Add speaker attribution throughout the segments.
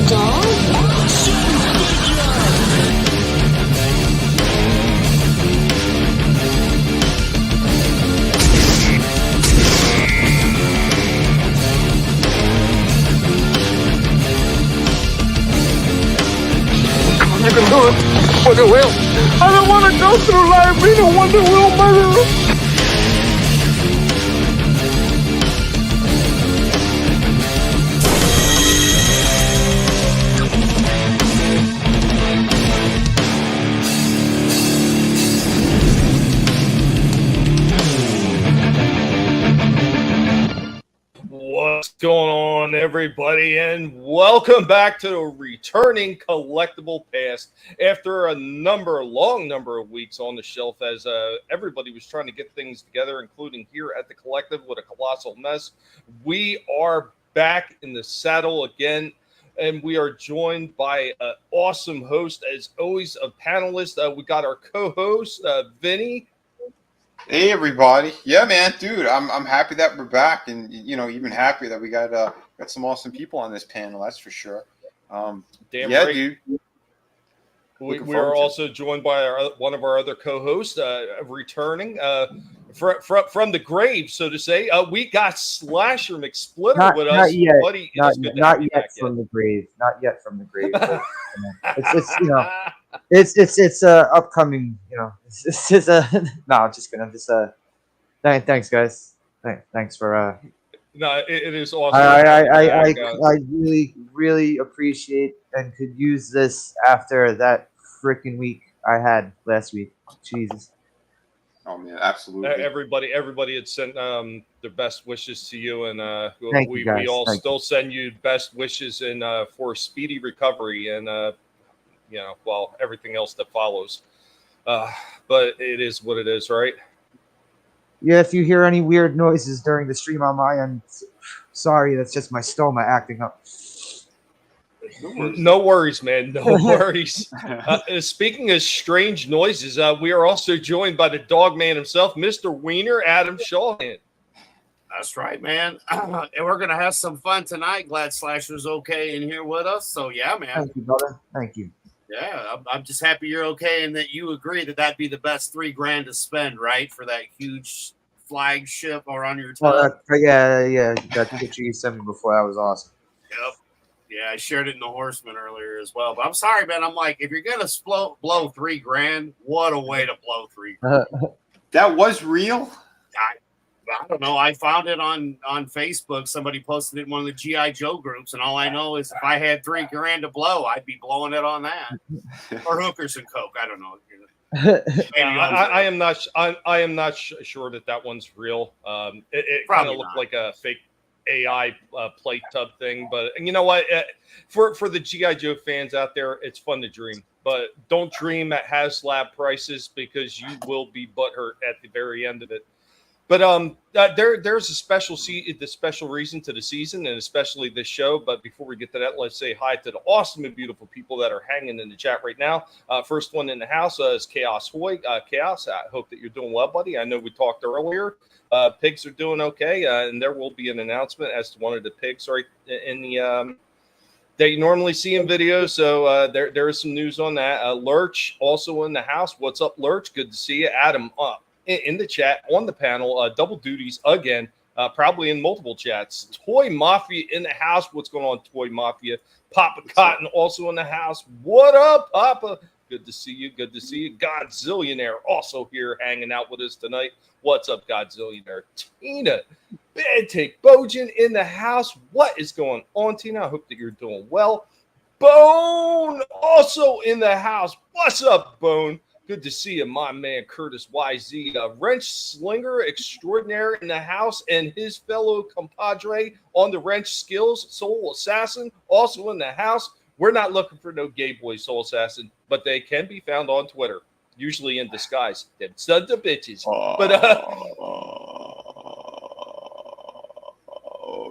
Speaker 1: You can do it, Wonder Wheel. I don't want to go through life being a Wonder Wheel murderer.
Speaker 2: What's going on, everybody, and welcome back to the returning Collectible Past after a long number of weeks on the shelf as everybody was trying to get things together, including here at the Collective with a colossal mess. We are back in the saddle again, and we are joined by an awesome host, as always, a panelist. We got our co-host, Vinnie.
Speaker 3: Hey everybody! Yeah, man, dude, I'm happy that we're back, and even happier that we got some awesome people on this panel. That's for sure.
Speaker 2: Damn
Speaker 3: yeah,
Speaker 2: right.
Speaker 3: dude.
Speaker 2: We are also joined by one of our other co-hosts, returning from the grave, so to say. We got Slasher McSplitter with us.
Speaker 4: Not yet.
Speaker 2: Buddy,
Speaker 4: not yet from the grave. Not yet from the grave. But, it's upcoming. It's just no. I'm just kidding. I'm just thanks guys. Thanks for
Speaker 2: No, it is awesome.
Speaker 4: I really appreciate and could use this after that freaking week I had last week. Jesus.
Speaker 3: Oh man, absolutely.
Speaker 2: Everybody had sent their best wishes to you, and we all still send you best wishes and for speedy recovery and everything else that follows. But it is what it is, right?
Speaker 4: Yeah, if you hear any weird noises during the stream on my end, sorry, that's just my stoma acting up.
Speaker 2: No worries, man. No worries. Speaking of strange noises, we are also joined by the dog man himself, Mr. Wiener, Adam Shawhan.
Speaker 5: That's right, man. And we're going to have some fun tonight. Glad Slasher's okay in here with us. So, yeah, man.
Speaker 4: Thank you, brother. Thank you.
Speaker 5: Yeah, I'm just happy you're okay and that you agree that that'd be the best $3,000 to spend, right, for that huge flagship or on your tongue.
Speaker 4: Yeah. That picture you sent me before, that was awesome.
Speaker 5: Yep. Yeah, I shared it in the Horseman earlier as well. But I'm sorry, man. I'm like, if you're gonna blow $3,000, what a way to blow $3,000.
Speaker 3: That was real.
Speaker 5: I don't know. I found it on Facebook. Somebody posted it in one of the GI Joe groups, and all I know is if I had $3,000 to blow, I'd be blowing it on that or hookers and coke. I don't know.
Speaker 2: I am not sure that one's real. It kind of looked like a fake AI plate tub thing, but you know what? For the GI Joe fans out there, it's fun to dream, but don't dream at HasLab prices because you will be butthurt at the very end of it. But there's a special reason to the season, and especially this show. But before we get to that, let's say hi to the awesome and beautiful people that are hanging in the chat right now. First one in the house is Chaos Hoy. Chaos, I hope that you're doing well, buddy. I know we talked earlier. Pigs are doing okay, and there will be an announcement as to one of the pigs right in the that you normally see in videos. So there is some news on that. Lurch also in the house. What's up, Lurch? Good to see you. Adam in the chat on the panel, double duties again, probably in multiple chats. Toy Mafia in the house. What's going on, Toy Mafia? Papa Cotton also in the house. What up, Papa? Good to see you. Good to see you. Godzillionaire also here hanging out with us tonight. What's up, Godzillionaire? Tina, Bad Take Bojan in the house. What is going on, Tina? I hope that you're doing well. Bone also in the house. What's up, Bone? Good to see you, my man, Curtis YZ. Wrench Slinger Extraordinaire in the house and his fellow compadre on the wrench skills, Soul Assassin, also in the house. We're not looking for no gay boy Soul Assassin, but they can be found on Twitter, usually in disguise. Them sons of bitches.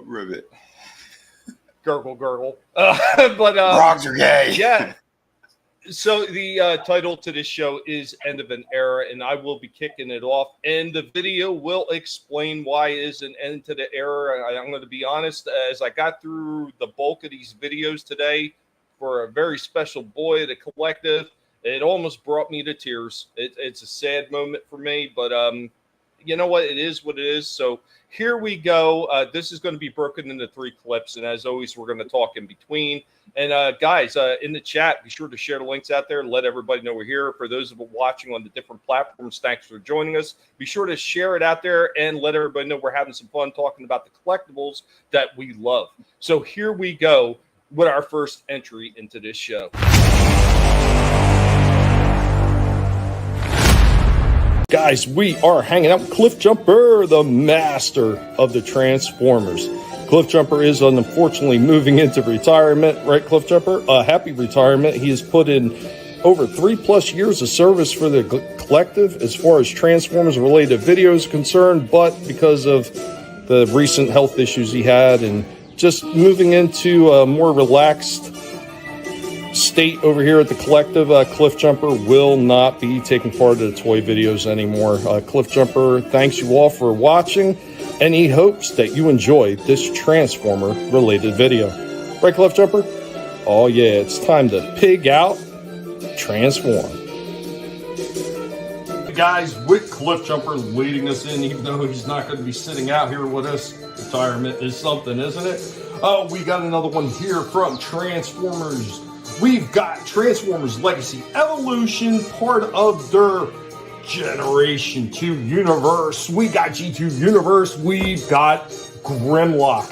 Speaker 3: Ribbit.
Speaker 2: Gurgle.
Speaker 3: Frogs are gay.
Speaker 2: Yeah. So the title to this show is End of an Era, and I will be kicking it off. And the video will explain why it is an end to the era. I'm going to be honest, as I got through the bulk of these videos today, for a very special boy at a collective. It almost brought me to tears. It's a sad moment for me, but you know what? It is what it is. So here we go. This is going to be broken into 3 clips, and as always, we're going to talk in between. And guys, in the chat, be sure to share the links out there and let everybody know we're here. For those of you watching on the different platforms, thanks for joining us. Be sure to share it out there and let everybody know we're having some fun talking about the collectibles that we love. So here we go with our first entry into this show. Guys, we are hanging out with Cliff Jumper, the master of the Transformers. Cliff Jumper is unfortunately moving into retirement, right, Cliff Jumper? Happy retirement. He has put in over 3+ years of service for the collective as far as Transformers-related videos concerned, but because of the recent health issues he had and just moving into a more relaxed state over here at the collective, Cliff Jumper will not be taking part of the toy videos anymore. Cliff Jumper thanks you all for watching, and he hopes that you enjoy this Transformer related video. Right, Cliff Jumper? Oh yeah, it's time to pig out, transform. Guys, with Cliff Jumper leading us in, even though he's not going to be sitting out here with us. Retirement is something, isn't it? Oh, we got another one here from Transformers. We've got Transformers Legacy Evolution, part of their Generation 2 universe. We got G2 universe. We've got Grimlock.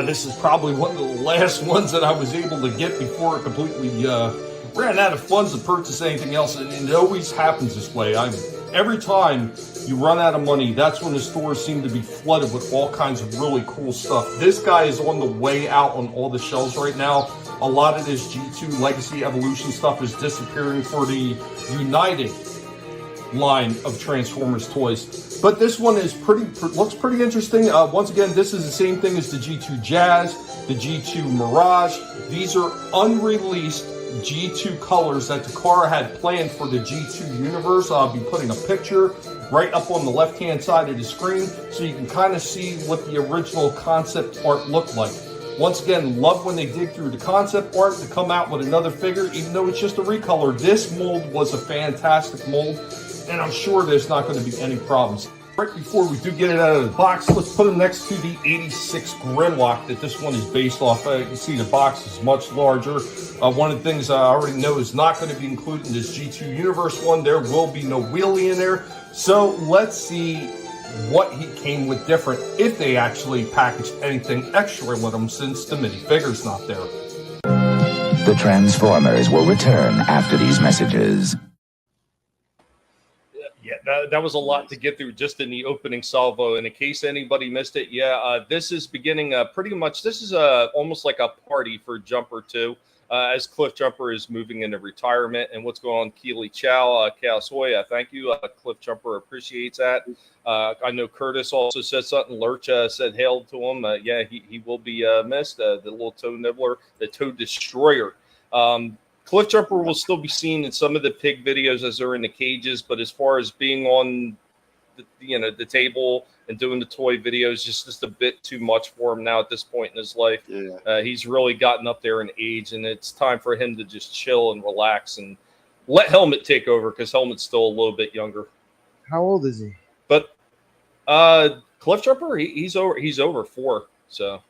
Speaker 2: This is probably one of the last ones that I was able to get before it completely ran out of funds to purchase anything else. And it always happens this way. Every time you run out of money, that's when the stores seem to be flooded with all kinds of really cool stuff. This guy is on the way out on all the shelves right now. A lot of this G2 Legacy Evolution stuff is disappearing for the United line of Transformers toys. But this one is looks pretty interesting. Once again, this is the same thing as the G2 Jazz, the G2 Mirage. These are unreleased G2 colors that Takara had planned for the G2 universe. I'll be putting a picture right up on the left-hand side of the screen so you can kind of see what the original concept art looked like. Once again, love when they dig through the concept art to come out with another figure, even though it's just a recolor. This mold was a fantastic mold, and I'm sure there's not going to be any problems. Right before we do get it out of the box, let's put them next to the 86 Grimlock that this one is based off. You can see the box is much larger. One of the things I already know is not going to be included in this G2 Universe one. There will be no wheelie in there. So let's see what he came with different, if they actually packaged anything extra with them, since the minifigure's not there.
Speaker 6: The Transformers will return after these messages.
Speaker 2: Yeah, that was a lot to get through just in the opening salvo. And in case anybody missed it, this is beginning pretty much, this is almost like a party for Jumper 2. As Cliff Jumper is moving into retirement. And what's going on, Keely Chow, Chaos Hoy, thank you. Cliff Jumper appreciates that. I know Curtis also said something. Lurch said hail to him. He will be missed. The little Toad Nibbler, the Toad Destroyer. Cliff Jumper will still be seen in some of the pig videos as they're in the cages, but as far as being on the table and doing the toy videos, just a bit too much for him now at this point in his life. Yeah. He's really gotten up there in age, and it's time for him to just chill and relax and let Helmet take over, because Helmet's still a little bit younger.
Speaker 4: How old is he?
Speaker 2: But Cliff Jumper, he's over 4. So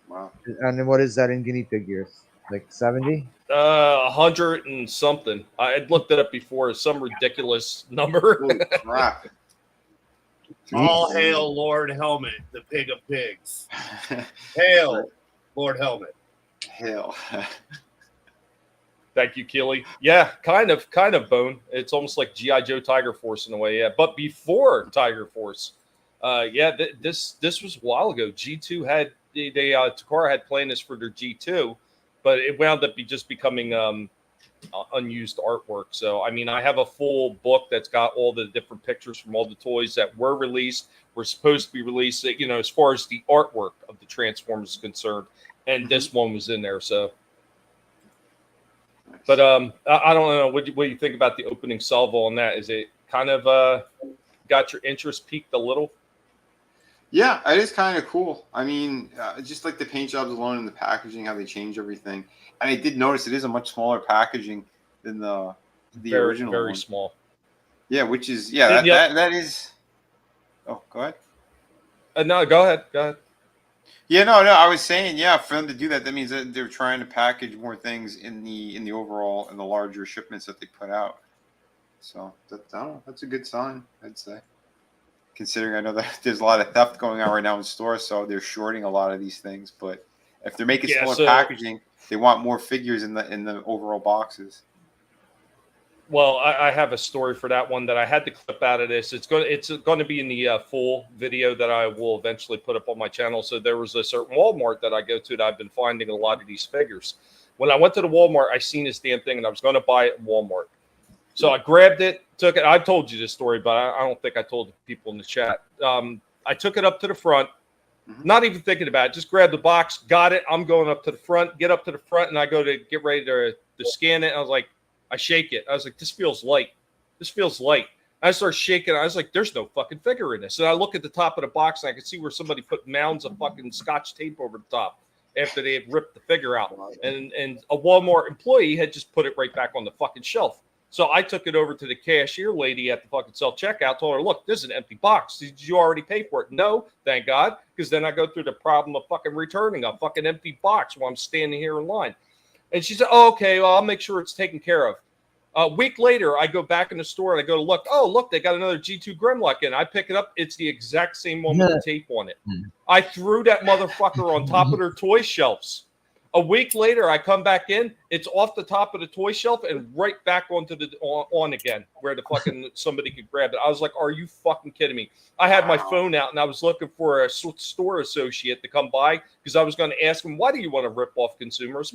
Speaker 4: wow. And then what is that in guinea pig years? Like 70?
Speaker 2: 100 and something. I had looked it up before. Some ridiculous number.
Speaker 3: Holy crap.
Speaker 5: All hail Lord Helmet, the pig of pigs. Hail Lord Helmet.
Speaker 3: Hail.
Speaker 2: Thank you, Keely. Yeah, kind of, Bone. It's almost like G.I. Joe Tiger Force in a way, yeah. But before Tiger Force, this was a while ago. G2 had Takara had planned this for their G2, but it wound up just becoming unused artwork. So, I mean, I have a full book that's got all the different pictures from all the toys that were released, were supposed to be released, as far as the artwork of the Transformers is concerned. And this one was in there, so. But I don't know. What do you think about the opening salvo on that? Is it kind of got your interest peaked a little?
Speaker 3: Yeah, it is kind of cool. I mean, just like the paint jobs alone and the packaging, how they change everything. And I did notice it is a much smaller packaging than the original
Speaker 2: very
Speaker 3: one.
Speaker 2: small.
Speaker 3: Yeah, which is that is. Oh, go ahead.
Speaker 2: No, go ahead. Go ahead.
Speaker 3: Yeah, no. I was saying, yeah, for them to do that means that they're trying to package more things in the overall and the larger shipments that they put out. So I don't know. That's a good sign, I'd say. Considering I know that there's a lot of theft going on right now in stores, so they're shorting a lot of these things. But if they're making smaller packaging, they want more figures in the overall boxes.
Speaker 2: Well, I have a story for that one that I had to clip out of this. It's going to be in the full video that I will eventually put up on my channel. So there was a certain Walmart that I go to that I've been finding a lot of these figures. When I went to the Walmart, I seen this damn thing and I was going to buy it at Walmart. So I grabbed it, took it. I've told you this story, but I don't think I told the people in the chat. I took it up to the front, not even thinking about it. Just grabbed the box, got it. I'm going up to the front, get up to the front, and I go to get ready to scan it. I was like, I shake it. I was like, this feels light. This feels light. I start shaking. I was like, there's no fucking figure in this. And I look at the top of the box, and I can see where somebody put mounds of fucking Scotch tape over the top after they had ripped the figure out. And a Walmart employee had just put it right back on the fucking shelf. So I took it over to the cashier lady at the fucking self-checkout, told her, look, this is an empty box. Did you already pay for it? No, thank God, because then I go through the problem of fucking returning a fucking empty box while I'm standing here in line. And she said, oh, okay, well, I'll make sure it's taken care of. A week later, I go back in the store and I go to look. Oh, look, they got another G2 Grimlock in. I pick it up. It's the exact same one with the tape on it. I threw that motherfucker on top of their toy shelves. A week later, I come back in. It's off the top of the toy shelf and right back onto the on again, where the fucking somebody could grab it. I was like, "Are you fucking kidding me?" I had my phone out and I was looking for a store associate to come by because I was going to ask him, "Why do you want to rip off consumers?"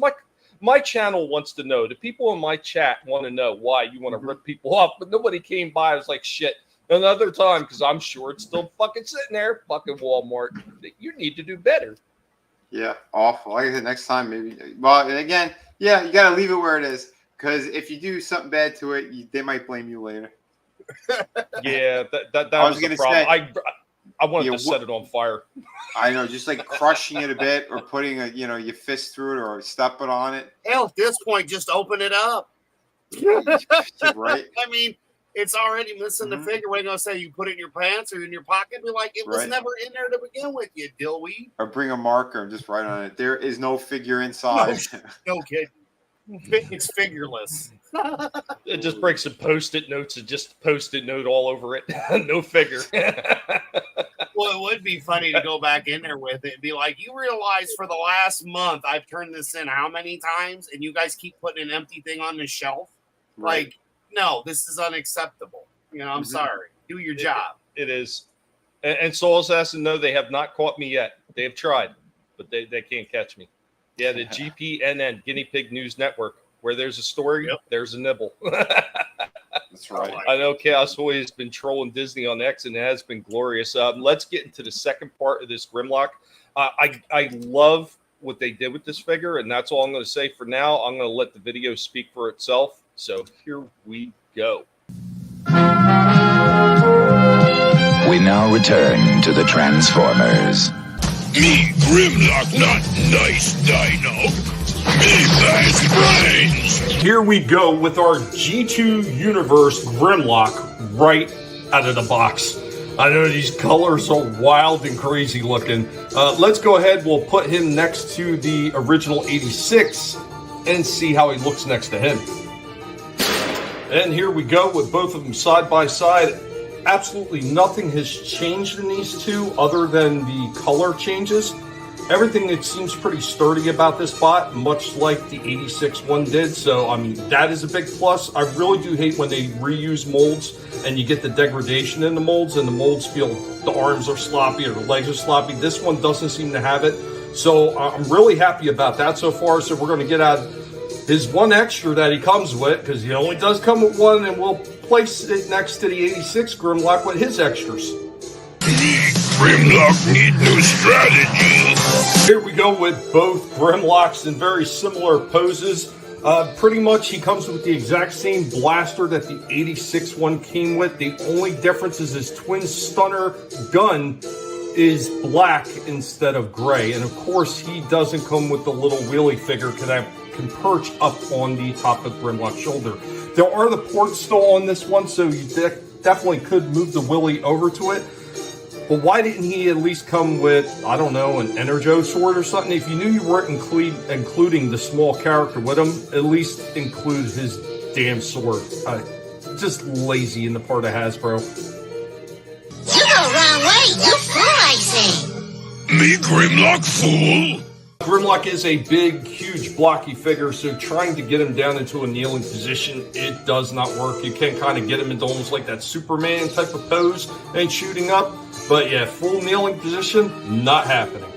Speaker 2: My channel wants to know. The people in my chat want to know why you want to rip people off, but nobody came by. I was like, "Shit." Another time, because I'm sure it's still fucking sitting there, fucking Walmart. You need to do better.
Speaker 3: Yeah, awful. Like I said, next time maybe. Well, and again, yeah, you got to leave it where it is because if you do something bad to it, they might blame you later.
Speaker 2: Yeah, that was the problem.
Speaker 3: Say,
Speaker 2: I wanted to set it on fire.
Speaker 3: I know, just like crushing it a bit or putting your fist through it or stepping on it.
Speaker 5: Hell, at this point, just open it up.
Speaker 3: Right.
Speaker 5: I mean, it's already missing the figure. What are you going to say? You put it in your pants or in your pocket? Be like, it was never in there to begin with, you dillweed.
Speaker 3: Or bring a marker and just write on it. There is no figure inside.
Speaker 5: No kidding. It's figureless.
Speaker 2: It just breaks some post-it notes and just post-it note all over it. No figure.
Speaker 5: Well, it would be funny to go back in there with it and be like, you realize for the last month I've turned this in how many times and you guys keep putting an empty thing on the shelf?
Speaker 3: Right.
Speaker 5: Like, no, this is unacceptable. I'm sorry. Do your job.
Speaker 2: It is. And Souls has to know they have not caught me yet. They have tried, but they can't catch me. Yeah, the GPNN, Guinea Pig News Network, where there's a story, there's a nibble.
Speaker 3: That's right.
Speaker 2: I know Chaos Boy has been trolling Disney on X, and it has been glorious. Let's get into the second part of this Grimlock. I love what they did with this figure, and that's all I'm going to say for now. I'm going to let the video speak for itself. So here we go.
Speaker 6: We now return to the Transformers.
Speaker 7: Me, Grimlock, not nice dino. Me, fast brains.
Speaker 2: Here we go with our G2 Universe Grimlock right out of the box. I know these colors are wild and crazy looking. Let's go ahead. We'll put him next to the original 86 and see how he looks next to him. And here we go with both of them side by side. Absolutely nothing has changed in these two other than the color changes. Everything that seems pretty sturdy about this bot, much like the 86 one did. So, I mean, that is a big plus. I really do hate when they reuse molds and you get the degradation in the molds and the molds feel the arms are sloppy or the legs are sloppy. This one doesn't seem to have it. So I'm really happy about that so far. So we're going to get out his one extra that he comes with, because he only does come with one, and we'll place it next to the 86 Grimlock with his extras.
Speaker 7: Me, Grimlock, need new strategy.
Speaker 2: Here we go with both Grimlocks in very similar poses. Pretty much he comes with the exact same blaster that the 86 one came with. The only difference is his twin stunner gun is black instead of gray. And of course, he doesn't come with the little wheelie figure can perch up on the top of Grimlock's shoulder. There are the ports still on this one, so you definitely could move the Willy over to it. But why didn't he at least come with, I don't know, an Energo sword or something? If you knew you weren't including the small character with him, at least include his damn sword. Just lazy in the part of Hasbro.
Speaker 8: You go the wrong way. You fool, I say.
Speaker 7: Me Grimlock fool?
Speaker 2: Grimlock is a big, huge, blocky figure, so trying to get him down into a kneeling position, it does not work. You can kind of get him into almost like that Superman type of pose and shooting up. But yeah, full kneeling position, not happening.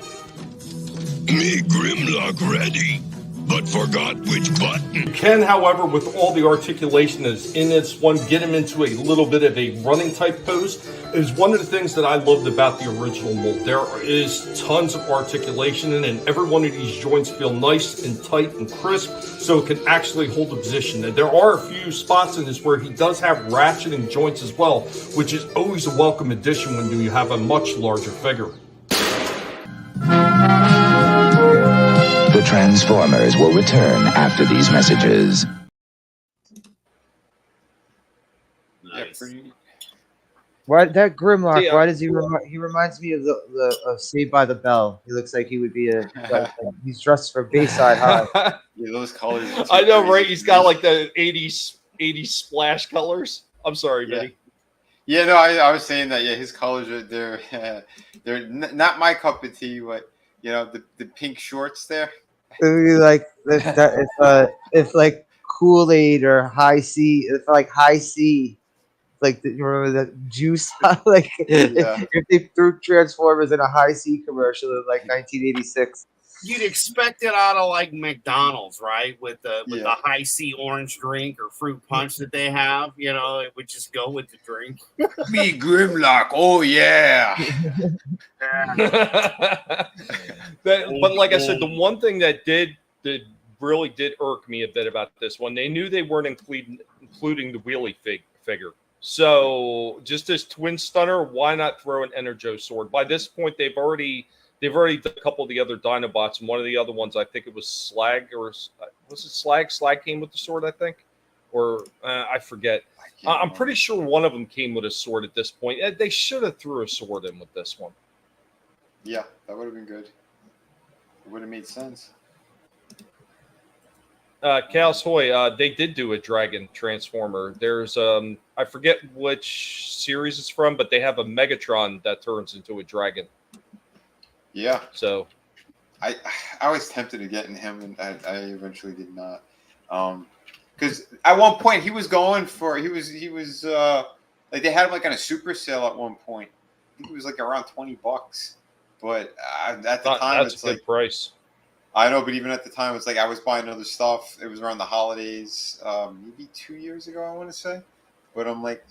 Speaker 7: Me Grimlock ready, but forgot which button.
Speaker 2: You can, however, with all the articulation that's in this one, get him into a little bit of a running type pose. Is one of the things that I loved about the original mold. There is tons of articulation in it, and every one of these joints feel nice and tight and crisp, so it can actually hold the position. And there are a few spots in this where he does have ratcheting joints as well, which is always a welcome addition when you have a much larger figure.
Speaker 6: The Transformers will return after these messages.
Speaker 5: Nice.
Speaker 4: Why that Grimlock?
Speaker 2: Yeah.
Speaker 4: Why does he reminds me of the of Saved by the Bell? He looks like he would be he's dressed for Bayside High.
Speaker 3: Yeah, those colors.
Speaker 2: I know, right? He's got like the 80s splash colors. I'm sorry, Vinnie.
Speaker 3: Yeah, no, I was saying that. Yeah, his colors are they're not my cup of tea, but you know the pink shorts there.
Speaker 4: It would be like if like Kool-Aid or High C, if like High C. Like you remember that juice? Like if they threw Transformers in a High C commercial in like 1986.
Speaker 5: You'd expect it out of like McDonald's, right? With the High C orange drink or fruit punch that they have, you know, it would just go with the drink.
Speaker 3: Me Grimlock, oh yeah.
Speaker 2: But like I said, the one thing that really did irk me a bit about this one, they knew they weren't including the wheelie figure. So just as Twin Stunner, why not throw an Energo sword? By this point, they've already done a couple of the other Dinobots, and one of the other ones, I think it was Slag, or was it Slag? Slag came with the sword, I think, or I forget. I'm pretty sure one of them came with a sword at this point. They should have threw a sword in with this one.
Speaker 3: Yeah, that would have been good. It would have made sense.
Speaker 2: Chaos Hoy, they did do a Dragon Transformer. There's I forget which series it's from, but they have a Megatron that turns into a dragon.
Speaker 3: Yeah.
Speaker 2: So
Speaker 3: I was tempted to get in him, and I eventually did not. Because at one point he was going for he was like they had him like on a super sale at one point. I think it was like around $20, but at the time
Speaker 2: that's
Speaker 3: it's
Speaker 2: a good
Speaker 3: like price. I know, but even at the time, it's like I was buying other stuff. It was around the holidays, maybe 2 years ago, I want to say. But I'm like,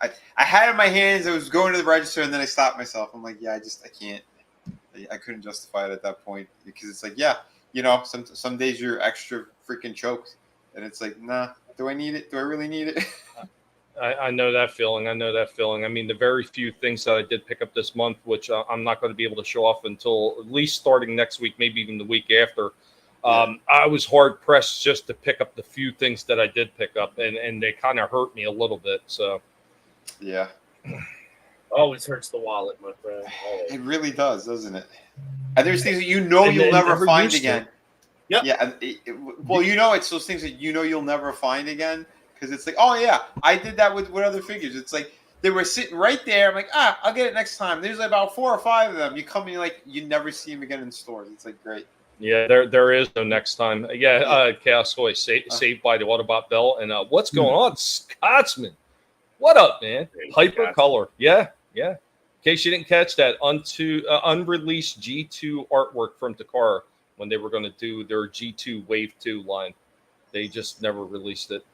Speaker 3: I had it in my hands. I was going to the register, and then I stopped myself. I'm like, yeah, I can't. I couldn't justify it at that point because it's like, yeah, you know, some days you're extra freaking choked, and it's like, nah, do I need it? Do I really need it?
Speaker 2: I know that feeling. I mean, the very few things that I did pick up this month, which I'm not going to be able to show off until at least starting next week, maybe even the week after. I was hard pressed just to pick up the few things that I did pick up, and they kind of hurt me a little bit. So,
Speaker 3: yeah,
Speaker 5: always hurts the wallet, my friend. Always.
Speaker 3: It really does, doesn't it? And there's things that you know you'll never find again.
Speaker 5: Yep.
Speaker 3: Yeah. Well, you know, it's those things that you know you'll never find again. Because it's like, oh, yeah, I did that with other figures. It's like they were sitting right there. I'm like, I'll get it next time. There's about 4 or 5 of them. You come in, like, you never see them again in stores. It's like, great.
Speaker 2: Yeah, there is no next time. Chaos Hoy, saved by the Autobot Bell. And what's going on? Scotsman. What up, man? Hypercolor. Yeah. In case you didn't catch that, unreleased G2 artwork from Takara when they were going to do their G2 Wave 2 line. They just never released it.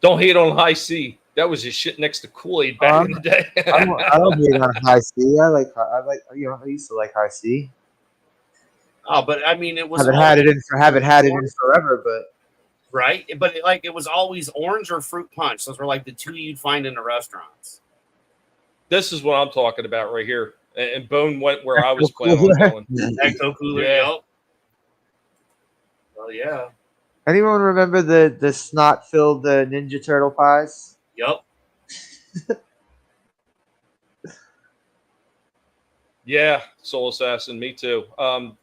Speaker 2: Don't hate on High C. That was just shit next to Kool-Aid back in the day.
Speaker 4: I don't hate on High C. I like you know, I used to like High C.
Speaker 5: Oh, but I mean, it was
Speaker 4: haven't had it in forever, but
Speaker 5: right. But it was always orange or fruit punch. Those were like the two you'd find in the restaurants.
Speaker 2: This is what I'm talking about right here. And Bone went where I was planning on going.
Speaker 5: Ecto Cooler,
Speaker 2: Yeah.
Speaker 5: yep. Well, yeah.
Speaker 4: Anyone remember the snot-filled Ninja Turtle pies?
Speaker 5: Yep.
Speaker 2: Yeah, Soul Assassin, me too.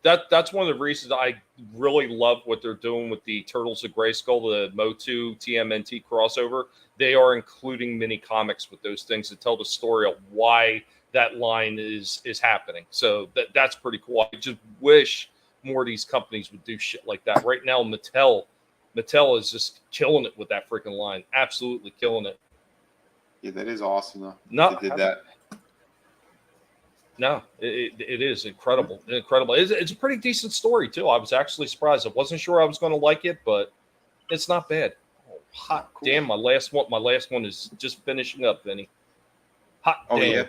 Speaker 2: That's one of the reasons I really love what they're doing with the Turtles of Grayskull, the Motu TMNT crossover. They are including mini comics with those things to tell the story of why that line is happening. So that's pretty cool. I just wish more of these companies would do shit like that. Right now, Mattel is just killing it with that freaking line. Absolutely killing it.
Speaker 3: Yeah, that is awesome though.
Speaker 2: No,
Speaker 3: They did that.
Speaker 2: No, it is incredible. Incredible. It's a pretty decent story, too. I was actually surprised. I wasn't sure I was going to like it, but it's not bad. Oh, hot damn, my last one is just finishing up, Vinny. Hot damn.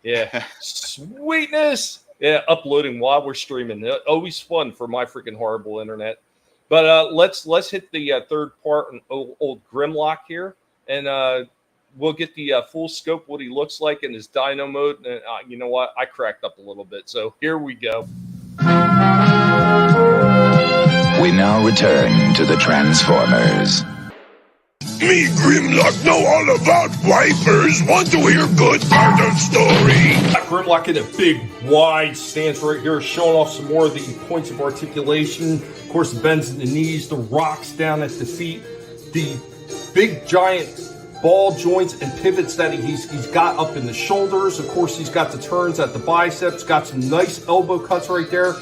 Speaker 2: Yeah. Sweetness. Yeah, uploading while we're streaming. Always fun for my freaking horrible internet. But let's hit the third part on old Grimlock here. And we'll get the full scope what he looks like in his dino mode. And you know what? I cracked up a little bit. So here we go.
Speaker 6: We now return to the Transformers.
Speaker 7: Me, Grimlock, know all about wipers. Want to hear good part of story?
Speaker 2: Grimlock in a big, wide stance right here, showing off some more of the points of articulation. Of course, the bends in the knees, the rocks down at the feet, the big, giant ball joints and pivots that he's got up in the shoulders. Of course, he's got the turns at the biceps, got some nice elbow cuts right there.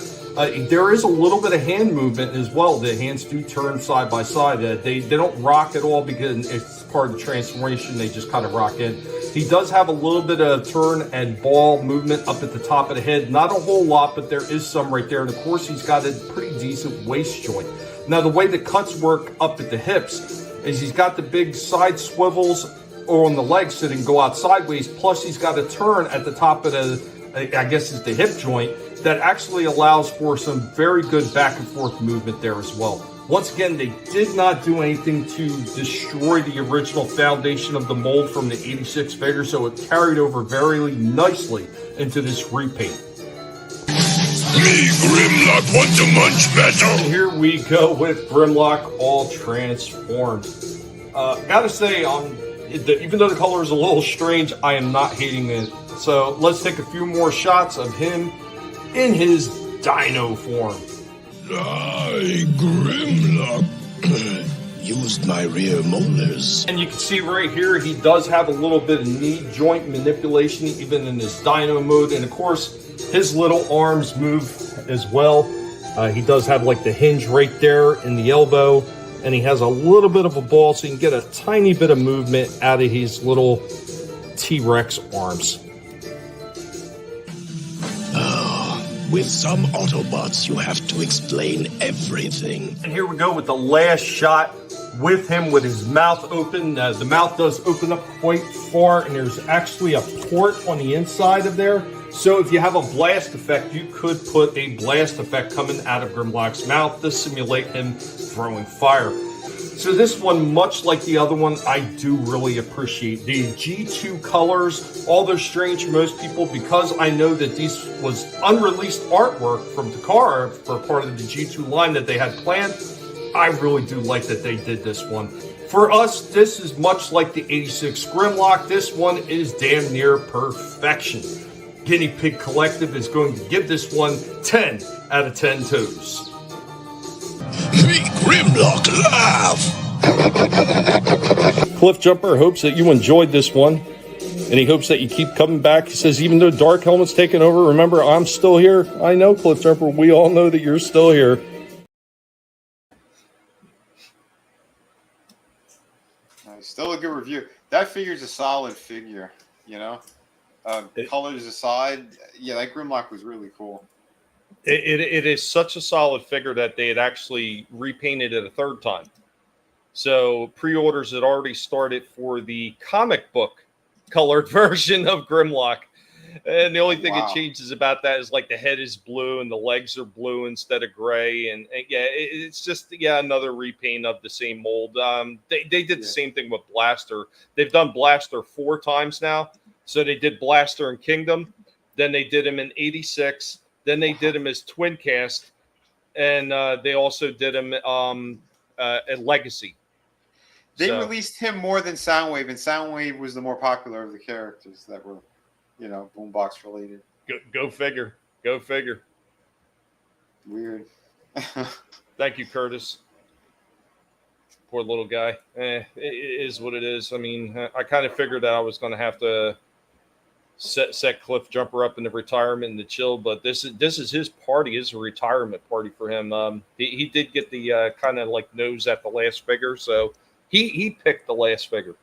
Speaker 2: There is a little bit of hand movement as well. The hands do turn side by side. They don't rock at all because it's part of the transformation. They just kind of rock in. He does have a little bit of turn and ball movement up at the top of the head. Not a whole lot, but there is some right there. And of course, he's got a pretty decent waist joint. Now, the way the cuts work up at the hips is he's got the big side swivels on the legs so they can go out sideways. Plus, he's got a turn at the top of the, I guess it's the hip joint, that actually allows for some very good back and forth movement there as well. Once again, they did not do anything to destroy the original foundation of the mold from the 86 figure, so it carried over very nicely into this repaint.
Speaker 7: Me, Grimlock, want to munch better.
Speaker 2: And here we go with Grimlock all transformed. Gotta say, even though the color is a little strange, I am not hating it. So let's take a few more shots of him in his dino form.
Speaker 7: I, Grimlock, used my rear molars.
Speaker 2: And you can see right here, he does have a little bit of knee joint manipulation, even in his dino mode. And of course, his little arms move as well. He does have like the hinge right there in the elbow. And he has a little bit of a ball, so you can get a tiny bit of movement out of his little T-Rex arms.
Speaker 7: With some Autobots, you have to explain everything.
Speaker 2: And here we go with the last shot with him with his mouth open. The mouth does open up quite far, and there's actually a port on the inside of there. So if you have a blast effect, you could put a blast effect coming out of Grimlock's mouth to simulate him throwing fire. So this one, much like the other one, I do really appreciate. The G2 colors, although strange for most people, because I know that this was unreleased artwork from Takara for part of the G2 line that they had planned, I really do like that they did this one. For us, this is much like the 86 Grimlock. This one is damn near perfection. Guinea Pig Collective is going to give this one 10 out of 10 toes.
Speaker 7: Me, Grimlock, laugh!
Speaker 2: Cliff Jumper hopes that you enjoyed this one, and he hopes that you keep coming back. He says, even though Dark Helmet's taken over, remember, I'm still here. I know, Cliff Jumper, we all know that you're still here.
Speaker 3: Still a good review. That figure's a solid figure, you know? Colors aside, yeah, that Grimlock was really cool.
Speaker 2: It is such a solid figure that they had actually repainted it a third time. So pre-orders had already started for the comic book colored version of Grimlock. And the only thing that changes about that is like the head is blue and the legs are blue instead of gray. And yeah, it's just, another repaint of the same mold. They did the same thing with Blaster. They've done Blaster 4 times now. So they did Blaster and Kingdom. Then they did him in 86. Then they did him as twin cast, and they also did him at Legacy.
Speaker 3: They released him more than Soundwave, and Soundwave was the more popular of the characters that were, Boombox related.
Speaker 2: Go figure. Go figure.
Speaker 3: Weird.
Speaker 2: Thank you, Curtis. Poor little guy. It is what it is. I mean, I kind of figured that I was going to have to set Cliff Jumper up in the retirement and the chill, but this is his party. It's a retirement party for him. He did get the kind of like nose at the last figure, so he picked the last figure.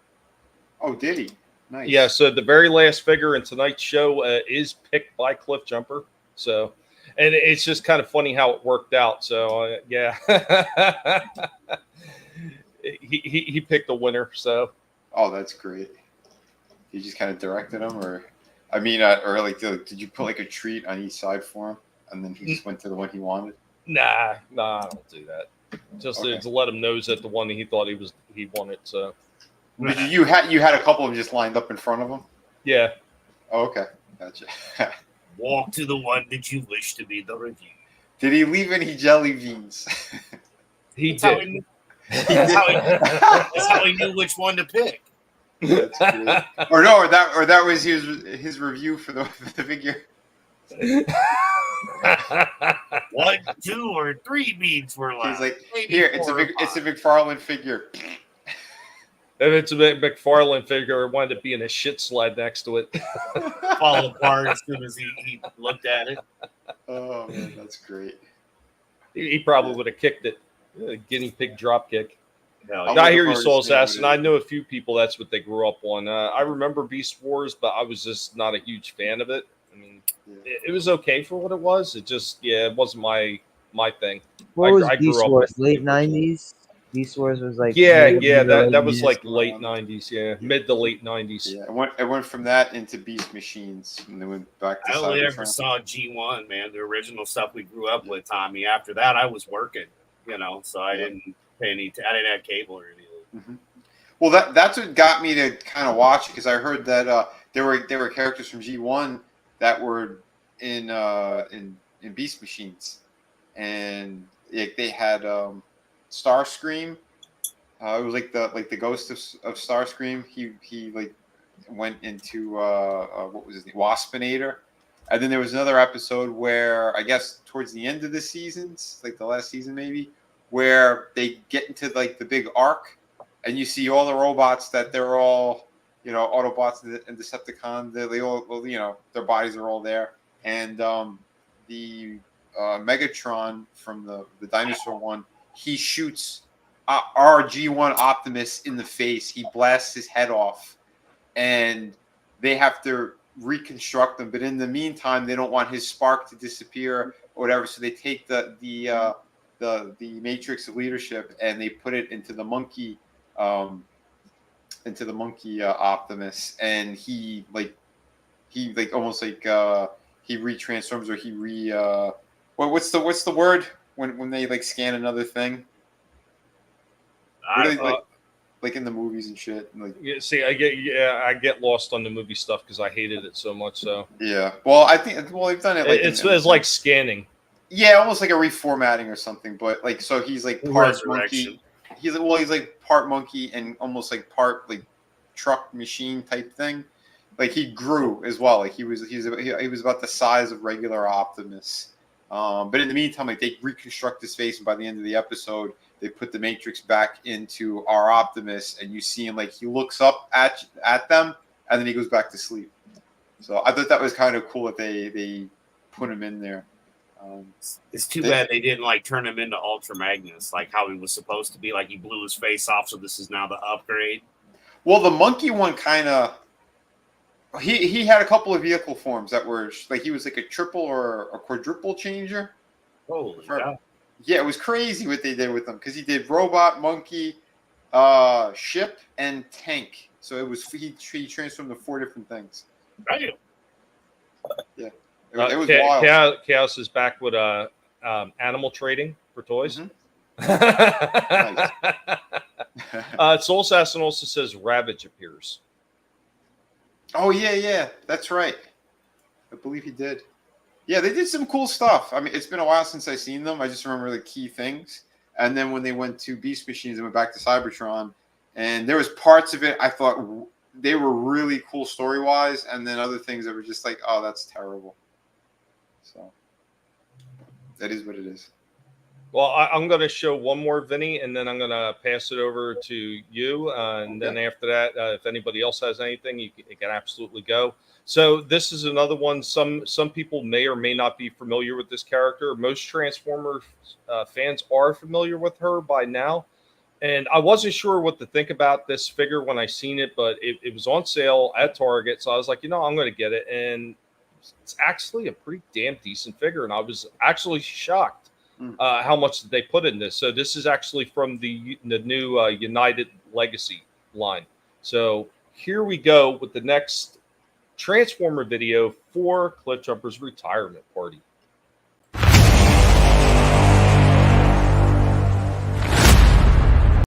Speaker 3: Oh, did he? Nice.
Speaker 2: Yeah, so the very last figure in tonight's show is picked by Cliff Jumper. So, and it's just kind of funny how it worked out. So, yeah. he picked a winner. So,
Speaker 3: oh, that's great. You just kind of directed him, or did you put like a treat on each side for him, and then he just went to the one he wanted?
Speaker 2: Nah, I don't do that. Just to let him know that the one he thought he wanted. So,
Speaker 3: you had a couple of them just lined up in front of him.
Speaker 2: Yeah.
Speaker 3: Oh, okay, gotcha.
Speaker 5: Walk to the one that you wish to be the review.
Speaker 3: Did he leave any jelly beans?
Speaker 2: He did.
Speaker 5: That's how he knew which one to pick.
Speaker 3: That's great. Or that was his review for the figure.
Speaker 5: 1, 2, or 3 beads were left.
Speaker 3: He's like, here, it's a McFarlane figure.
Speaker 2: If it's a McFarlane figure, it wound up being a shit sled next to it.
Speaker 5: Fall apart as soon as he looked at it.
Speaker 3: Oh man, that's great.
Speaker 2: He probably would have kicked it. Guinea pig drop kick.
Speaker 5: No,
Speaker 2: I hear you, Soul Assassin. I know a few people that's what they grew up on. I remember Beast Wars, but I was just not a huge fan of it. I mean, it was okay for what it was. It just, it wasn't my thing.
Speaker 4: What was Beast Wars? Late 90s? Beast Wars was like...
Speaker 2: that was like late 90s, mid to late 90s.
Speaker 3: Yeah, it went from that into Beast Machines, and then went back to...
Speaker 5: I only ever saw G1, man, the original stuff we grew up with, Tommy. After that, I was working, so I didn't pay I didn't have cable or anything.
Speaker 3: Mm-hmm. Well, that's what got me to kind of watch it, because I heard that there were characters from G1 that were in Beast Machines, and they had Starscream. It was like the ghost of Starscream. He like went into what was his name, Waspinator, and then there was another episode where I guess towards the end of the seasons, like the last season maybe, where they get into like the big arc, and you see all the robots that they're all Autobots and Decepticons. They all their bodies are all there, and the Megatron from the dinosaur one, he shoots our G1 Optimus in the face. He blasts his head off, and they have to reconstruct him. But in the meantime, they don't want his spark to disappear or whatever, so they take the Matrix of Leadership and they put it into the monkey Optimus, and he almost like he retransforms, or what's the word when they like scan another thing? Like in the movies and shit. Like,
Speaker 2: I get lost on the movie stuff because I hated it so much. So
Speaker 3: yeah, well, I think they've done it. Like
Speaker 2: it's like scanning.
Speaker 3: Yeah, almost like a reformatting or something. But like, so he's like part monkey. He's like part monkey and almost like part like truck machine type thing. Like he grew as well. Like he was about the size of regular Optimus. But in the meantime, like they reconstruct his face, and by the end of the episode, they put the Matrix back into our Optimus, and you see him like he looks up at them, and then he goes back to sleep. So I thought that was kind of cool that they put him in there.
Speaker 5: It's too bad they didn't like turn him into Ultra Magnus, like how he was supposed to be. Like he blew his face off, so this is now the upgrade.
Speaker 3: Well, the monkey one kind of. He had a couple of vehicle forms that were like he was like a triple or a quadruple changer.
Speaker 5: Holy cow.
Speaker 3: Yeah, it was crazy what they did with him, because he did robot, monkey, ship, and tank. So it was he transformed to 4 different things.
Speaker 5: Right.
Speaker 3: Yeah, it was wild.
Speaker 2: Chaos is back with animal trading for toys.
Speaker 3: Mm-hmm.
Speaker 2: Soul Assassin also says Ravage appears.
Speaker 3: Oh yeah, that's right. I believe he did. Yeah, they did some cool stuff. I mean, it's been a while since I've seen them. I just remember the key things. And then when they went to Beast Machines and went back to Cybertron, and there was parts of it I thought they were really cool story-wise, and then other things that were just like, oh, that's terrible. So that is what it is.
Speaker 2: Well, I'm going to show one more, Vinny, and then I'm going to pass it over to you. And then after that, if anybody else has anything, you can absolutely go. So this is another one. Some people may or may not be familiar with this character. Most Transformers fans are familiar with her by now. And I wasn't sure what to think about this figure when I seen it, but it was on sale at Target. So I was like, I'm going to get it. And it's actually a pretty damn decent figure. And I was actually shocked how much they put in this. So this is actually from the new United Legacy line. So here we go with the next Transformer video for Cliffjumper's retirement party.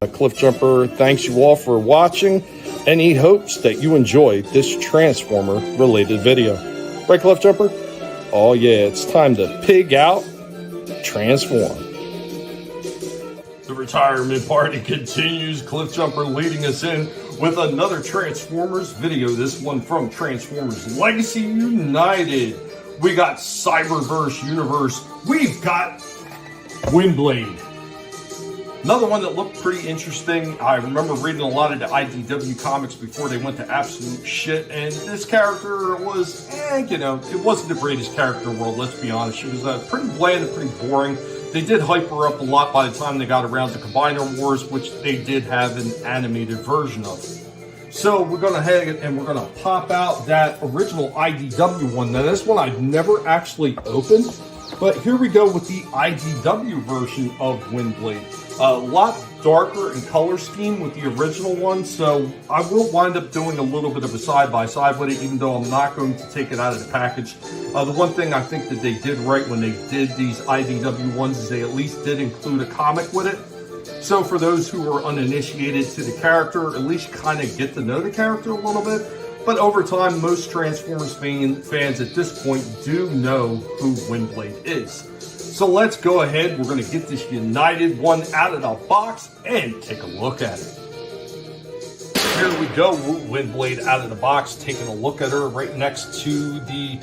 Speaker 2: Cliffjumper thanks you all for watching, and he hopes that you enjoyed this Transformer related video. Right, Cliffjumper? Oh yeah, it's time to pig out, transform. The retirement party continues. Cliffjumper leading us in with another Transformers video. This one from Transformers Legacy United. We got Cyberverse Universe. We've got Windblade. Another one that looked pretty interesting. I remember reading a lot of the IDW comics before they went to absolute shit, and this character was, it wasn't the greatest character in the world, let's be honest. She was pretty bland and pretty boring. They did hype her up a lot by the time they got around to Combiner Wars, which they did have an animated version of. So we're going to head and we're going to pop out that original IDW one. Now this one I've never actually opened, but here we go with the IDW version of Windblade. A lot darker in color scheme with the original one, so I will wind up doing a little bit of a side-by-side with it, even though I'm not going to take it out of the package. The one thing I think that they did right when they did these IDW ones is they at least did include a comic with it. So for those who are uninitiated to the character, at least kind of get to know the character a little bit. But over time, most Transformers fans at this point do know who Windblade is. So let's go ahead. We're going to get this United one out of the box and take a look at it. Here we go. Windblade out of the box, taking a look at her right next to the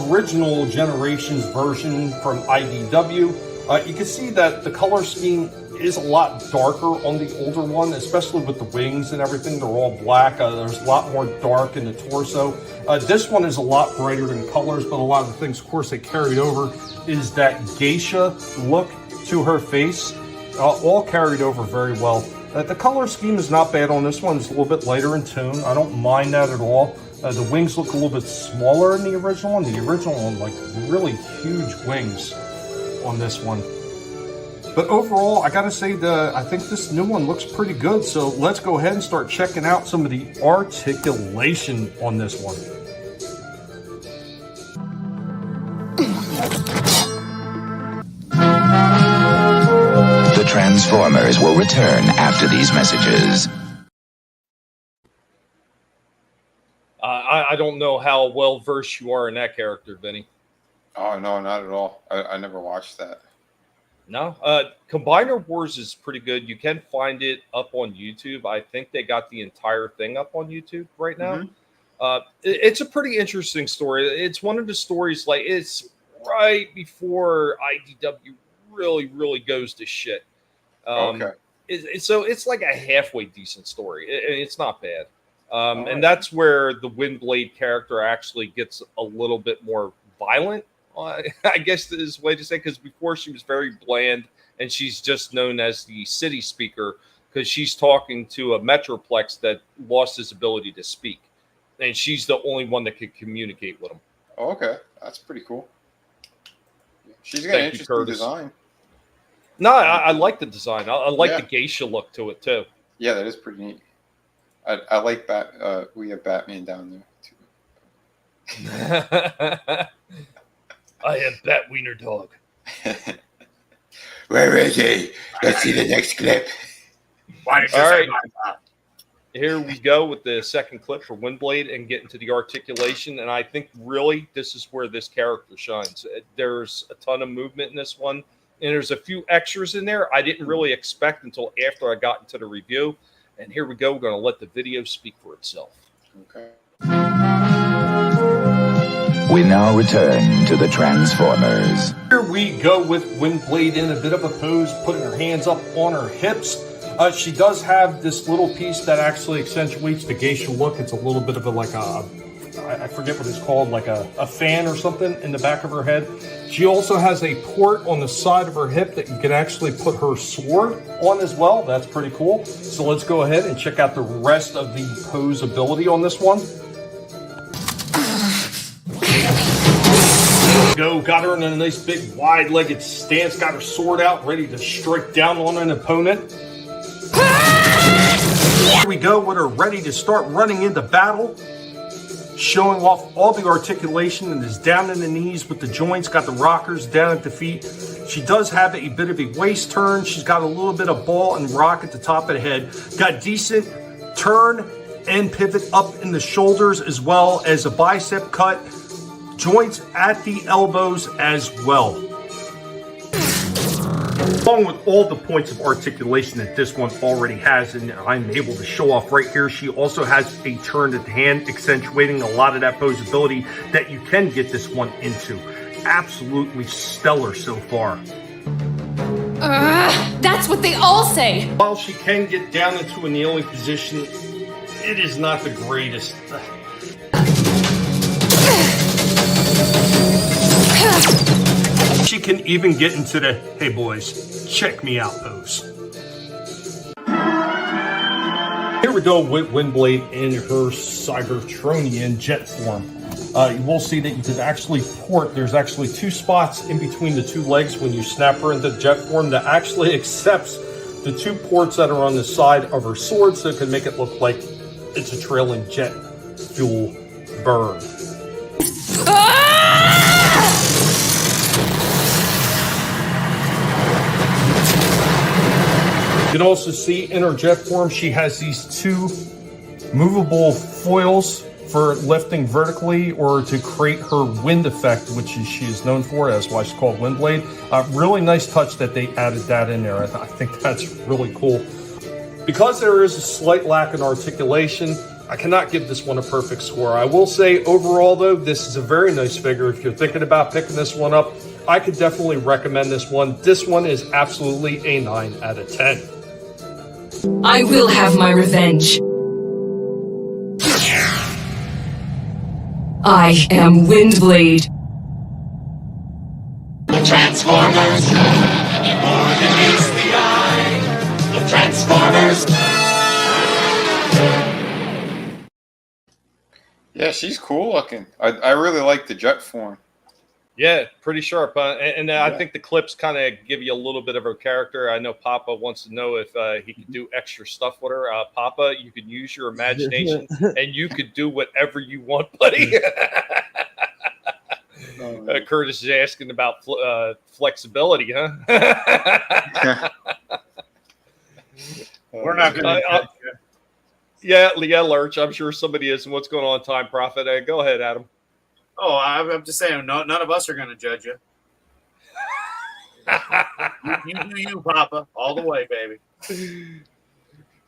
Speaker 2: original Generations version from IDW. You can see that the color scheme is a lot darker on the older one, especially with the wings and everything. They're all black. There's a lot more dark in the torso. This one is a lot brighter in colors, but a lot of the things, of course, they carried over is that geisha look to her face. All carried over very well. The color scheme is not bad on this one. It's a little bit lighter in tone. I don't mind that at all. The wings look a little bit smaller in the original one. The original one, like really huge wings on this one. But overall, I gotta say, I think this new one looks pretty good. So let's go ahead and start checking out some of the articulation on this one.
Speaker 6: The Transformers will return after these messages.
Speaker 2: I don't know how well versed you are in that character, Vinny.
Speaker 3: Oh, no, not at all. I never watched that.
Speaker 2: No, Combiner Wars is pretty good. You can find it up on YouTube. I think they got the entire thing up on YouTube right now. It's a pretty interesting story. It's one of the stories, like, it's right before IDW really goes to shit. Okay. So it's like a halfway decent story. It's not bad. And that's where the Windblade character actually gets a little bit more violent. I guess is the way to say, because before she was very bland, and she's just known as the city speaker because she's talking to a Metroplex that lost his ability to speak, and she's the only one that could communicate with him.
Speaker 3: Oh, okay, that's pretty cool. She's got an interesting design.
Speaker 2: No, I like the design. I like the geisha look to it too.
Speaker 3: Yeah, that is pretty neat. I like we have Batman down there too.
Speaker 2: I have Bat Wiener Dog.
Speaker 3: Where is he? Let's see the next clip.
Speaker 5: Why did you say that?
Speaker 2: Here we go with the second clip for Windblade and get into the articulation. And I think really this is where this character shines. There's a ton of movement in this one. And there's a few extras in there I didn't really expect until after I got into the review. And here we go. We're going to let the video speak for itself.
Speaker 3: Okay.
Speaker 6: We now return to the Transformers.
Speaker 9: Here we go with Windblade in a bit of a pose, putting her hands up on her hips. She does have this little piece that actually accentuates the geisha look. It's a little bit of a, like a, I forget what it's called, like a fan or something in the back of her head. She also has a port on the side of her hip that you can actually put her sword on as well. That's pretty cool. So let's go ahead and check out the rest of the pose ability on this one. Go, got her in a nice big wide-legged stance, got her sword out, ready to strike down on an opponent. Here we go with her ready to start running into battle, showing off all the articulation and is down in the knees with the joints, got the rockers down at the feet. She does have a bit of a waist turn. She's got a little bit of ball and rock at the top of the head. Got decent turn and pivot up in the shoulders, as well as a bicep cut. Joints at the elbows as well. Along with all the points of articulation that this one already has, and I'm able to show off right here, she also has a turn at the hand, accentuating a lot of that posability that you can get this one into. Absolutely stellar so far.
Speaker 10: That's what they all say.
Speaker 9: While she can get down into a kneeling position, it is not the greatest. She can even get into the, hey boys, check me out pose. Here we go with Windblade in her Cybertronian jet form. You will see that you can actually port, there's actually two spots in between the two legs when you snap her into jet form that actually accepts the two ports that are on the side of her sword, so it can make it look like it's a trailing jet fuel burn. You can also see in her jet form, she has these two movable foils for lifting vertically or to create her wind effect, which she is known for. That's why she's called Windblade. Really nice touch that they added that in there. I think that's really cool. Because there is a slight lack in articulation, I cannot give this one a perfect score. I will say overall though, this is a very nice figure. If you're thinking about picking this one up, I could definitely recommend this one. This one is absolutely a 9 out of 10.
Speaker 10: I will have my revenge. I am Windblade.
Speaker 8: The Transformers, more than meets the eye. The Transformers.
Speaker 3: Yeah, she's cool looking. I really like the jet form.
Speaker 2: Yeah, pretty sharp. I think the clips kind of give you a little bit of her character. I know Papa wants to know if he could do extra stuff with her. Papa, you can use your imagination and you could do whatever you want, buddy. Curtis is asking about flexibility, huh?
Speaker 5: We're not going to.
Speaker 2: Yeah, Lurch. I'm sure somebody is. And what's going on, Time Prophet? Go ahead, Adam.
Speaker 5: Oh, I'm just saying, none of us are going to judge you. You do you, Papa, all the way, baby.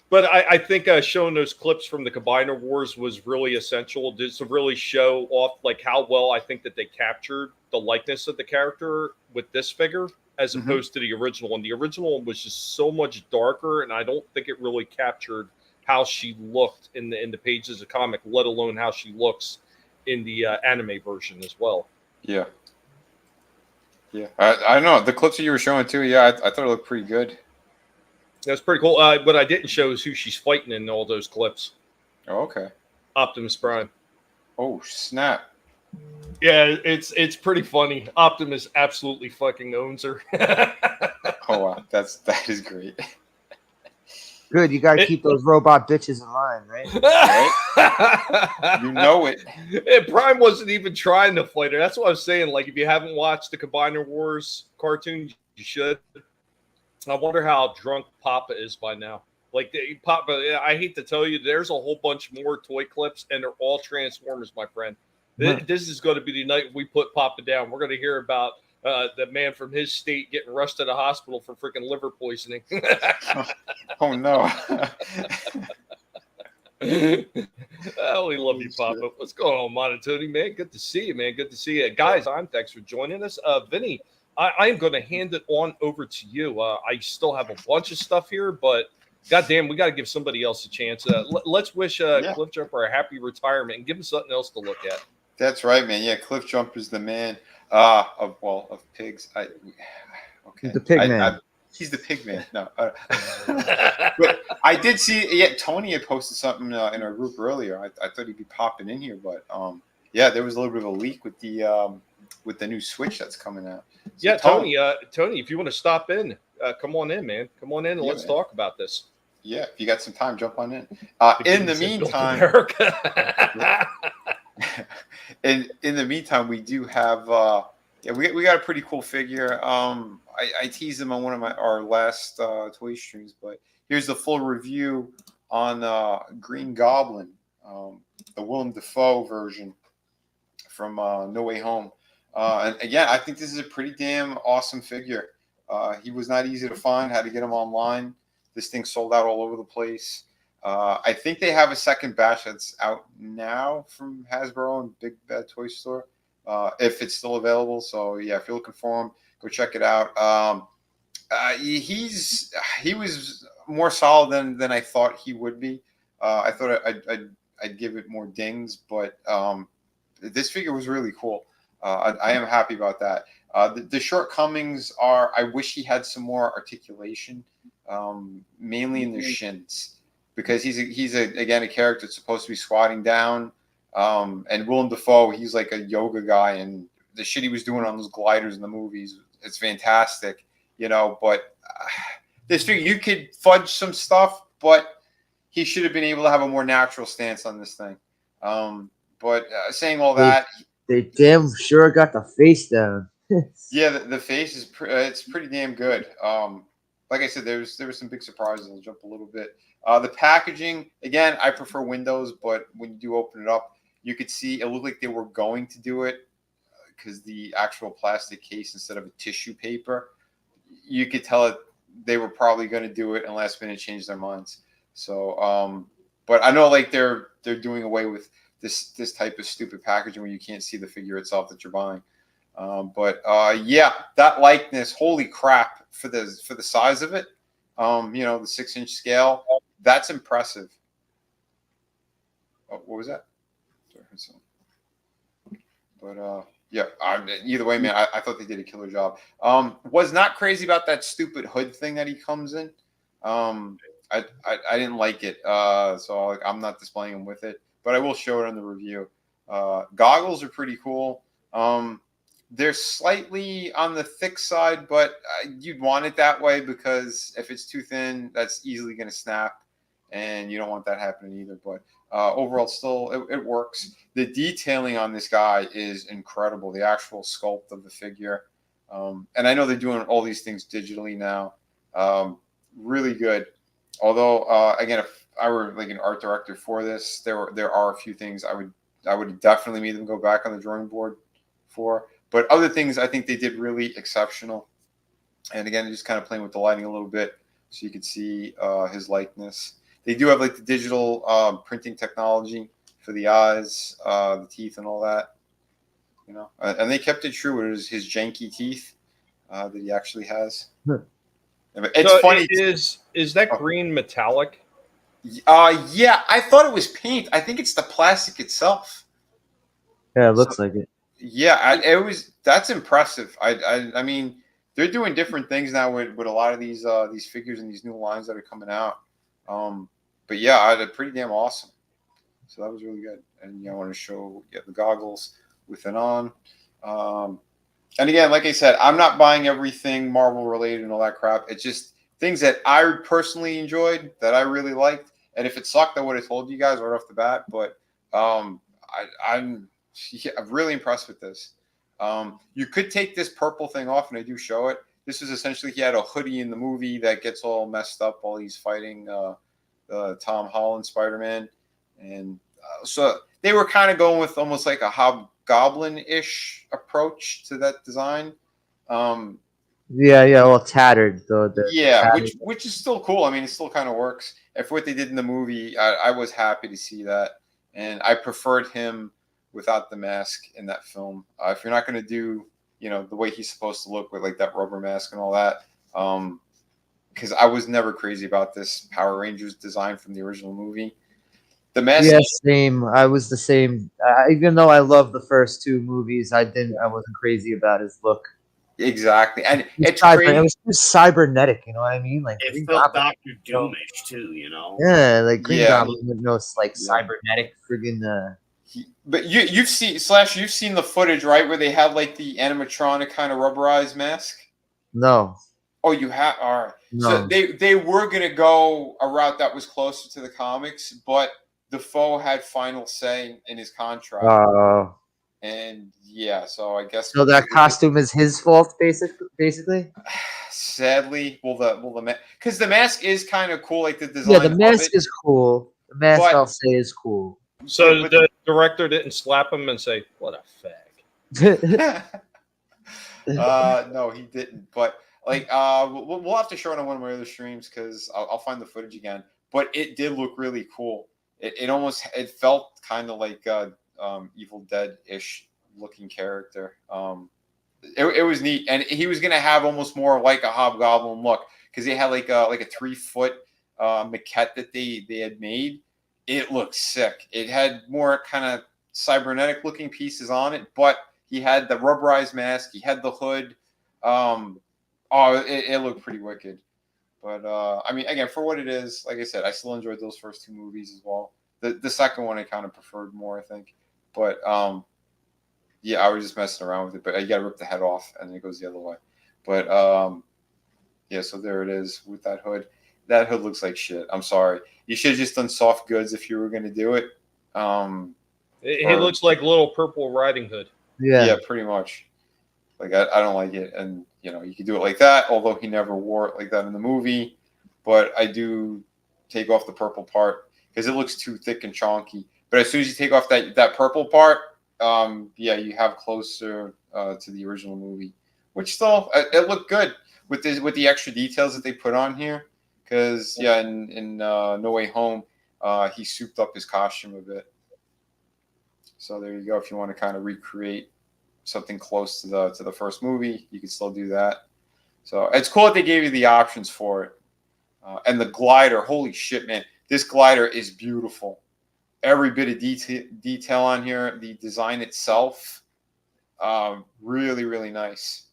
Speaker 2: But I think showing those clips from the Combiner Wars was really essential to really show off like how well I think that they captured the likeness of the character with this figure as opposed to the original one. The original one was just so much darker, and I don't think it really captured how she looked in the pages of comic, let alone how she looks in the anime version as well.
Speaker 3: Yeah. I know the clips that you were showing too. Yeah, I thought it looked pretty good.
Speaker 2: That's pretty cool. What I didn't show is who she's fighting in all those clips.
Speaker 3: Oh, okay.
Speaker 2: Optimus Prime.
Speaker 3: Oh snap!
Speaker 2: Yeah, it's pretty funny. Optimus absolutely fucking owns her.
Speaker 3: Oh wow, that is great.
Speaker 4: Good, you gotta keep those robot bitches in line, right?
Speaker 3: Right? You know it.
Speaker 2: And Prime wasn't even trying to fight her. That's what I was saying. Like, if you haven't watched the Combiner Wars cartoon, you should. I wonder how drunk Papa is by now. Like Pop, I hate to tell you, there's a whole bunch more toy clips, and they're all Transformers, my friend. This is going to be the night we put Papa down. We're going to hear about the man from his state getting rushed to the hospital for freaking liver poisoning.
Speaker 3: Oh no.
Speaker 2: Oh, we love you, Papa. What's going on, Monotony, man? Good to see you, man. Good to see you. Guys, thanks for joining us. Vinny, I am going to hand it on over to you. I still have a bunch of stuff here, but goddamn, we got to give somebody else a chance. Let's wish Cliff Jumper a happy retirement and give him something else to look at.
Speaker 3: That's right, man. Yeah, Cliff Jumper's the man of pigs.
Speaker 4: He's the pig man.
Speaker 3: He's the pig man. No, but I did see. Yeah, Tony had posted something in our group earlier. I thought he'd be popping in here, but yeah, there was a little bit of a leak with the new Switch that's coming out. So
Speaker 2: yeah, Tony, if you want to stop in, come on in, man. Come on in and let's talk about this.
Speaker 3: Yeah, if you got some time, jump on in. In the meantime, in the meantime, we do have we got a pretty cool figure. I teased them on one of our last toy streams, but here's the full review on Green Goblin, the Willem Dafoe version from No Way Home. And again, I think this is a pretty damn awesome figure. He was not easy to find. Had to get him online. This thing sold out all over the place. I think they have a second batch that's out now from Hasbro and Big Bad Toy Store, if it's still available. So yeah, if you're looking for him, go check it out. He was more solid than I thought he would be. I thought I'd give it more dings, but this figure was really cool. I am happy about that. The shortcomings are I wish he had some more articulation, mainly in the shins, because he's again a character that's supposed to be squatting down. And Willem Dafoe, he's like a yoga guy, and the shit he was doing on those gliders in the movies, it's fantastic, but this figure, you could fudge some stuff, but he should have been able to have a more natural stance on this thing. But saying all that,
Speaker 4: they damn sure got the face down.
Speaker 3: Yeah, the face is it's pretty damn good. Like I said, there was some big surprises. I'll jump a little bit. The packaging, again, I prefer windows, but when you do open it up, you could see it looked like they were going to do it because the actual plastic case instead of a tissue paper, you could tell it they were probably going to do it and last minute change their minds. So, but I know like they're doing away with this type of stupid packaging where you can't see the figure itself that you're buying. Yeah, that likeness, holy crap, for the size of it, the 6-inch scale, that's impressive. Oh, what was that? But yeah, either way, man, I thought they did a killer job. Was not crazy about that stupid hood thing that he comes in. I didn't like it, so I'm not displaying him with it, but I will show it on the review. Goggles are pretty cool. They're slightly on the thick side, but you'd want it that way because if it's too thin, that's easily going to snap, and you don't want that happening either. But overall, still, it works. The detailing on this guy is incredible. The actual sculpt of the figure. And I know they're doing all these things digitally now. Really good. Although, again, if I were like an art director for this, there are a few things I would definitely make them go back on the drawing board for. But other things I think they did really exceptional. And again, just kind of playing with the lighting a little bit so you could see his likeness. They do have like the digital printing technology for the eyes, the teeth, and all that. And they kept it true. It was his janky teeth that he actually has. It's funny.
Speaker 2: Is that green metallic?
Speaker 3: Yeah, I thought it was paint. I think it's the plastic itself.
Speaker 4: Yeah, it looks like it.
Speaker 3: Yeah, that's impressive. I mean, they're doing different things now with a lot of these figures and these new lines that are coming out. But yeah, they're pretty damn awesome. So that was really good. And I want to show the goggles with it on. And again, like I said, I'm not buying everything Marvel related and all that crap. It's just things that I personally enjoyed that I really liked. And if it sucked, I would have told you guys right off the bat. But I'm really impressed with this. You could take this purple thing off, and I do show it. This was essentially he had a hoodie in the movie that gets all messed up while he's fighting Tom Holland Spider-Man, and so they were kind of going with almost like a hobgoblin-ish approach to that design.
Speaker 4: Yeah, well, tattered though.
Speaker 3: The which is still cool. I mean, it still kind of works. And for what they did in the movie, I was happy to see that, and I preferred him without the mask in that film. If you're not going to do, the way he's supposed to look with like that rubber mask and all that, because I was never crazy about this Power Rangers design from the original movie. The mask,
Speaker 4: yeah, same. I was the same. Even though I love the first two movies, I wasn't crazy about his look.
Speaker 3: Exactly, and it's
Speaker 4: crazy. It was just cybernetic. You know what I mean? Like
Speaker 5: it felt Doctor Doomish too.
Speaker 4: Yeah, like Green Goblin with no like cybernetic friggin'.
Speaker 3: But you've seen the footage, right, where they had like the animatronic kind of rubberized mask?
Speaker 4: No.
Speaker 3: Oh, you have? All right.
Speaker 4: No.
Speaker 3: So they were going to go a route that was closer to the comics, but Defoe had final say in his contract.
Speaker 4: Oh.
Speaker 3: And yeah, so I guess.
Speaker 4: So that costume is his fault, basically.
Speaker 3: Sadly, because the mask is kind of cool, like the design.
Speaker 4: Yeah, the mask is cool. The mask, I'll say, is cool.
Speaker 2: So the director didn't slap him and say, "What a fag."
Speaker 3: No, he didn't. But like, we'll have to show it on one of my other streams because I'll find the footage again. But it did look really cool. It felt kind of like Evil Dead-ish looking character. It was neat, and he was gonna have almost more like a hobgoblin look because they had like a 3-foot maquette that they had made. It looked sick. It had more kind of cybernetic looking pieces on it, but he had the rubberized mask. He had the hood. It looked pretty wicked. But I mean, again, for what it is, like I said, I still enjoyed those first two movies as well. The second one I kind of preferred more, I think. But yeah, I was just messing around with it. But you got to rip the head off, and then it goes the other way. But yeah, so there it is with that hood. That hood looks like shit. I'm sorry. You should have just done soft goods if you were going to do it.
Speaker 2: It looks like Little Purple Riding Hood.
Speaker 3: Yeah, pretty much. Like I don't like it, and you could do it like that. Although he never wore it like that in the movie, but I do take off the purple part because it looks too thick and chonky. But as soon as you take off that purple part, yeah, you have closer to the original movie, which still it looked good with the extra details that they put on here. Because yeah, in No Way Home, he souped up his costume a bit. So there you go. If you want to kind of recreate something close to the first movie, you can still do that. So it's cool that they gave you the options for it. And the glider, holy shit, man! This glider is beautiful. Every bit of detail on here, the design itself, really, really nice.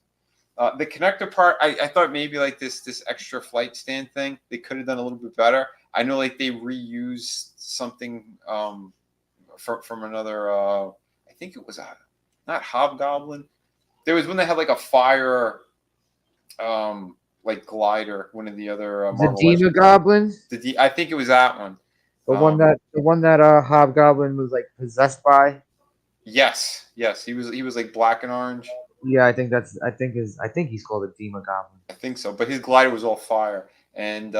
Speaker 3: The connector part, I thought maybe like this extra flight stand thing, they could have done a little bit better. I know like they reused something from another, I think it was not Hobgoblin. There was one that had like a fire like glider, one of the other Marvel
Speaker 4: the Demogoblin?
Speaker 3: I think it was that one.
Speaker 4: The one that Hobgoblin was like possessed by.
Speaker 3: Yes, he was like black and orange.
Speaker 4: Yeah, I think he's called a Demogoblin.
Speaker 3: I think so, but his glider was all fire, and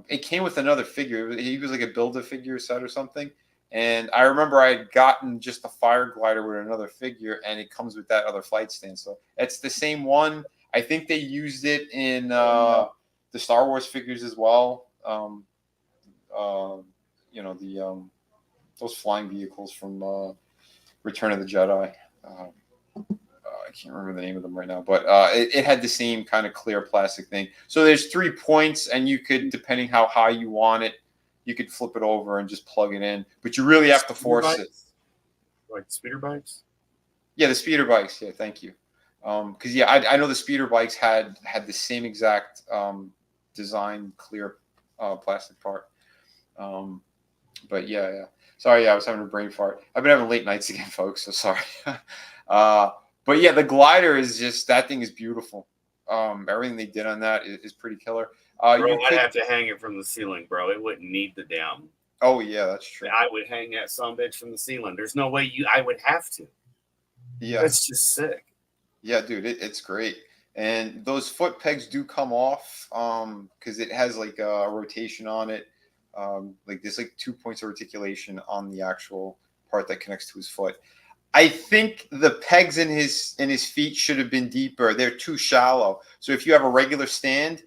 Speaker 3: it came with another figure. He was like a Build-A-Figure set or something, and I remember I had gotten just a fire glider with another figure, and it comes with that other flight stand. So it's the same one. I think they used it in the Star Wars figures as well. Those flying vehicles from Return of the Jedi. I can't remember the name of them right now, but it had the same kind of clear plastic thing. So there's 3 points, and you could, depending how high you want it, you could flip it over and just plug it in. But you really have to force it.
Speaker 5: Like speeder bikes?
Speaker 3: Yeah, the speeder bikes. Yeah, thank you. Because yeah, I know the speeder bikes had the same exact design, clear plastic part. But yeah. Sorry, yeah, I was having a brain fart. I've been having late nights again, folks. So sorry. But yeah, the glider is just, that thing is beautiful. Everything they did on that is pretty killer.
Speaker 5: Bro, I'd have to hang it from the ceiling, bro. It wouldn't need the damn.
Speaker 3: Oh yeah, that's true.
Speaker 5: I would hang that sumbitch from the ceiling. There's no way I would have to.
Speaker 3: Yeah,
Speaker 5: that's just sick.
Speaker 3: Yeah, dude, it's great. And those foot pegs do come off because it has like a rotation on it. Like there's like 2 points of articulation on the actual part that connects to his foot. I think the pegs in his feet should have been deeper. They're too shallow. So if you have a regular stand,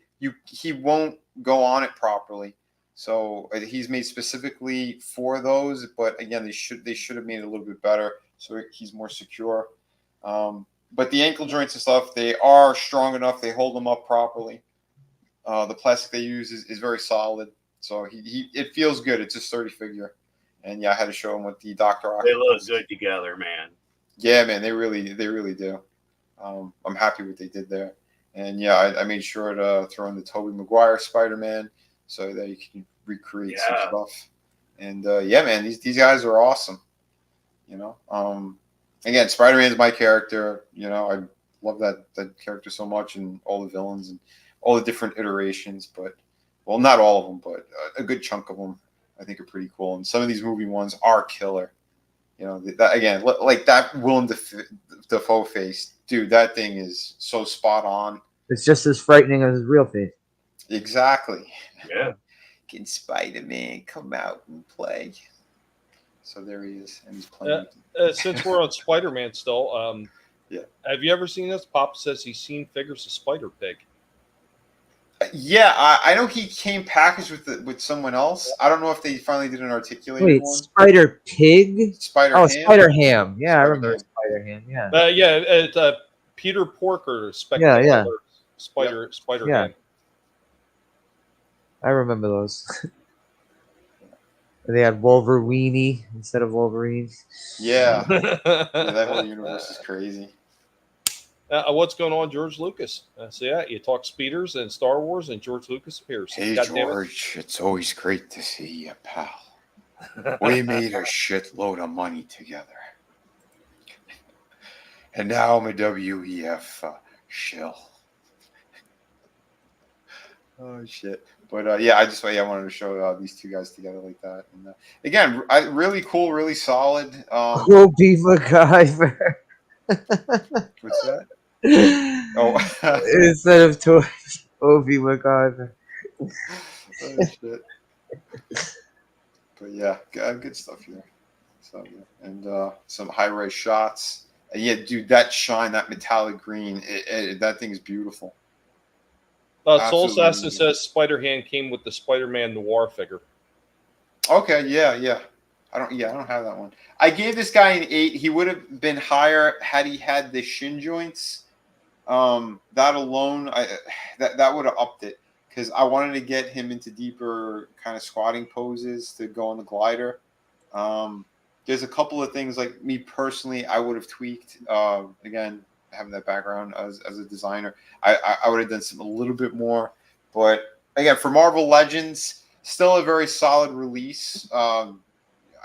Speaker 3: he won't go on it properly. So he's made specifically for those. But again, they should have made it a little bit better so he's more secure. But the ankle joints and stuff, they are strong enough. They hold them up properly. The plastic they use is very solid. So it feels good. It's a sturdy figure. And yeah, I had to show him what the Dr.
Speaker 5: They look good together, man.
Speaker 3: Yeah, man, they really do. I'm happy what they did there. And yeah, I made sure to throw in the Tobey Maguire Spider-Man so that you can recreate some stuff. And yeah, man, these guys are awesome. You know, again, Spider-Man is my character. You know, I love that character so much, and all the villains and all the different iterations. But well, not all of them, but a good chunk of them I think are pretty cool. And some of these movie ones are killer. You know, that again, like that Willem Dafoe face, dude. That thing is so spot on.
Speaker 4: It's just as frightening as his real face.
Speaker 3: Exactly.
Speaker 5: Yeah.
Speaker 3: Can Spider-Man come out and play? So there he is, and he's playing.
Speaker 2: Since we're on Spider-Man still,
Speaker 3: yeah.
Speaker 2: Have you ever seen this? Pop says he's seen figures of Spider-Pig.
Speaker 3: Yeah, I know he came packaged with someone else. I don't know if they finally did an articulated one.
Speaker 4: Spider-Pig?
Speaker 3: Spider-Ham?
Speaker 4: Spider-Ham. Yeah, I remember Spider-Ham. Yeah.
Speaker 2: Yeah, it's Peter Porker.
Speaker 4: Yeah.
Speaker 2: Spider-Ham.
Speaker 4: Yeah. I remember those. They had Wolverine instead of Wolverine.
Speaker 3: Yeah. That whole universe is crazy.
Speaker 2: What's going on, George Lucas? So yeah, you talk speeders and Star Wars, and George Lucas appears.
Speaker 3: Hey, George, it's always great to see you, pal. We made a shitload of money together. And now I'm a WEF shill. Oh, shit. But yeah, I wanted to show these two guys together like that. And again, really cool, really solid.
Speaker 4: Kobe MacGyver.
Speaker 3: What's that? Oh,
Speaker 4: instead of toys, Kobe MacGyver.
Speaker 3: Oh, shit. But yeah, good stuff here. So yeah. And some high-res shots. And yeah, dude, that shine, that metallic green, that thing is beautiful.
Speaker 2: Soul Assassin says Spider-Ham came with the Spider-Man Noir figure.
Speaker 3: Okay, yeah. I don't have that one. I gave this guy an 8. He would have been higher had he had the shin joints. That alone, that would have upped it because I wanted to get him into deeper kind of squatting poses to go on the glider. There's a couple of things like me personally, I would have tweaked. Again, having that background as a designer, I would have done a little bit more. But again, for Marvel Legends, still a very solid release.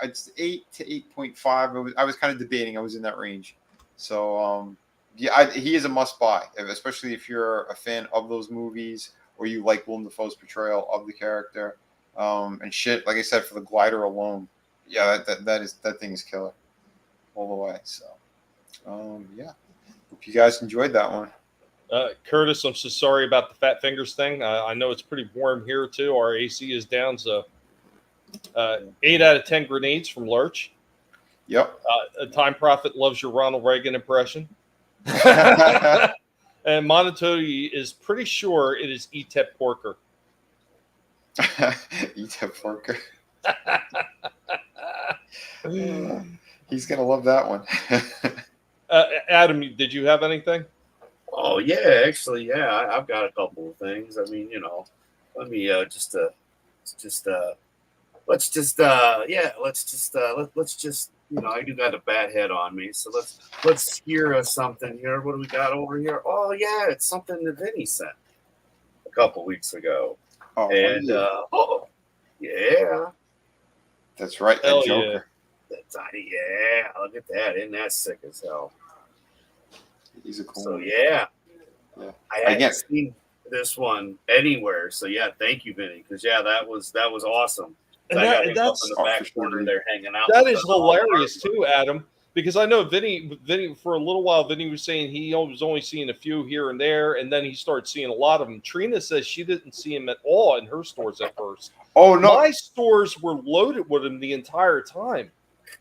Speaker 3: It's 8 to 8.5. I was kind of debating. I was in that range. So, yeah, he is a must buy, especially if you're a fan of those movies or you like Willem Dafoe's portrayal of the character. And shit, like I said, for the glider alone, yeah, that thing is killer all the way. So, yeah, hope you guys enjoyed that one.
Speaker 2: Curtis, I'm so sorry about the fat fingers thing. I know it's pretty warm here too. Our AC is down, so 8 out of 10 grenades from Lurch.
Speaker 3: Yep.
Speaker 2: Time Prophet loves your Ronald Reagan impression. And Monotoni is pretty sure it is Etep Porker.
Speaker 3: Etep Porker. He's gonna love that one.
Speaker 2: Adam, did you have anything?
Speaker 5: Oh yeah, actually, yeah, I've got a couple of things. I mean, you know, let me let's just you know, I do got a bad head on me, so let's hear something here. What do we got over here? Oh yeah, it's something that Vinnie sent a couple weeks ago.
Speaker 3: Oh,
Speaker 5: and yeah,
Speaker 3: that's right, that Joker.
Speaker 5: Yeah, look at that. Isn't that sick as hell?
Speaker 3: He's a cool.
Speaker 5: So
Speaker 3: one.
Speaker 5: Yeah. I hadn't
Speaker 3: Again,
Speaker 5: seen this one anywhere. So yeah, thank you, Vinnie, because yeah, that was awesome.
Speaker 2: And
Speaker 5: I got him up
Speaker 2: that's
Speaker 5: in the back corner there hanging out.
Speaker 2: That is hilarious too, Adam. Because I know Vinnie for a little while, Vinnie was saying he was only seeing a few here and there, and then he started seeing a lot of them. Trina says she didn't see him at all in her stores at first.
Speaker 3: Oh no,
Speaker 2: my stores were loaded with him the entire time.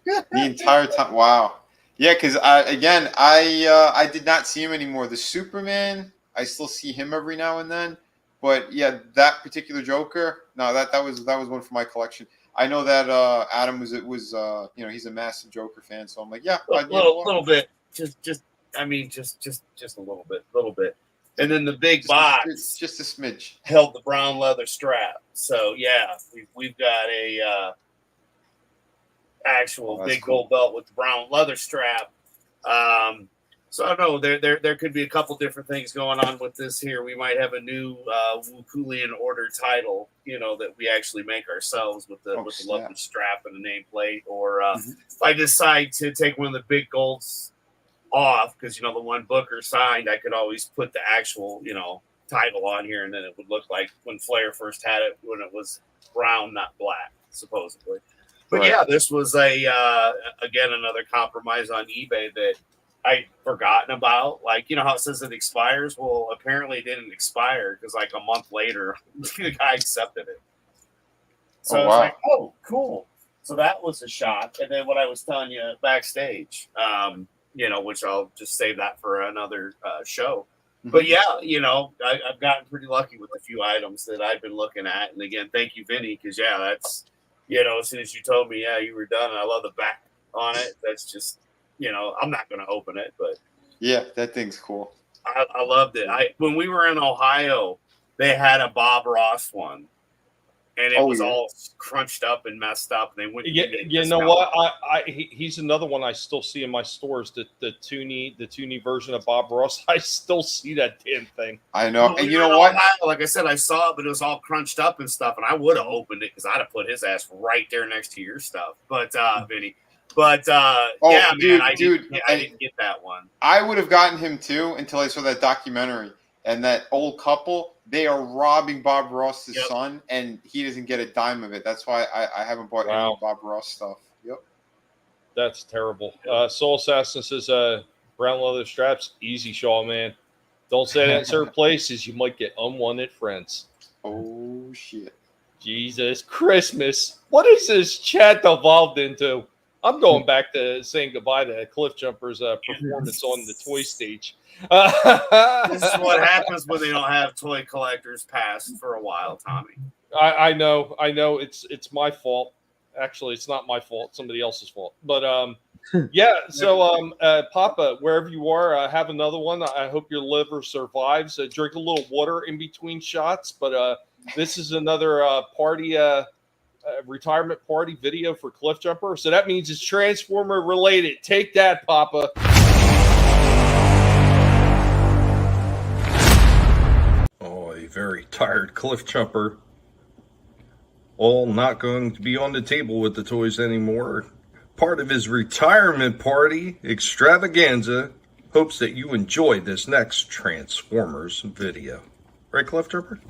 Speaker 3: The entire time. Wow. Yeah, because I did not see him anymore. The Superman, I still see him every now and then, but yeah, that particular Joker, no, that was one for my collection. I know that Adam was he's a massive Joker fan, so I'm like, yeah,
Speaker 5: a little bit, just a little bit, and then the big box,
Speaker 3: just a smidge,
Speaker 5: held the brown leather strap. So yeah, we've got a actual big gold belt with the brown leather strap. So I don't know, there could be a couple different things going on with this here. We might have a new Wukulian order title, that we actually make ourselves with the lovely strap and the nameplate. Or if I decide to take one of the big golds off, because the one Booker signed, I could always put the actual title on here, and then it would look like when Flair first had it, when it was brown, not black, supposedly. But yeah, this was again another compromise on eBay that I'd forgotten about. Like, how it says it expires? Well, apparently it didn't expire, because like a month later, the guy accepted it. So I was like, oh, cool. So that was a shock. And then what I was telling you backstage, which I'll just save that for another show. Mm-hmm. But yeah, I've gotten pretty lucky with a few items that I've been looking at. And again, thank you, Vinnie, because yeah, that's, as soon as you told me, yeah, you were done, and I love the back on it. That's just, I'm not going to open it, but
Speaker 3: yeah, that thing's cool.
Speaker 5: I loved it. When we were in Ohio, they had a Bob Ross one, and it was all crunched up and messed up. And they wouldn't.
Speaker 2: You know what? He's another one I still see in my stores. The Toonie version of Bob Ross. I still see that damn thing.
Speaker 3: I know, and you know what?
Speaker 5: Ohio, like I said, I saw it, but it was all crunched up and stuff, and I would have opened it because I'd have put his ass right there next to your stuff. But Vinnie. But yeah, man, I didn't get that one. I
Speaker 3: would have gotten him too until I saw that documentary, and that old couple, they are robbing Bob Ross's son, and he doesn't get a dime of it. That's why I haven't bought any Bob Ross stuff. Yep.
Speaker 2: That's terrible. Soul Assassin says brown leather straps, easy, Shaw, man. Don't say that in certain places. You might get unwanted friends.
Speaker 3: Oh shit.
Speaker 2: Jesus Christmas. What is this chat evolved into? I'm going back to saying goodbye to Cliff Jumper's performance on the toy stage.
Speaker 5: This is what happens when they don't have Toy Collectors Pass for a while, Tommy.
Speaker 2: I know. It's my fault. Actually, it's not my fault. Somebody else's fault. But yeah. So Papa, wherever you are, have another one. I hope your liver survives. Drink a little water in between shots. But this is another party. Retirement party video for Cliff Jumper. So that means it's Transformer related. Take that, Papa. Oh, a very tired Cliff Jumper. All not going to be on the table with the toys anymore. Part of his retirement party extravaganza. Hopes that you enjoy this next Transformers video. Right, Cliff Jumper?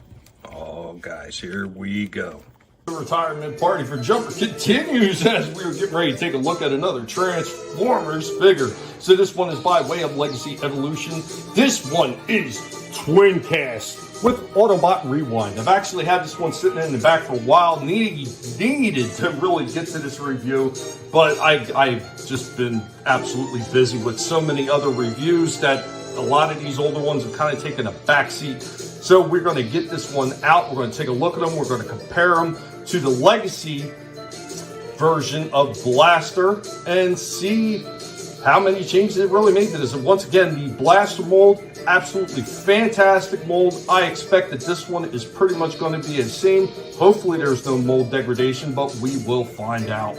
Speaker 2: Oh, guys, here we go. The retirement party for Jumper continues as we were getting ready to take a look at another Transformers figure. So this one is by way of Legacy Evolution. This one is Twin Cast with Autobot Rewind. I've actually had this one sitting in the back for a while. Needed to really get to this review, but I've just been absolutely busy with so many other reviews that a lot of these older ones have kind of taken a backseat. So we're going to get this one out. We're going to take a look at them. We're going to compare them to the Legacy version of Blaster and see how many changes it really made to this. And once again, the Blaster mold, absolutely fantastic mold. I expect that this one is pretty much going to be the same. Hopefully there's no mold degradation, but we will find out.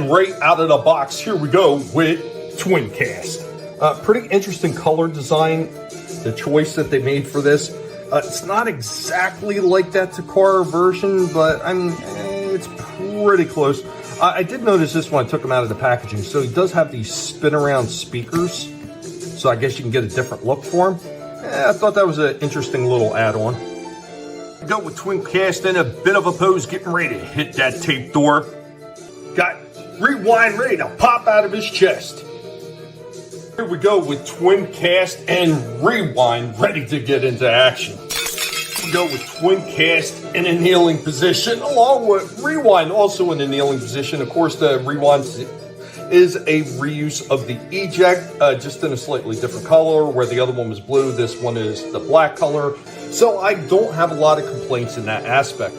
Speaker 2: Right out of the box, here we go with Twin Cast. Pretty interesting color design, the choice that they made for this. It's not exactly like that Takara version, but I mean, it's pretty close. I did notice this when I took him out of the packaging. So he does have these spin around speakers. So I guess you can get a different look for him. I thought that was an interesting little add-on. Go with Twin Cast in a bit of a pose, getting ready to hit that tape door. Got
Speaker 9: Rewind ready to pop out of his chest. Here we go with Twin Cast and Rewind ready to get into action. We go with Twin Cast in a kneeling position, along with Rewind also in a kneeling position. Of course, the Rewind is a reuse of the eject, just in a slightly different color. Where the other one was blue, this one is the black color. So I don't have a lot of complaints in that aspect.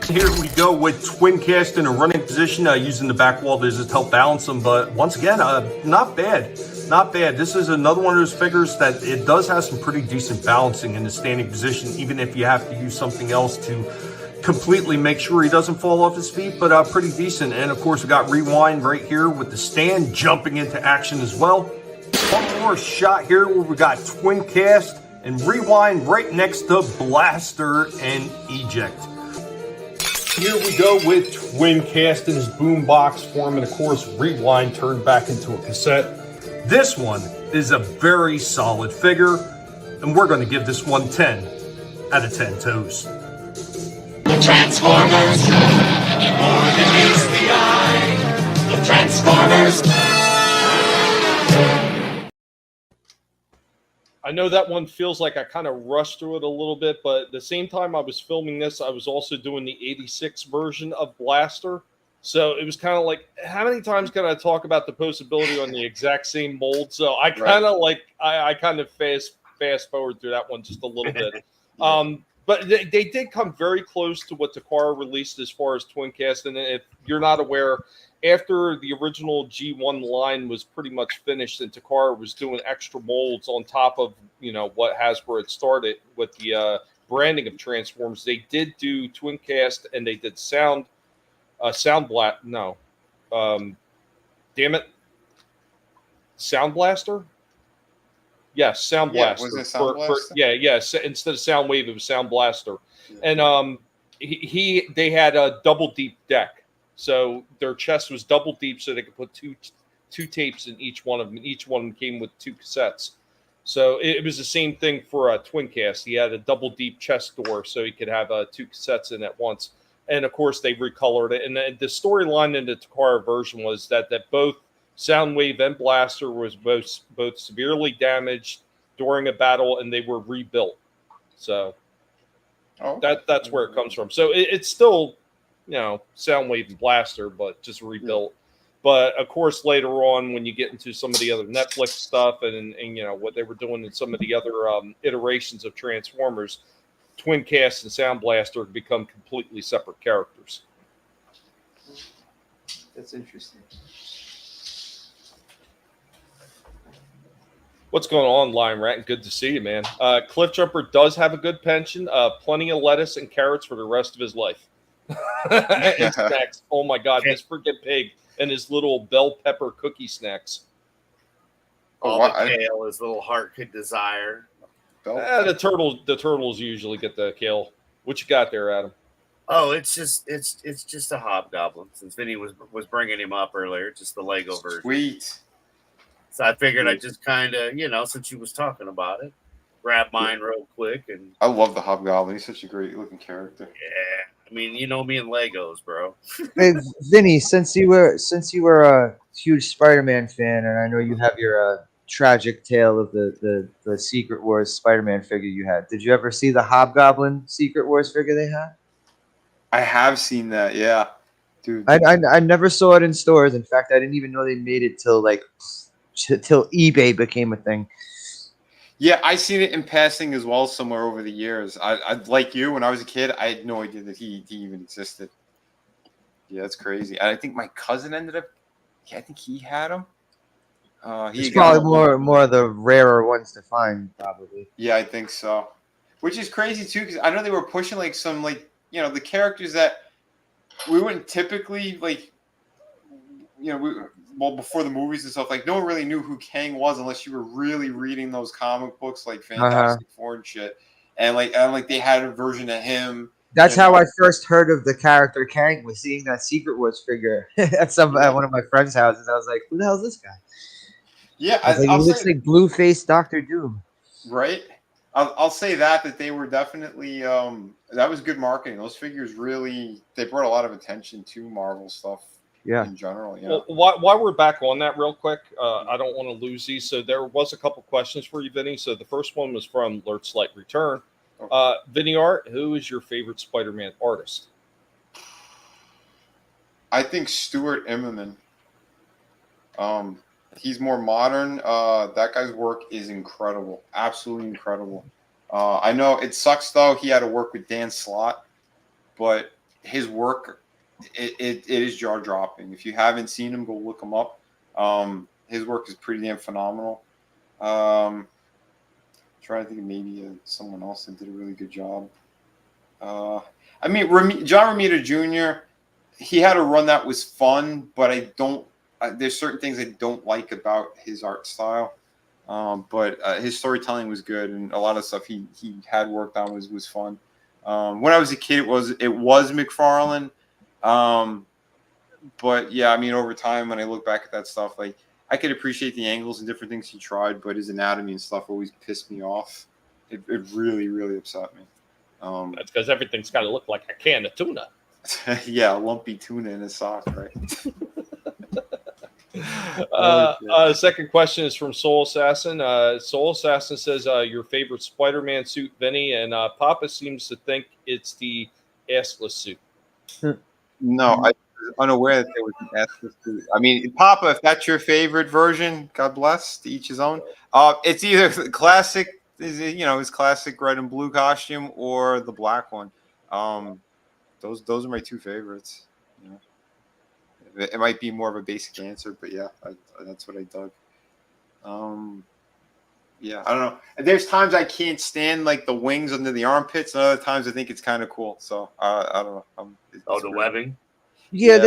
Speaker 9: Here we go with Twin Cast in a running position, using the back wall to just help balance them. But once again, not bad. Not bad. This is another one of those figures that it does have some pretty decent balancing in the standing position, even if you have to use something else to completely make sure he doesn't fall off his feet, but pretty decent. And of course, we got Rewind right here with the stand jumping into action as well. One more shot here where we got Twin Cast and Rewind right next to Blaster and Eject. Here we go with Twin Cast in his boombox form, and of course, Rewind turned back into a cassette. This one is a very solid figure, and we're going to give this one 10 out of 10 toes.
Speaker 8: The Transformers, more than meets the eye. The Transformers.
Speaker 2: I know that one feels like I kind of rushed through it a little bit, but at the same time I was filming this, I was also doing the 86 version of Blaster. So it was kind of like, how many times can I talk about the posability on the exact same mold? So I kind of I kind of fast forward through that one just a little bit. But they did come very close to what Takara released as far as Twin Cast. And if you're not aware, after the original G1 line was pretty much finished and Takara was doing extra molds on top of, what Hasbro had started with the branding of Transformers, they did do Twin Cast and they did Sound Blaster. Yes, Sound Blaster.
Speaker 3: Was it Sound Blaster?
Speaker 2: Instead of Sound Wave, it was Sound Blaster. And they had a double deep deck. So their chest was double deep so they could put two tapes in each one of them. Each one came with 2 cassettes. So it was the same thing for Twin Cast. He had a double deep chest door so he could have 2 cassettes in at once. And of course, they recolored it. And the storyline in the Takara version was that both Soundwave and Blaster was both severely damaged during a battle, and they were rebuilt. So that's where it comes from. So it's still, Soundwave and Blaster, but just rebuilt. But of course, later on, when you get into some of the other Netflix stuff and what they were doing in some of the other iterations of Transformers, Twin Cast and Sound Blaster become completely separate characters.
Speaker 4: That's interesting.
Speaker 2: What's going on, Lion Rat? Good to see you, man. Cliff Jumper does have a good pension. Plenty of lettuce and carrots for the rest of his life. And snacks. Oh my God, this freaking pig and his little bell pepper cookie snacks.
Speaker 5: All the kale his little heart could desire.
Speaker 2: The turtles usually get the kale. What you got there, Adam?
Speaker 5: Oh, it's just a hobgoblin. Since Vinnie was bringing him up earlier, just the Lego version.
Speaker 3: Sweet.
Speaker 5: So I figured I'd just kind of, since you was talking about it, grab mine real quick. And
Speaker 3: I love the Hobgoblin. He's such a great looking character.
Speaker 5: Yeah, I mean, you know me and Legos, bro.
Speaker 4: Hey, Vinnie, since you were a huge Spider-Man fan, and I know you have your tragic tale of the Secret Wars Spider-Man figure you had. Did you ever see the Hobgoblin Secret Wars figure they had?
Speaker 3: I have seen that, yeah. Dude.
Speaker 4: I never saw it in stores. In fact, I didn't even know they made it till eBay became a thing.
Speaker 3: Yeah, I seen it in passing as well somewhere over the years. I like you, when I was a kid, I had no idea that he even existed. Yeah, that's crazy. I think my cousin ended up. I think he had him.
Speaker 4: He's probably more of the rarer ones to find, probably.
Speaker 3: Yeah, I think so. Which is crazy too, because I know they were pushing some the characters that we wouldn't typically before the movies and stuff, no one really knew who Kang was unless you were really reading those comic books like Fantastic Four and shit. And they had a version of him.
Speaker 4: That's how I first heard of the character Kang, was seeing that Secret Wars figure at one of my friends' houses. I was like, who the hell is this guy?
Speaker 3: Yeah,
Speaker 4: he looks like blue-faced Dr. Doom.
Speaker 3: Right. I'll say that they were definitely that was good marketing. Those figures really, they brought a lot of attention to Marvel stuff.
Speaker 4: Yeah.
Speaker 3: in general.
Speaker 2: Well, while we're back on that real quick, I don't want to lose these. So there was a couple questions for you, Vinny. So the first one was from Lurt Slight Return. Vinny Art, who is your favorite Spider-Man artist?
Speaker 3: I think Stuart Immonen. He's more modern. That guy's work is incredible, absolutely incredible. I know it sucks though. He had to work with Dan Slott, but his work it is jaw dropping. If you haven't seen him, go look him up. His work is pretty damn phenomenal. Trying to think of maybe someone else that did a really good job. I mean, John Romita Jr. He had a run that was fun, but I don't. There's certain things I don't like about his art style, but his storytelling was good, and a lot of stuff he had worked on was fun. When I was a kid, it was McFarlane, but yeah, I mean, over time, when I look back at that stuff, like I could appreciate the angles and different things he tried, but his anatomy and stuff always pissed me off. It really, really upset me.
Speaker 2: That's because everything's got to look like a can of tuna.
Speaker 3: Yeah, a lumpy tuna in a sock, right?
Speaker 2: Second question is from Soul Assassin. Soul Assassin says your favorite Spider-Man suit, Vinny, and Papa seems to think it's the assless suit.
Speaker 3: No, I was unaware that there was an assless suit. I mean, Papa, if that's your favorite version, God bless. To each his own. It's either the classic, his classic red and blue costume, or the black one. Those are my two favorites. You know? It might be more of a basic answer, but yeah, that's what I dug. Yeah, I don't know. There's times I can't stand like the wings under the armpits, and other times I think it's kind of cool. So I don't know.
Speaker 5: The webbing.
Speaker 4: Yeah,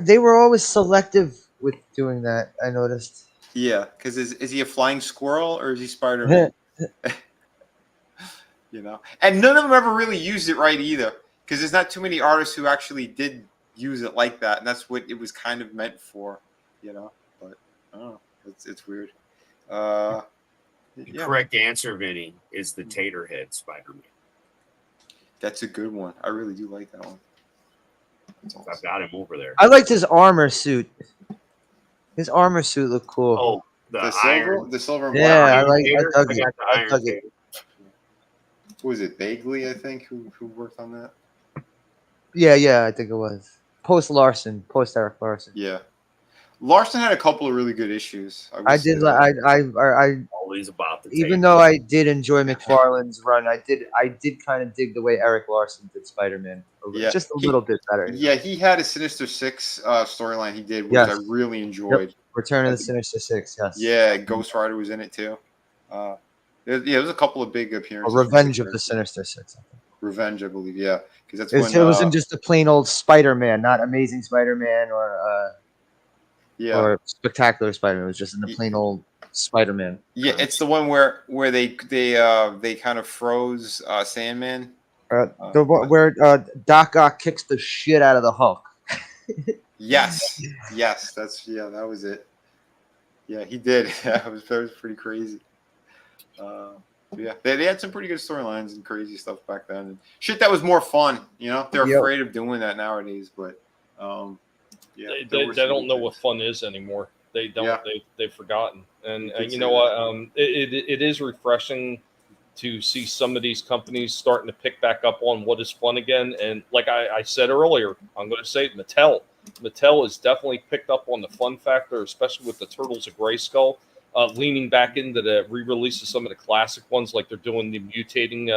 Speaker 4: they were always selective with doing that. I noticed.
Speaker 3: Yeah, because is he a flying squirrel or is he Spider-Man? And none of them ever really used it right either, because there's not too many artists who actually did use it like that, and that's what it was kind of meant for, But I don't know, it's weird.
Speaker 5: The correct answer, Vinny, is the Taterhead Spider-Man.
Speaker 3: That's a good one. I really do like that one.
Speaker 5: Awesome. I've got him over there.
Speaker 4: I liked his armor suit. His armor suit looked cool.
Speaker 5: Oh, the
Speaker 3: silver. And
Speaker 4: yeah,
Speaker 3: black.
Speaker 4: I dug it.
Speaker 3: Who was it? Bagley, I think, who worked on that.
Speaker 4: Yeah, I think it was post Eric Larson.
Speaker 3: Yeah, Larson had a couple of really good issues.
Speaker 4: I did. I
Speaker 5: always about the
Speaker 4: even though I did enjoy McFarlane's run, I did kind of dig the way Eric Larson did Spider-Man. Just a little bit better.
Speaker 3: Yeah, he had a Sinister Six storyline he did, which I really enjoyed.
Speaker 4: Yep. Return of the Sinister Six. Yes.
Speaker 3: Yeah, Ghost Rider was in it too. There's a couple of big appearances.
Speaker 4: Revenge of the Sinister Six. I think.
Speaker 3: Revenge, I believe. Yeah, because that's
Speaker 4: it wasn't just a plain old Spider-Man, not Amazing Spider-Man or Spectacular Spider-Man. It was just in the plain old Spider-Man.
Speaker 3: Yeah, it's the one where they kind of froze Sandman.
Speaker 4: Where Doc Ock kicks the shit out of the Hulk.
Speaker 3: Yes, that was it. Yeah, he did. That was pretty crazy. Yeah, they had some pretty good storylines and crazy stuff back then. And shit that was more fun, They're afraid of doing that nowadays, but
Speaker 2: they don't know what fun is anymore. They don't. Yeah. They've forgotten. And you know what? It is refreshing to see some of these companies starting to pick back up on what is fun again. And like I said earlier, I'm going to say it, Mattel has definitely picked up on the fun factor, especially with the Turtles of Grayskull. Leaning back into the re-release of some of the classic ones, like they're doing the mutating.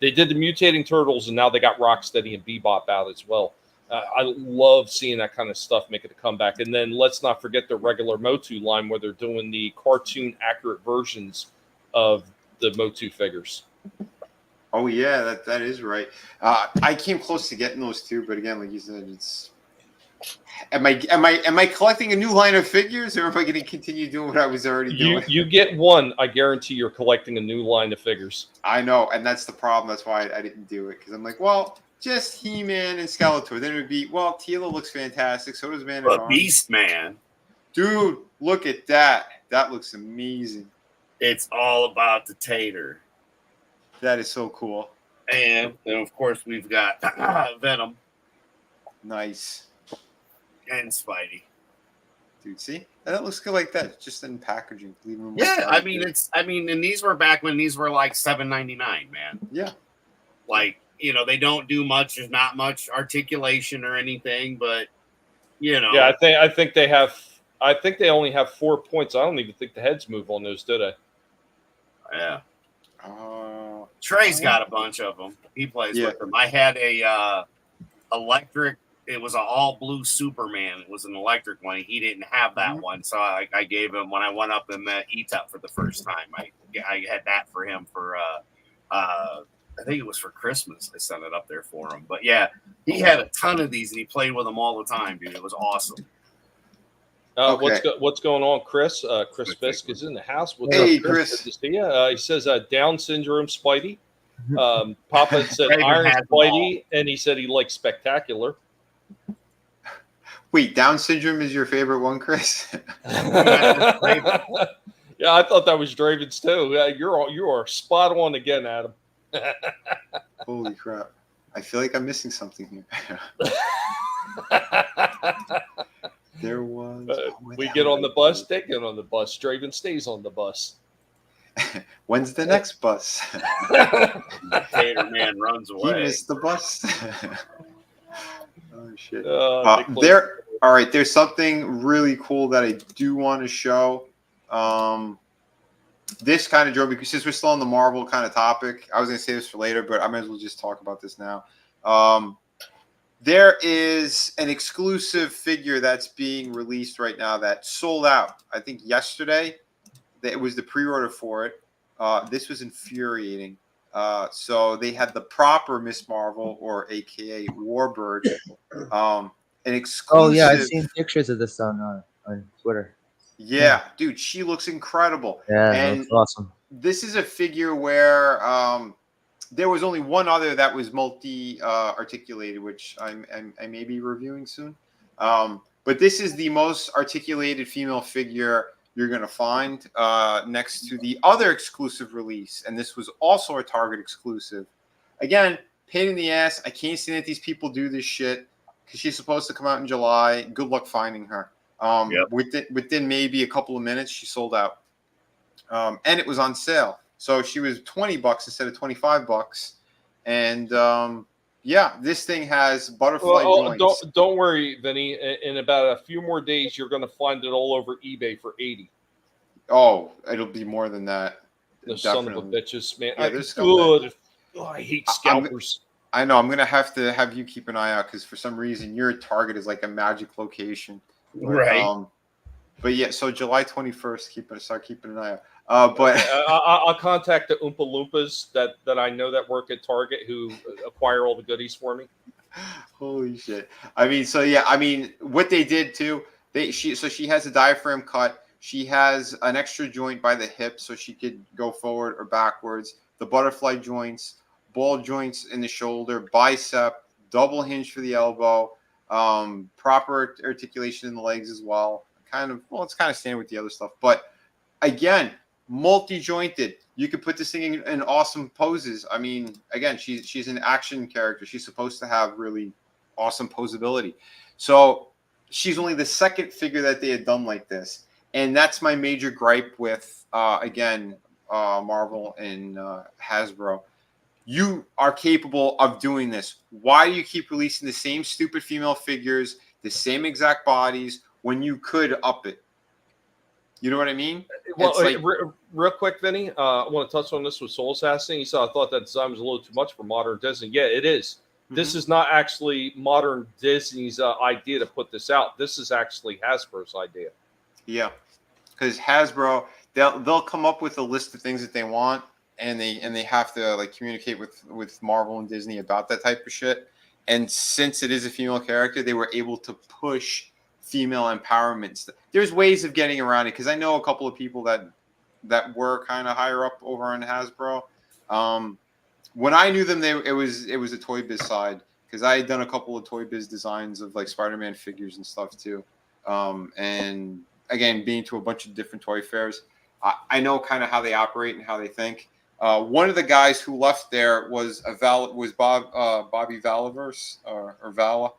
Speaker 2: They did the mutating Turtles, and now they got Rocksteady and Bebop out as well. I love seeing that kind of stuff making a comeback. And then let's not forget the regular Motu line, where they're doing the cartoon accurate versions of the Motu figures.
Speaker 3: Oh yeah, that is right. I came close to getting those too, but again, like you said, it's. Am I collecting a new line of figures, or am I going to continue doing what I was already doing?
Speaker 2: You get one. I guarantee you're collecting a new line of figures.
Speaker 3: I know, and that's the problem. That's why I didn't do it, because I'm like, well, just He-Man and Skeletor. Then it would be, well, Tila looks fantastic. So does Man at Arms.
Speaker 5: Beast Man.
Speaker 3: Dude, look at that. That looks amazing.
Speaker 5: It's all about the tater.
Speaker 3: That is so cool.
Speaker 5: And of course, we've got Venom.
Speaker 3: Nice.
Speaker 5: And Spidey.
Speaker 3: Dude, see? That looks good like that. Just in packaging. Leave them
Speaker 5: Yeah, I mean, and these were back when these were like $7.99, man.
Speaker 3: Yeah.
Speaker 5: Like, you know, they don't do much. There's not much articulation or anything, but, you know.
Speaker 2: Yeah, I think they only have 4 points. I don't even think the heads move on those, do they?
Speaker 5: Yeah. Trey's got a bunch of them. He plays with them. I had a electric. It was an all blue Superman. It was an electric one. He didn't have that one, so I gave him when I went up and met ETUP for the first time. I had that for him for I think it was for Christmas. I sent it up there for him. But yeah, he had a ton of these and he played with them all the time, dude. It was awesome.
Speaker 2: What's going on, Chris? Chris Fisk is in the house. What's
Speaker 3: hey,
Speaker 2: up,
Speaker 3: Chris.
Speaker 2: Good to see you. He says Down syndrome Spidey. Papa said
Speaker 5: Raven
Speaker 2: Iron
Speaker 5: has them
Speaker 2: Spidey, and he said he likes Spectacular.
Speaker 3: Wait, Down syndrome is your favorite one, Chris?
Speaker 2: Yeah, I thought that was Draven's too. You are spot on again, Adam.
Speaker 3: Holy crap! I feel like I'm missing something here. There was.
Speaker 2: We get on the bus. They get on the bus. Draven stays on the bus.
Speaker 3: When's the next bus?
Speaker 5: Tater Man runs away.
Speaker 3: He missed the bus. Oh shit! All right. There's something really cool that I do want to show. This kind of drove me because since we're still on the Marvel kind of topic, I was going to say this for later, but I might as well just talk about this now. There is an exclusive figure that's being released right now that sold out. I think yesterday. It was the pre-order for it. This was infuriating. So they had the proper Miss Marvel, or AKA Warbird, an exclusive.
Speaker 4: Oh yeah, I've seen pictures of this on Twitter.
Speaker 3: Yeah, dude, she looks incredible.
Speaker 4: Yeah,
Speaker 3: and
Speaker 4: that's awesome.
Speaker 3: This is a figure where there was only one other that was multi-articulated, which I may be reviewing soon. But this is the most articulated female figure you're going to find next to the other exclusive release. And this was also a Target exclusive. Again, pain in the ass. I can't stand that these people do this shit because she's supposed to come out in July. Good luck finding her. Within maybe a couple of minutes, she sold out. And it was on sale. So she was $20 instead of $25. And yeah, this thing has butterfly joints.
Speaker 2: Don't worry, Vinny. In about a few more days, you're going to find it all over eBay for $80.
Speaker 3: Oh, it'll be more than that.
Speaker 2: The son of a bitches, man.
Speaker 3: Yeah,
Speaker 2: good. Oh, I hate scalpers.
Speaker 3: I know. I'm going to have you keep an eye out because for some reason your Target is like a magic location.
Speaker 5: Right.
Speaker 3: But yeah, so July 21st, start keeping an eye out. But
Speaker 2: I'll contact the Oompa Loompas that I know that work at Target who acquire all the goodies for me.
Speaker 3: Holy shit! I mean, what they did too. She has a diaphragm cut. She has an extra joint by the hip, so she could go forward or backwards. The butterfly joints, ball joints in the shoulder, bicep, double hinge for the elbow, proper articulation in the legs as well. It's kind of standard with the other stuff, but again, multi-jointed. You could put this thing in awesome poses. I mean, again, she's an action character. She's supposed to have really awesome posability. So she's only the second figure that they had done like this, and that's my major gripe with Marvel and Hasbro. You are capable of doing this. Why do you keep releasing the same stupid female figures, the same exact bodies, when you could up it? You know what I mean?
Speaker 2: Well, real quick, Vinny, I want to touch on this with Soul Assassin. He said, I thought that design was a little too much for modern Disney. Yeah, it is. Mm-hmm. This is not actually modern Disney's idea to put this out. This is actually Hasbro's idea. Yeah.
Speaker 3: Because Hasbro, they'll come up with a list of things that they want, and they have to like communicate with Marvel and Disney about that type of shit. And since it is a female character, they were able to push female empowerment. There's ways of getting around it because I know a couple of people that were kind of higher up over on Hasbro. When I knew them, it was a Toy Biz side because I had done a couple of Toy Biz designs of like Spider-Man figures and stuff too. And again, being to a bunch of different toy fairs, I know kind of how they operate and how they think. One of the guys who left there was Bobby Valaverse or Vala.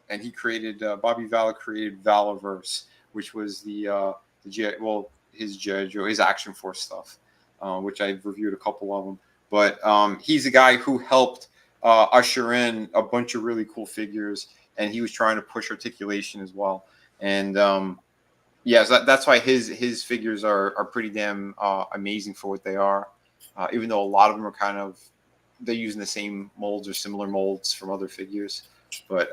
Speaker 3: and he created Bobby Vala created Valaverse, which was his G.I. Joe, his Action Force stuff, which I've reviewed a couple of them. But he's a guy who helped usher in a bunch of really cool figures, and he was trying to push articulation as well. And so that's why his figures are pretty damn amazing for what they are. Even though a lot of them are they're using the same molds or similar molds from other figures. But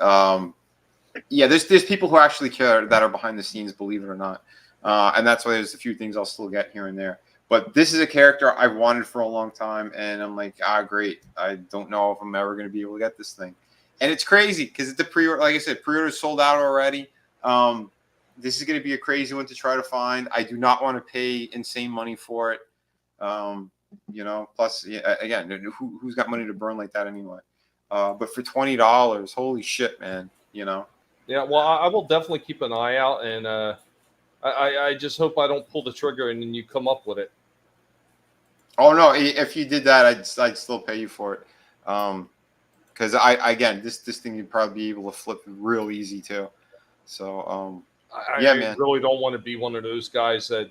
Speaker 3: there's people who actually care that are behind the scenes, believe it or not. And that's why there's a few things I'll still get here and there. But this is a character I've wanted for a long time, and I'm like, great. I don't know if I'm ever going to be able to get this thing. And it's crazy because the pre-order, like I said, pre-order sold out already. This is going to be a crazy one to try to find. I do not want to pay insane money for it. Plus, again, who's got money to burn like that anyway? But for $20, holy shit, man, Yeah,
Speaker 2: well, I will definitely keep an eye out, and I just hope I don't pull the trigger and then you come up with it.
Speaker 3: Oh no, if you did that, I'd still pay you for it. Because this thing you'd probably be able to flip real easy too. So
Speaker 2: I really don't want to be one of those guys that.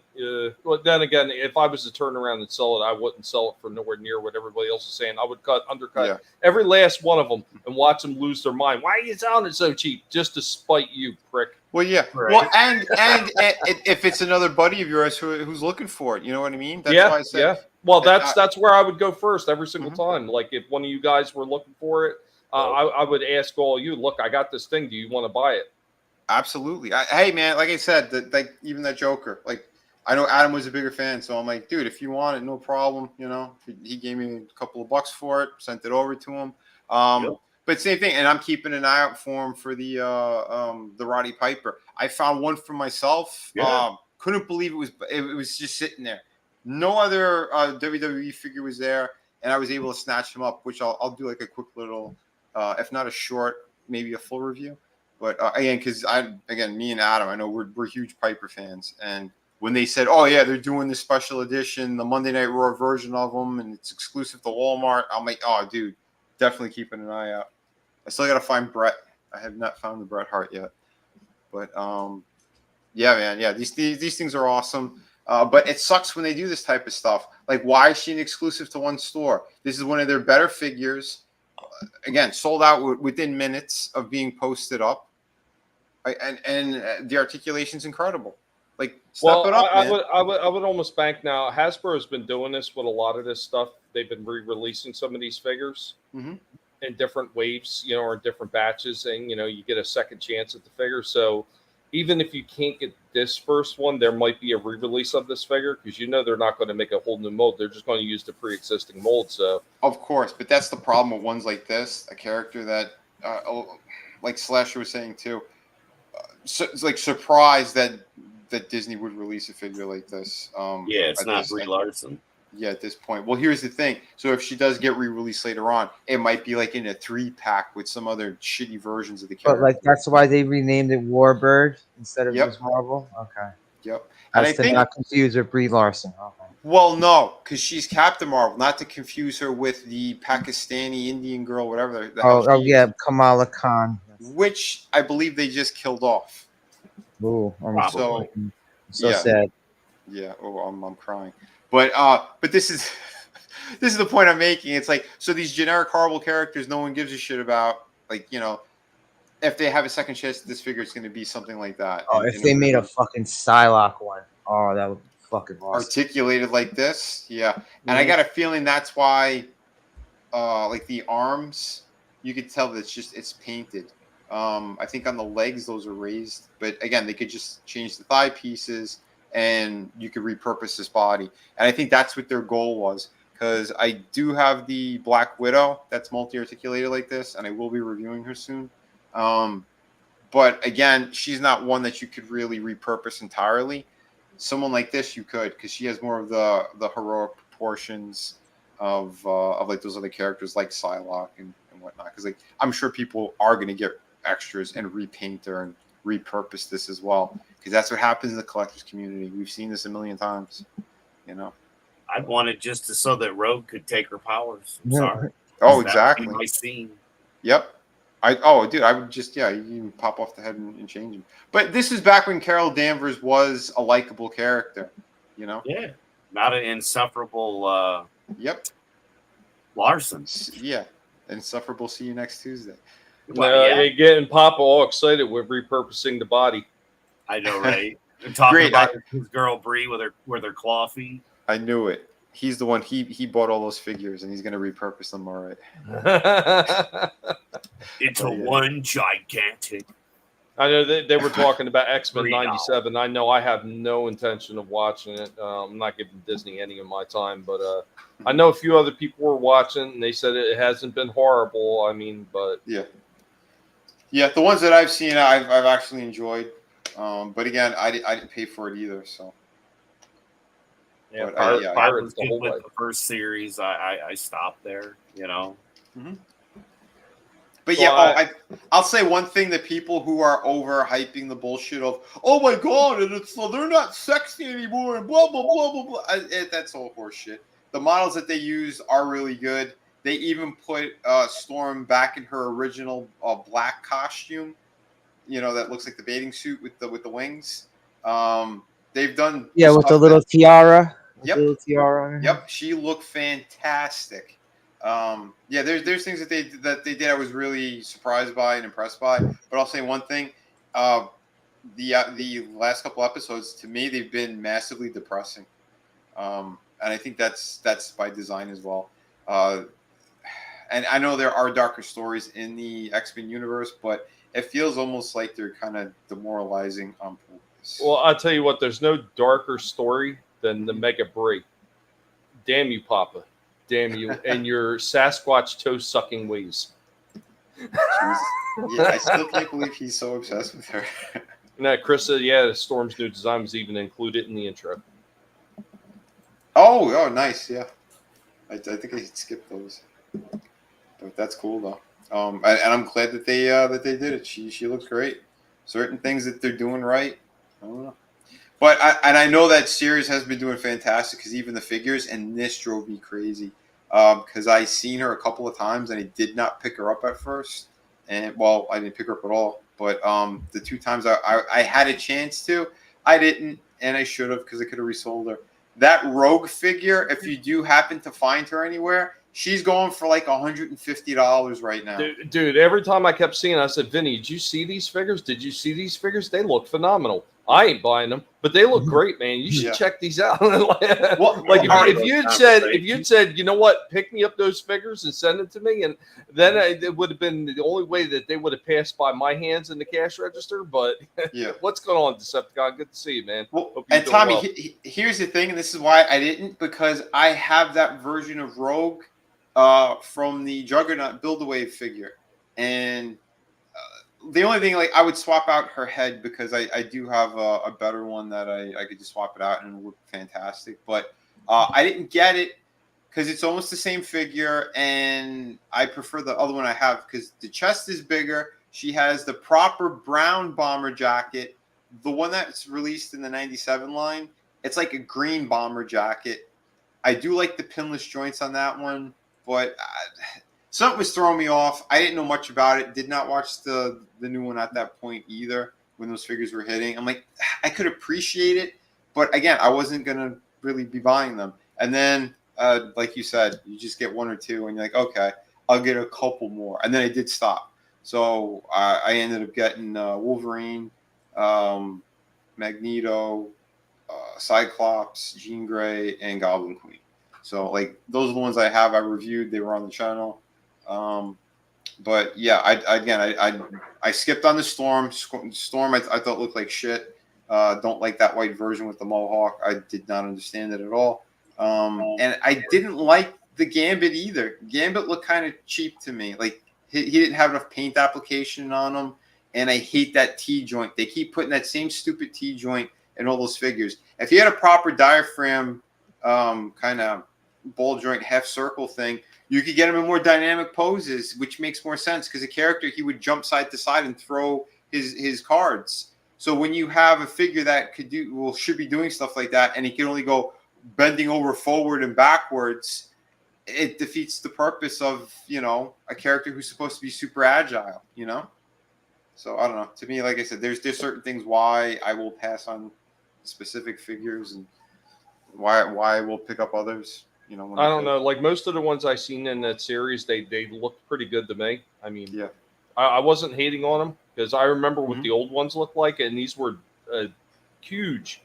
Speaker 2: But then again, if I was to turn around and sell it, I wouldn't sell it for nowhere near what everybody else is saying. I would undercut every last one of them and watch them lose their mind. Why are you selling it so cheap? Just to spite you, prick.
Speaker 3: Well, yeah. Right. Well, and if it's another buddy of yours who's looking for it, you know what I mean? That's why I said. Yeah.
Speaker 2: Well, that's where I would go first every single time. Like if one of you guys were looking for it, I would ask all you. Look, I got this thing. Do you want to buy it?
Speaker 3: Absolutely. Hey, man, like I said, even that Joker, like I know Adam was a bigger fan, so I'm like, dude, if you want it, no problem. He gave me a couple of bucks for it, sent it over to him. But same thing, and I'm keeping an eye out for him for the Roddy Piper. I found one for myself. Yeah. Couldn't believe it was just sitting there. No other WWE figure was there, and I was able to snatch him up, which I'll do like a quick little, if not a short, maybe a full review. But because me and Adam, I know we're huge Piper fans, and when they said, "Oh yeah, they're doing this special edition, the Monday Night Raw version of them, and it's exclusive to Walmart," I'm like, "Oh, dude, definitely keeping an eye out." I still got to find Bret. I have not found the Bret Hart yet, but these things are awesome. But it sucks when they do this type of stuff. Like, why is she an exclusive to one store? This is one of their better figures. Again, sold out within minutes of being posted up. And the articulation's incredible. Like, step it up, man.
Speaker 2: I would almost bank now. Hasbro has been doing this with a lot of this stuff. They've been re-releasing some of these figures in different waves, or in different batches, and you get a second chance at the figure. So even if you can't get this first one, there might be a re-release of this figure because they're not going to make a whole new mold. They're just going to use the pre-existing mold. So
Speaker 3: of course, but that's the problem with ones like this. A character that, like Slasher was saying too. So it's like surprised that Disney would release a figure like this.
Speaker 5: It's not Brie Larson.
Speaker 3: Yeah, at this point. Well, here's the thing. So if she does get re-released later on, it might be like in a 3-pack with some other shitty versions of the character.
Speaker 4: But like that's why they renamed it Warbird instead of Ms. Marvel. Okay.
Speaker 3: Yep.
Speaker 4: And I think not confuse her Brie Larson. Okay.
Speaker 3: Well, no, because she's Captain Marvel. Not to confuse her with the Pakistani Indian girl, whatever.
Speaker 4: Kamala Khan.
Speaker 3: Which I believe they just killed off.
Speaker 4: Ooh, so
Speaker 3: yeah.
Speaker 4: sad.
Speaker 3: Yeah. Oh, I'm crying. But this is the point I'm making. It's like, so these generic horrible characters no one gives a shit about. Like, if they have a second chance at this figure, it's going to be something like that.
Speaker 4: Oh, if they made a fucking Psylocke one, that would be fucking awesome.
Speaker 3: Articulated like this, yeah. And I got a feeling that's why, like the arms, you could tell that it's painted. I think on the legs those are raised, but again, they could just change the thigh pieces. And you could repurpose this body. And I think that's what their goal was. Because I do have the Black Widow that's multi-articulated like this, and I will be reviewing her soon. But again, she's not one that you could really repurpose entirely. Someone like this you could, because she has more of the heroic proportions of like those other characters like Psylocke and whatnot. Because like I'm sure people are going to get extras and repaint her and repurpose this as well. Because that's what happens in the collectors community. We've seen this a million times,
Speaker 5: I'd want it just so that Rogue could take her powers. I'm
Speaker 3: sorry.
Speaker 5: Oh,
Speaker 3: exactly.
Speaker 5: My scene.
Speaker 3: Yep. Dude, I would just you can pop off the head and change him. But this is back when Carol Danvers was a likable character, you know.
Speaker 5: Yeah, not an insufferable.
Speaker 3: Yep.
Speaker 5: Larson.
Speaker 3: Yeah, insufferable. See you next Tuesday.
Speaker 2: You're getting Papa all excited with repurposing the body.
Speaker 5: I know, right? And talking about his girl Bree with her claw feet.
Speaker 3: I knew it. He's the one. He bought all those figures, and he's going to repurpose them. All right.
Speaker 5: Into one gigantic.
Speaker 2: I know they were talking about X-Men '97. I know I have no intention of watching it. I'm not giving Disney any of my time, but I know a few other people were watching, and they said it hasn't been horrible. I mean, but
Speaker 3: yeah, the ones that I've seen, I've actually enjoyed. But again, I didn't pay for it either, so.
Speaker 5: Yeah, Pirates good with the first series. I stopped there, you know.
Speaker 3: Mm-hmm. But yeah, I'll say one thing that people who are overhyping the bullshit of, oh my god, and they're not sexy anymore, and blah blah blah blah blah. That's all horseshit. The models that they use are really good. They even put Storm back in her original black costume. You know, that looks like the bathing suit with the wings. They've done
Speaker 4: with the little tiara.
Speaker 3: Yep.
Speaker 4: Little tiara.
Speaker 3: Yep. She looked fantastic. There's things that they did I was really surprised by and impressed by. But I'll say one thing: the last couple episodes, to me, they've been massively depressing, and I think that's by design as well. And I know there are darker stories in the X-Men universe, but it feels almost like they're kind of demoralizing on purpose.
Speaker 2: Well, I'll tell you what, there's no darker story than the Mega Bray. Damn you, Papa. Damn you. And your Sasquatch toe-sucking ways.
Speaker 3: I still can't believe he's so obsessed with her.
Speaker 2: No, Chris said, the Storm's new design was even included in the intro.
Speaker 3: Oh, nice, yeah. I think I skipped those. But that's cool, though. And I'm glad that they did it. She looks great. Certain things that they're doing right, I don't know. But I know that series has been doing fantastic because even the figures, and this drove me crazy because I seen her a couple of times and I did not pick her up at first. And well, I didn't pick her up at all. But the two times I had a chance to, I didn't, and I should have because I could have resold her. That Rogue figure, if you do happen to find her anywhere, she's going for like $150 right now.
Speaker 2: Dude, every time I kept seeing it, I said, Vinny, did you see these figures? Did you see these figures? They look phenomenal. I ain't buying them, but they look great, man. You should check these out. If you'd said, you know what, pick me up those figures and send them to me, and then it would have been the only way that they would have passed by my hands in the cash register. But what's going on, Decepticon? Good to see you, man.
Speaker 3: Well, and Tommy, here's the thing, and this is why I didn't, because I have that version of Rogue from the Juggernaut Build-A-Wave figure, and the only thing, like, I would swap out her head because I do have a better one that I could just swap it out and it would look fantastic. But I didn't get it because it's almost the same figure, and I prefer the other one I have because the chest is bigger. She has the proper brown bomber jacket. The one that's released in the 97 line, it's like a green bomber jacket. I do like the pinless joints on that one, but something was throwing me off. I didn't know much about it. Did not watch the new one at that point either when those figures were hitting. I'm like, I could appreciate it, but again, I wasn't going to really be buying them. And then, like you said, you just get one or two and you're like, okay, I'll get a couple more. And then I did stop. So I ended up getting Wolverine, Magneto, Cyclops, Jean Grey, and Goblin Queen. So, like, those are the ones I have. I reviewed. They were on the channel. But yeah, I skipped on the Storm. Storm I thought looked like shit. Don't like that white version with the mohawk. I did not understand it at all. And I didn't like the Gambit either. Gambit looked kind of cheap to me. Like he didn't have enough paint application on him, and I hate that T joint. They keep putting that same stupid T joint in all those figures. If he had a proper diaphragm, kind of ball joint half circle thing, you could get him in more dynamic poses, which makes more sense because a character, he would jump side to side and throw his cards. So when you have a figure that should be doing stuff like that, and he can only go bending over forward and backwards, it defeats the purpose of, a character who's supposed to be super agile, So I don't know. To me, like I said, there's certain things why I will pass on specific figures and why I will pick up others. I
Speaker 2: don't know. Like most of the ones I seen in that series, they looked pretty good to me. I mean,
Speaker 3: yeah,
Speaker 2: I wasn't hating on them because I remember what the old ones looked like, and these were a huge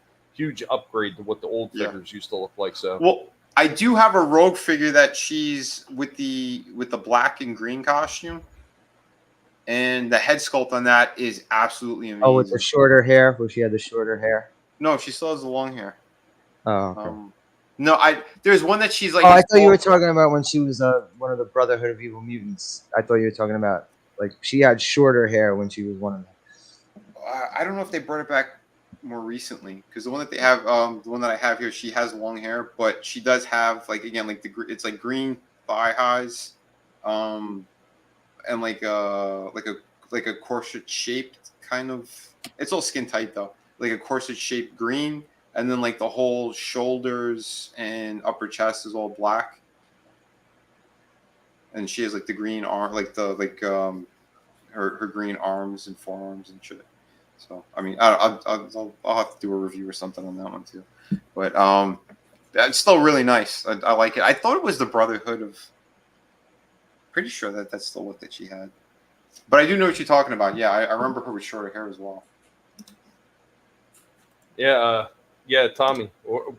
Speaker 2: upgrade to what the old figures used to look like. So,
Speaker 3: well, I do have a Rogue figure that she's with the black and green costume, and the head sculpt on that is absolutely amazing.
Speaker 4: Oh, with the shorter hair, where she had the shorter hair.
Speaker 3: No, she still has the long hair.
Speaker 4: Oh, okay.
Speaker 3: No, there's one that she's like.
Speaker 4: Oh, I thought you were talking about when she was one of the Brotherhood of Evil Mutants. I thought you were talking about like she had shorter hair when she was one of them.
Speaker 3: I don't know if they brought it back more recently because the one that they have, the one that I have here, she has long hair, but she does have like it's like green thigh highs, and like a corset shaped kind of. It's all skin tight though, like a corset shaped green. And then like the whole shoulders and upper chest is all black. And she has like the green arm, her green arms and forearms and shit. So I mean, I'll have to do a review or something on that one too. But it's still really nice. I like it. I thought it was the Brotherhood of. Pretty sure that's still what that she had. But I do know what you're talking about. Yeah, I remember her with shorter hair as well.
Speaker 2: Yeah. Yeah, Tommy,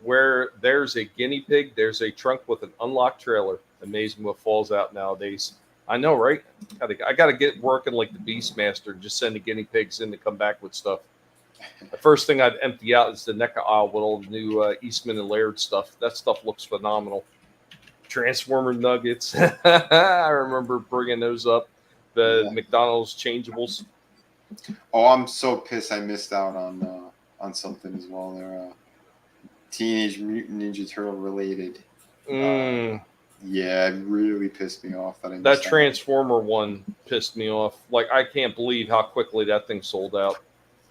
Speaker 2: where there's a guinea pig, there's a trunk with an unlocked trailer. Amazing what falls out nowadays. I know, right? I got to get working like the Beastmaster and just send the guinea pigs in to come back with stuff. The first thing I'd empty out is the NECA aisle with all the new Eastman and Laird stuff. That stuff looks phenomenal. Transformer nuggets. I remember bringing those up. The McDonald's changeables.
Speaker 3: Oh, I'm so pissed I missed out on something as well. They're Teenage Mutant Ninja Turtle related. Yeah, it really pissed me off
Speaker 2: that Transformer one pissed me off. Like I can't believe how quickly that thing sold out.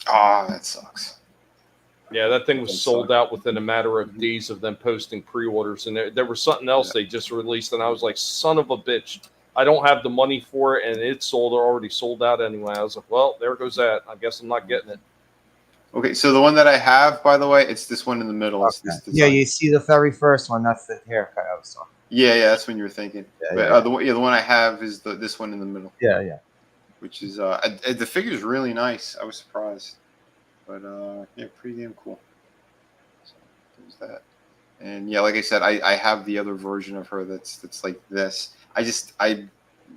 Speaker 3: Oh, that sucks.
Speaker 2: Yeah, that thing was sold out within a matter of days of them posting pre-orders, and there was something else they just released, and I was like, son of a bitch. I don't have the money for it, and it's already sold out anyway. I was like, well, there goes that. I guess I'm not getting it.
Speaker 3: Okay, so the one that I have, by the way, it's this one in the middle.
Speaker 4: Okay. Yeah, you see the very first one. That's the haircut I was talking.
Speaker 3: Yeah, that's when you were thinking.
Speaker 4: Yeah,
Speaker 3: the one I have is this one in the middle.
Speaker 4: Yeah.
Speaker 3: Which is the figure's really nice. I was surprised, but yeah, pretty damn cool. So there's that, and yeah, like I said, I have the other version of her that's like this. I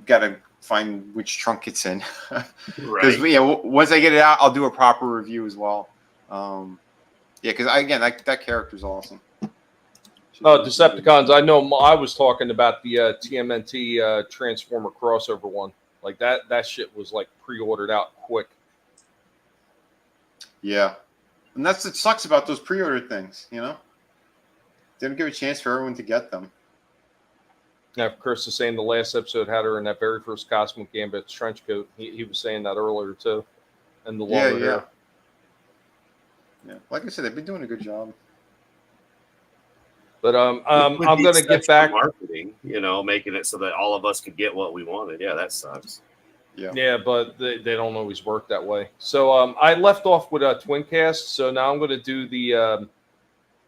Speaker 3: gotta find which trunk it's in. Because once I get it out, I'll do a proper review as well. Yeah, because that character's awesome.
Speaker 2: Oh, Decepticons! I know. I was talking about the TMNT Transformer crossover one. Like that shit was like pre-ordered out quick.
Speaker 3: Yeah, and that's what sucks about those pre-order things. Didn't give a chance for everyone to get them.
Speaker 2: Now, Chris is saying the last episode had her in that very first Cosmic Gambit trench coat. He was saying that earlier too, and the longer hair.
Speaker 3: Yeah, like I said, they've been doing a good job.
Speaker 2: But I'm going to get back
Speaker 5: marketing, making it so that all of us could get what we wanted. Yeah, that sucks.
Speaker 2: Yeah, but they don't always work that way. So I left off with a Twincast, so now I'm going to do the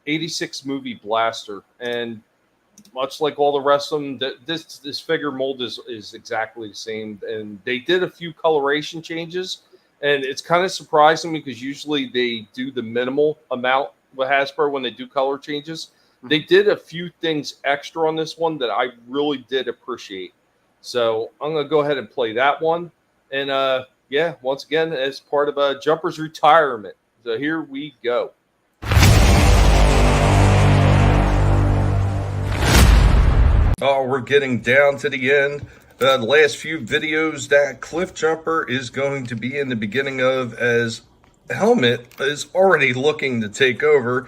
Speaker 2: 86 movie Blaster, and much like all the rest of them, this figure mold is exactly the same, and they did a few coloration changes, and it's kind of surprising because usually they do the minimal amount with Hasbro when they do color changes. They did a few things extra on this one that I really did appreciate. So I'm going to go ahead and play that one. And yeah, once again, as part of Jumper's retirement. So here we go. Oh, we're getting down to the end. The last few videos that Cliff Jumper is going to be in the beginning of, as Helmet is already looking to take over.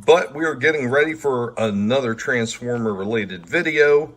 Speaker 2: But we are getting ready for another Transformer-related video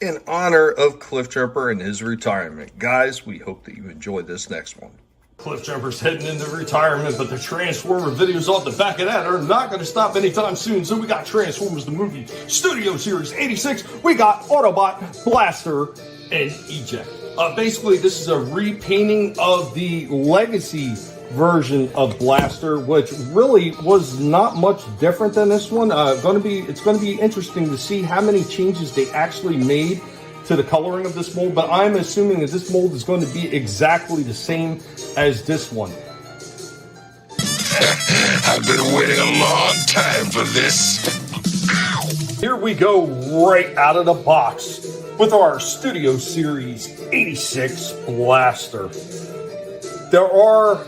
Speaker 2: in honor of Cliff Jumper and his retirement. Guys, we hope that you enjoy this next one.
Speaker 9: Cliff Jumper's heading into retirement, but the Transformer videos off the back of that are not going to stop anytime soon. So we got Transformers the Movie Studio Series 86. We got Autobot, Blaster, and Eject. Basically, this is a repainting of the Legacy version of Blaster, which really was not much different than this one. It's going to be interesting to see how many changes they actually made to the coloring of this mold, but I'm assuming that this mold is going to be exactly the same as this one.
Speaker 7: I've been waiting a long time for this.
Speaker 9: Here we go, right out of the box with our Studio Series 86 Blaster. There are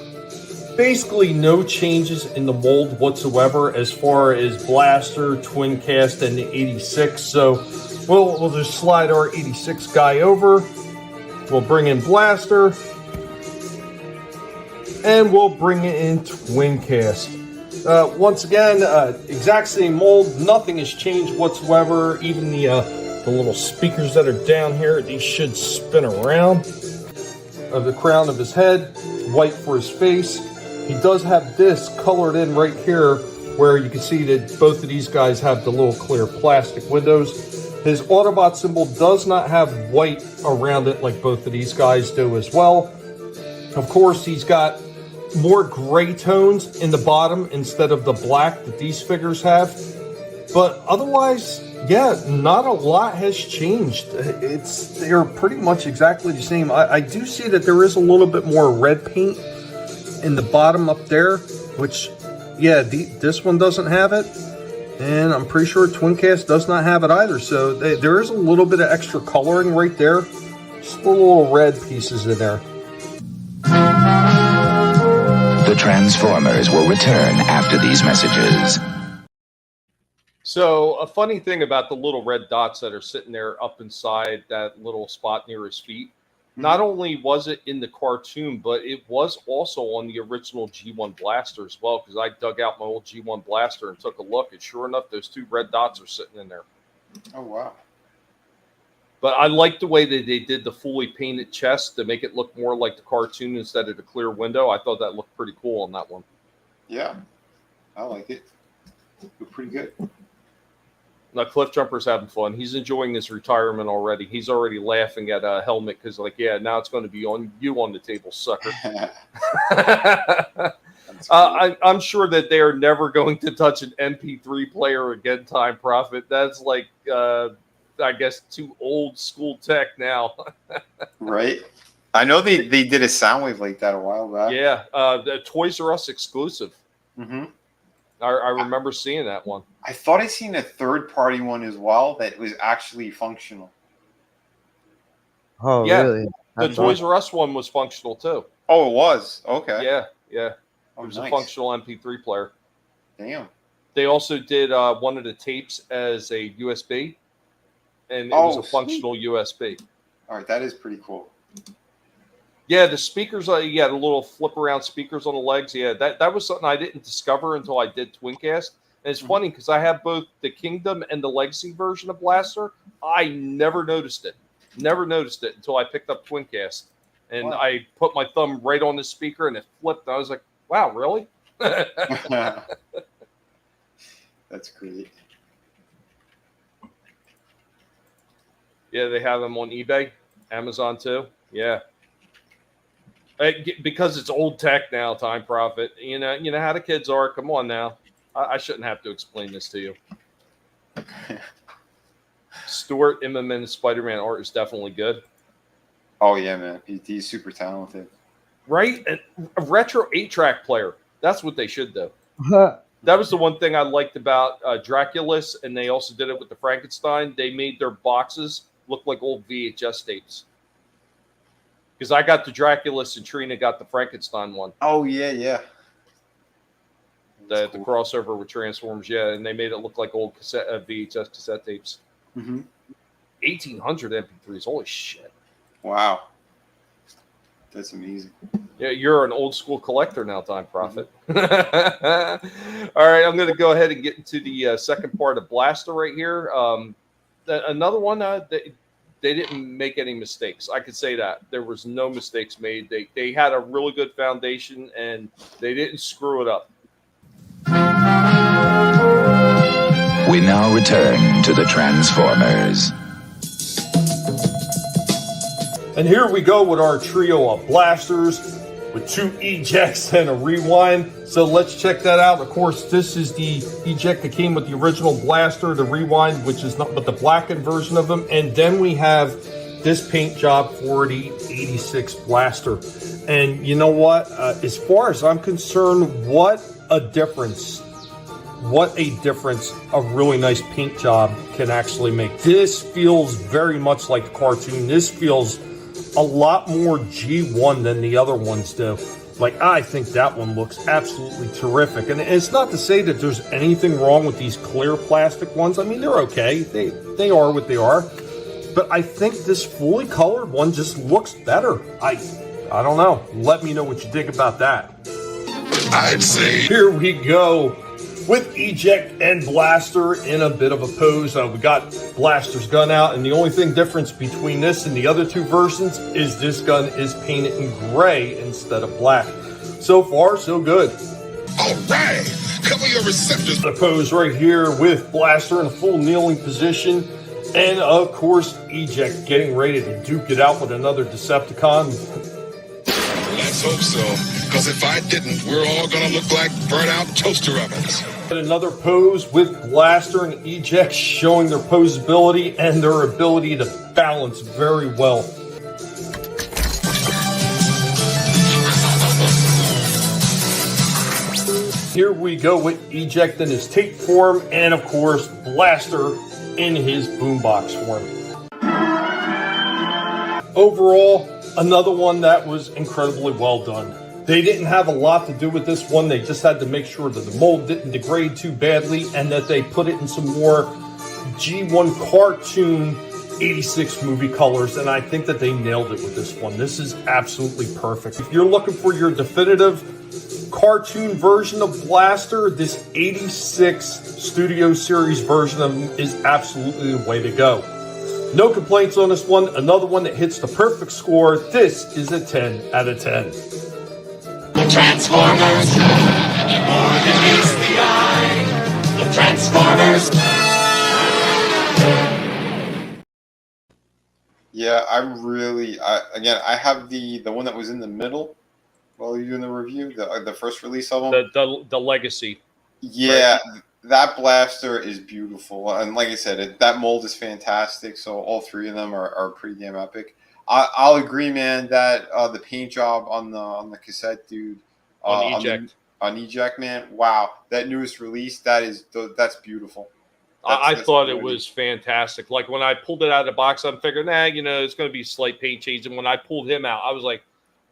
Speaker 9: basically no changes in the mold whatsoever as far as Blaster, Twin Cast, and the 86. So we'll just slide our 86 guy over. We'll bring in Blaster. And we'll bring in Twin Cast. Once again, exact same mold. Nothing has changed whatsoever. Even the little speakers that are down here, these should spin around. Of the crown of his head, white for his face. He does have this colored in right here, where you can see that both of these guys have the little clear plastic windows. His Autobot symbol does not have white around it like both of these guys do as well. Of course, he's got more gray tones in the bottom instead of the black that these figures have. But otherwise, yeah, not a lot has changed. They're pretty much exactly the same. I do see that there is a little bit more red paint in the bottom up there, which, yeah, this one doesn't have it. And I'm pretty sure Twin Cast does not have it either. So there is a little bit of extra coloring right there. Just little red pieces in there.
Speaker 6: The Transformers will return after these messages.
Speaker 2: So a funny thing about the little red dots that are sitting there up inside that little spot near his feet, not only was it in the cartoon, but it was also on the original G1 Blaster as well, because I dug out my old G1 Blaster and took a look, and sure enough, those two red dots are sitting in there.
Speaker 3: Oh, wow.
Speaker 2: But I like the way that they did the fully painted chest to make it look more like the cartoon instead of the clear window. I thought that looked pretty cool on that one.
Speaker 3: Yeah, I like it. Looked pretty good.
Speaker 2: Now, Cliff Jumper's having fun. He's enjoying his retirement already. He's already laughing at a helmet because, like, yeah, now it's going to be on you on the table, sucker. I'm sure that they are never going to touch an MP3 player again, Time Prophet. That's like, I guess, too old school tech now.
Speaker 3: Right. I know they did a Soundwave like that a while back.
Speaker 2: Yeah, the Toys R Us exclusive.
Speaker 3: Mm-hmm.
Speaker 2: I remember seeing that one.
Speaker 3: I thought I seen a third-party one as well that was actually functional.
Speaker 4: Oh,
Speaker 2: yeah,
Speaker 4: really?
Speaker 2: The Toys R Us one was functional too.
Speaker 3: Oh, it was? Okay.
Speaker 2: Yeah.
Speaker 3: Oh,
Speaker 2: it was
Speaker 3: nice.
Speaker 2: a functional MP3 player.
Speaker 3: Damn.
Speaker 2: They also did one of the tapes as a USB, and it was a functional USB.
Speaker 3: All right, that is pretty cool.
Speaker 2: Yeah, the speakers, the little flip around speakers on the legs. Yeah, that was something I didn't discover until I did Twincast. And it's funny because I have both the Kingdom and the Legacy version of Blaster. I never noticed it. Never noticed it until I picked up Twincast. And
Speaker 3: Wow.
Speaker 2: I put my thumb right on the speaker and it flipped. And I was like, wow, really?
Speaker 3: That's great.
Speaker 2: Yeah, they have them on eBay, Amazon too. Yeah. Because it's old tech now, Time Prophet. You know how the kids are. Come on now. I shouldn't have to explain this to you. Stuart Immonen Spider-Man art is definitely good.
Speaker 3: Oh, yeah, man. He's super talented.
Speaker 2: Right? A retro 8-track player. That's what they should do. That was the one thing I liked about Draculus, and they also did it with the Frankenstein. They made their boxes look like old VHS tapes. Because I got the Draculus and Trina got the Frankenstein one.
Speaker 3: Oh, yeah.
Speaker 2: The crossover with Transformers, yeah, and they made it look like old VHS cassette tapes.
Speaker 3: Mm-hmm.
Speaker 2: 1,800 MP3s, holy shit!
Speaker 3: Wow, that's amazing.
Speaker 2: Yeah, you're an old school collector now, Time Prophet. Mm-hmm. All right, I'm going to go ahead and get into the second part of Blaster right here. Another one, didn't make any mistakes. I could say that there was no mistakes made. They had a really good foundation and they didn't screw it up.
Speaker 6: We now return to the Transformers.
Speaker 9: And here we go with our trio of blasters with 2 ejects and a rewind. So let's check that out. Of course, this is the eject that came with the original blaster, the rewind, which is not but the blackened version of them. And then we have this paint job for the 86 blaster. And you know what? As far as I'm concerned, what a difference a really nice paint job can actually make. This feels very much like the cartoon. This feels a lot more G1 than the other ones do. Like, I think that one looks absolutely terrific. And it's not to say that there's anything wrong with these clear plastic ones. I mean, they're okay. They are what they are. But I think this fully colored one just looks better. I don't know. Let me know what you think about that.
Speaker 7: I'd say
Speaker 9: Here we go with eject and blaster in a bit of a pose. We got blaster's gun out, and the only difference between this and the other 2 versions is this gun is painted in gray instead of black. So far, so good.
Speaker 7: all right. Cover your receptors.
Speaker 9: The pose right here with blaster in a full kneeling position, and of course, eject getting ready to duke it out with another Decepticon.
Speaker 7: Let's hope so, because if I didn't, we're all gonna look like burnt out toaster ovens.
Speaker 9: And another pose with blaster and eject showing their posability and their ability to balance very well. Here we go with eject in his tape form and of course blaster in his boombox form. Overall, another one that was incredibly well done. They didn't have a lot to do with this one. They just had to make sure that the mold didn't degrade too badly and that they put it in some more G1 cartoon 86 movie colors. And I think that they nailed it with this one. This is absolutely perfect. If you're looking for your definitive cartoon version of Blaster, this 86 Studio Series version of him is absolutely the way to go. No complaints on this one. Another one that hits the perfect score. This is a 10 out of 10.
Speaker 8: The Transformers, more than meets the eye. The Transformers.
Speaker 3: Yeah, I have the one that was in the middle while you're doing the review, the first release of them.
Speaker 2: The Legacy.
Speaker 3: Yeah, right. That blaster is beautiful, and like I said, that mold is fantastic. So all 3 of them are pretty damn epic. I'll agree, man, that the paint job on the cassette, dude,
Speaker 2: on
Speaker 3: eject, man, wow, that newest release, that's beautiful.
Speaker 2: I thought it was fantastic. Like when I pulled it out of the box, I'm figuring, it's going to be a slight paint change. And when I pulled him out, I was like,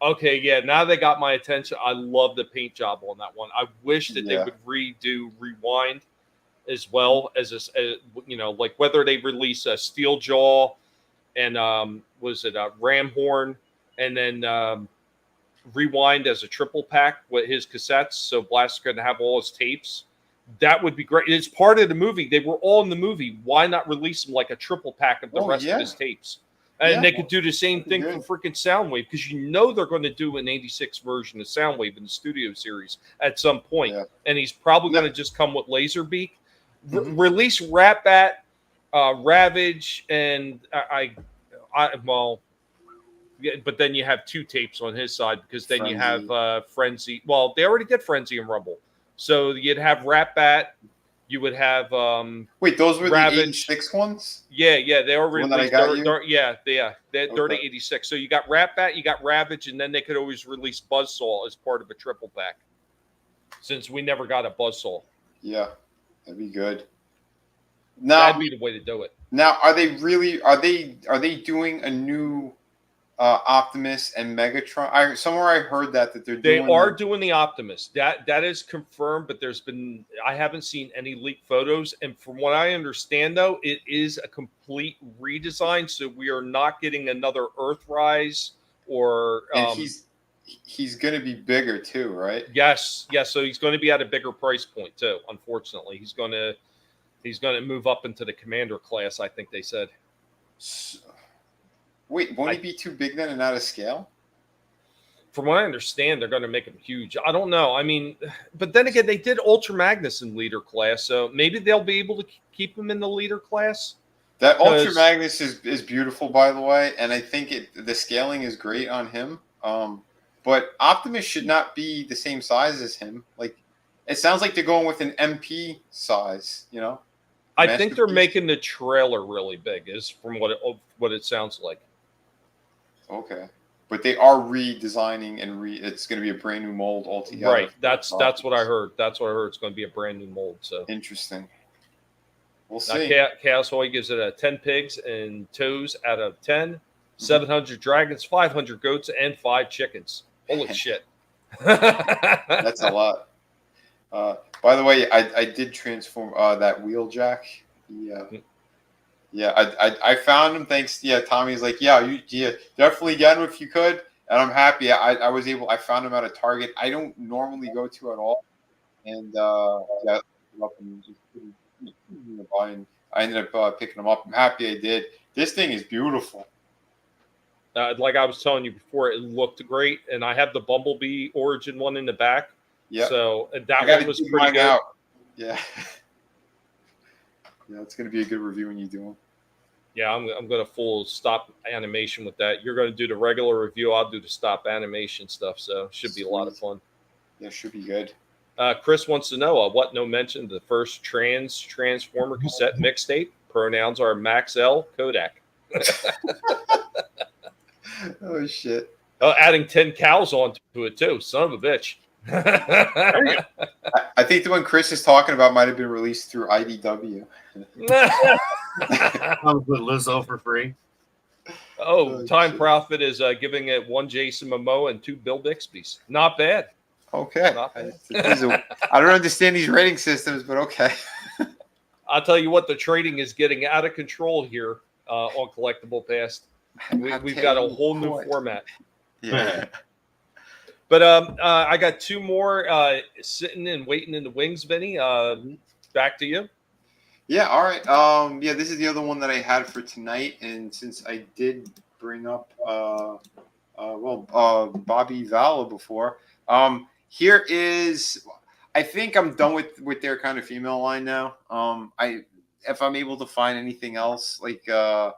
Speaker 2: okay, yeah, now they got my attention. I love the paint job on that one. I wish that they would redo Rewind as well as like whether they release a Steel Jaw and was it a Ram Horn and then Rewind as a triple pack with his cassettes, so Blaster could have all his tapes. That would be great. It's part of the movie. They were all in the movie. Why not release them like a triple pack of the rest of his tapes? And they could do the same thing for freaking Soundwave, because they're going to do an 86 version of Soundwave in the Studio Series at some point. Yeah. And he's probably going to just come with Laserbeak. Release Ratbat, Ravage, and but then you have 2 tapes on his side, because then you have Frenzy. Well, they already did Frenzy and Rumble. So you'd have Ratbat. You would have
Speaker 3: wait, those were
Speaker 2: Ravage.
Speaker 3: The 86 ones?
Speaker 2: Yeah, they were released.
Speaker 3: They're
Speaker 2: 86. So you got Ratbat, you got Ravage, and then they could always release Buzzsaw as part of a triple pack. Since we never got a Buzzsaw.
Speaker 3: Yeah, that'd be good. Now,
Speaker 2: that'd be the way to do it.
Speaker 3: Now, are they doing a new Optimus and Megatron? Somewhere I heard that
Speaker 2: they are doing the Optimus. That is confirmed, but I haven't seen any leaked photos. And from what I understand, though, it is a complete redesign. So we are not getting another Earthrise or.
Speaker 3: And he's going to be bigger too, right?
Speaker 2: Yes. So he's going to be at a bigger price point too. Unfortunately, he's going to move up into the Commander class. I think they said.
Speaker 3: Wait, won't he be too big then and out of scale?
Speaker 2: From what I understand, they're going to make him huge. I don't know. I mean, but then again, they did Ultra Magnus in leader class, so maybe they'll be able to keep him in the leader class.
Speaker 3: That Ultra Magnus is beautiful, by the way, and I think the scaling is great on him. But Optimus should not be the same size as him. Like, it sounds like they're going with an MP size, you know?
Speaker 2: I think they're making the trailer really big, is from what it sounds like.
Speaker 3: Okay. But they are redesigning and it's going to be a brand new mold altogether.
Speaker 2: Right. That's what I heard. That's what I heard. It's going to be a brand new mold. So
Speaker 3: interesting. We'll see.
Speaker 2: Chaos Hoy gives it a 10 pigs and toes out of 10, 700 dragons, 500 goats, and 5 chickens. Holy shit.
Speaker 3: That's a lot. By the way, I did transform that Wheeljack. Yeah, I found him. Thanks. Yeah, Tommy's like, yeah, you definitely get him if you could, and I'm happy. I was able. I found him at a Target I don't normally go to at all, and yeah, and I ended up picking him up. I'm happy I did. This thing is beautiful.
Speaker 2: Like I was telling you before, it looked great, and I have the Bumblebee Origin one in the back.
Speaker 3: Yeah.
Speaker 2: So that one was pretty good.
Speaker 3: Out. Yeah. Yeah, it's going to be a good review when you do them.
Speaker 2: Yeah, I'm going to full stop animation with that. You're going to do the regular review. I'll do the stop animation stuff. So it should be a lot of fun.
Speaker 3: Yeah, should be good.
Speaker 2: Chris wants to know what no mention the first Transformer cassette mixtape. Pronouns are Max L Kodak.
Speaker 3: Oh shit!
Speaker 2: Oh, adding 10 cows onto it too. Son of a bitch.
Speaker 3: I think the one Chris is talking about might have been released through IDW.
Speaker 5: Comes with Lizzo for free.
Speaker 2: Time Profit is giving it 1 Jason Momoa and 2 Bill Bixby's. Not bad.
Speaker 3: Okay. Not bad. I don't understand these rating systems, but okay.
Speaker 2: I'll tell you what, the trading is getting out of control here on Collectable Past. We've got a whole new format.
Speaker 3: Yeah.
Speaker 2: But I got 2 more sitting and waiting in the wings, Vinny. Back to you.
Speaker 3: Yeah, all right. Yeah, this is the other one that I had for tonight, and since I did bring up Bobby Vala before, here is. I think I'm done with their kind of female line now. If I'm able to find anything else like the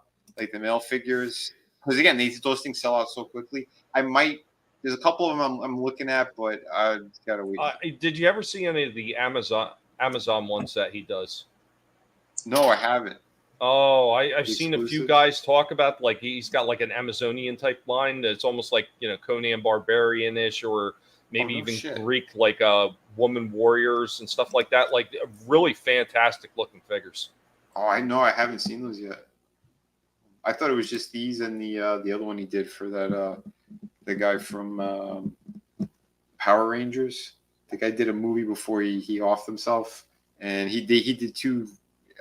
Speaker 3: male figures, because again, those things sell out so quickly. I might. There's a couple of them I'm looking at, but I gotta wait.
Speaker 2: Did you ever see any of the Amazon ones that he does?
Speaker 3: No, I haven't.
Speaker 2: Oh, I've seen a few guys talk about, like, he's got like an Amazonian type line that's almost like, Conan Barbarian-ish, or maybe even Greek, like woman warriors and stuff like that. Like, really fantastic looking figures.
Speaker 3: Oh, I know. I haven't seen those yet. I thought it was just these and the other one he did for that the guy from Power Rangers. The guy did a movie before he offed himself, and he did 2.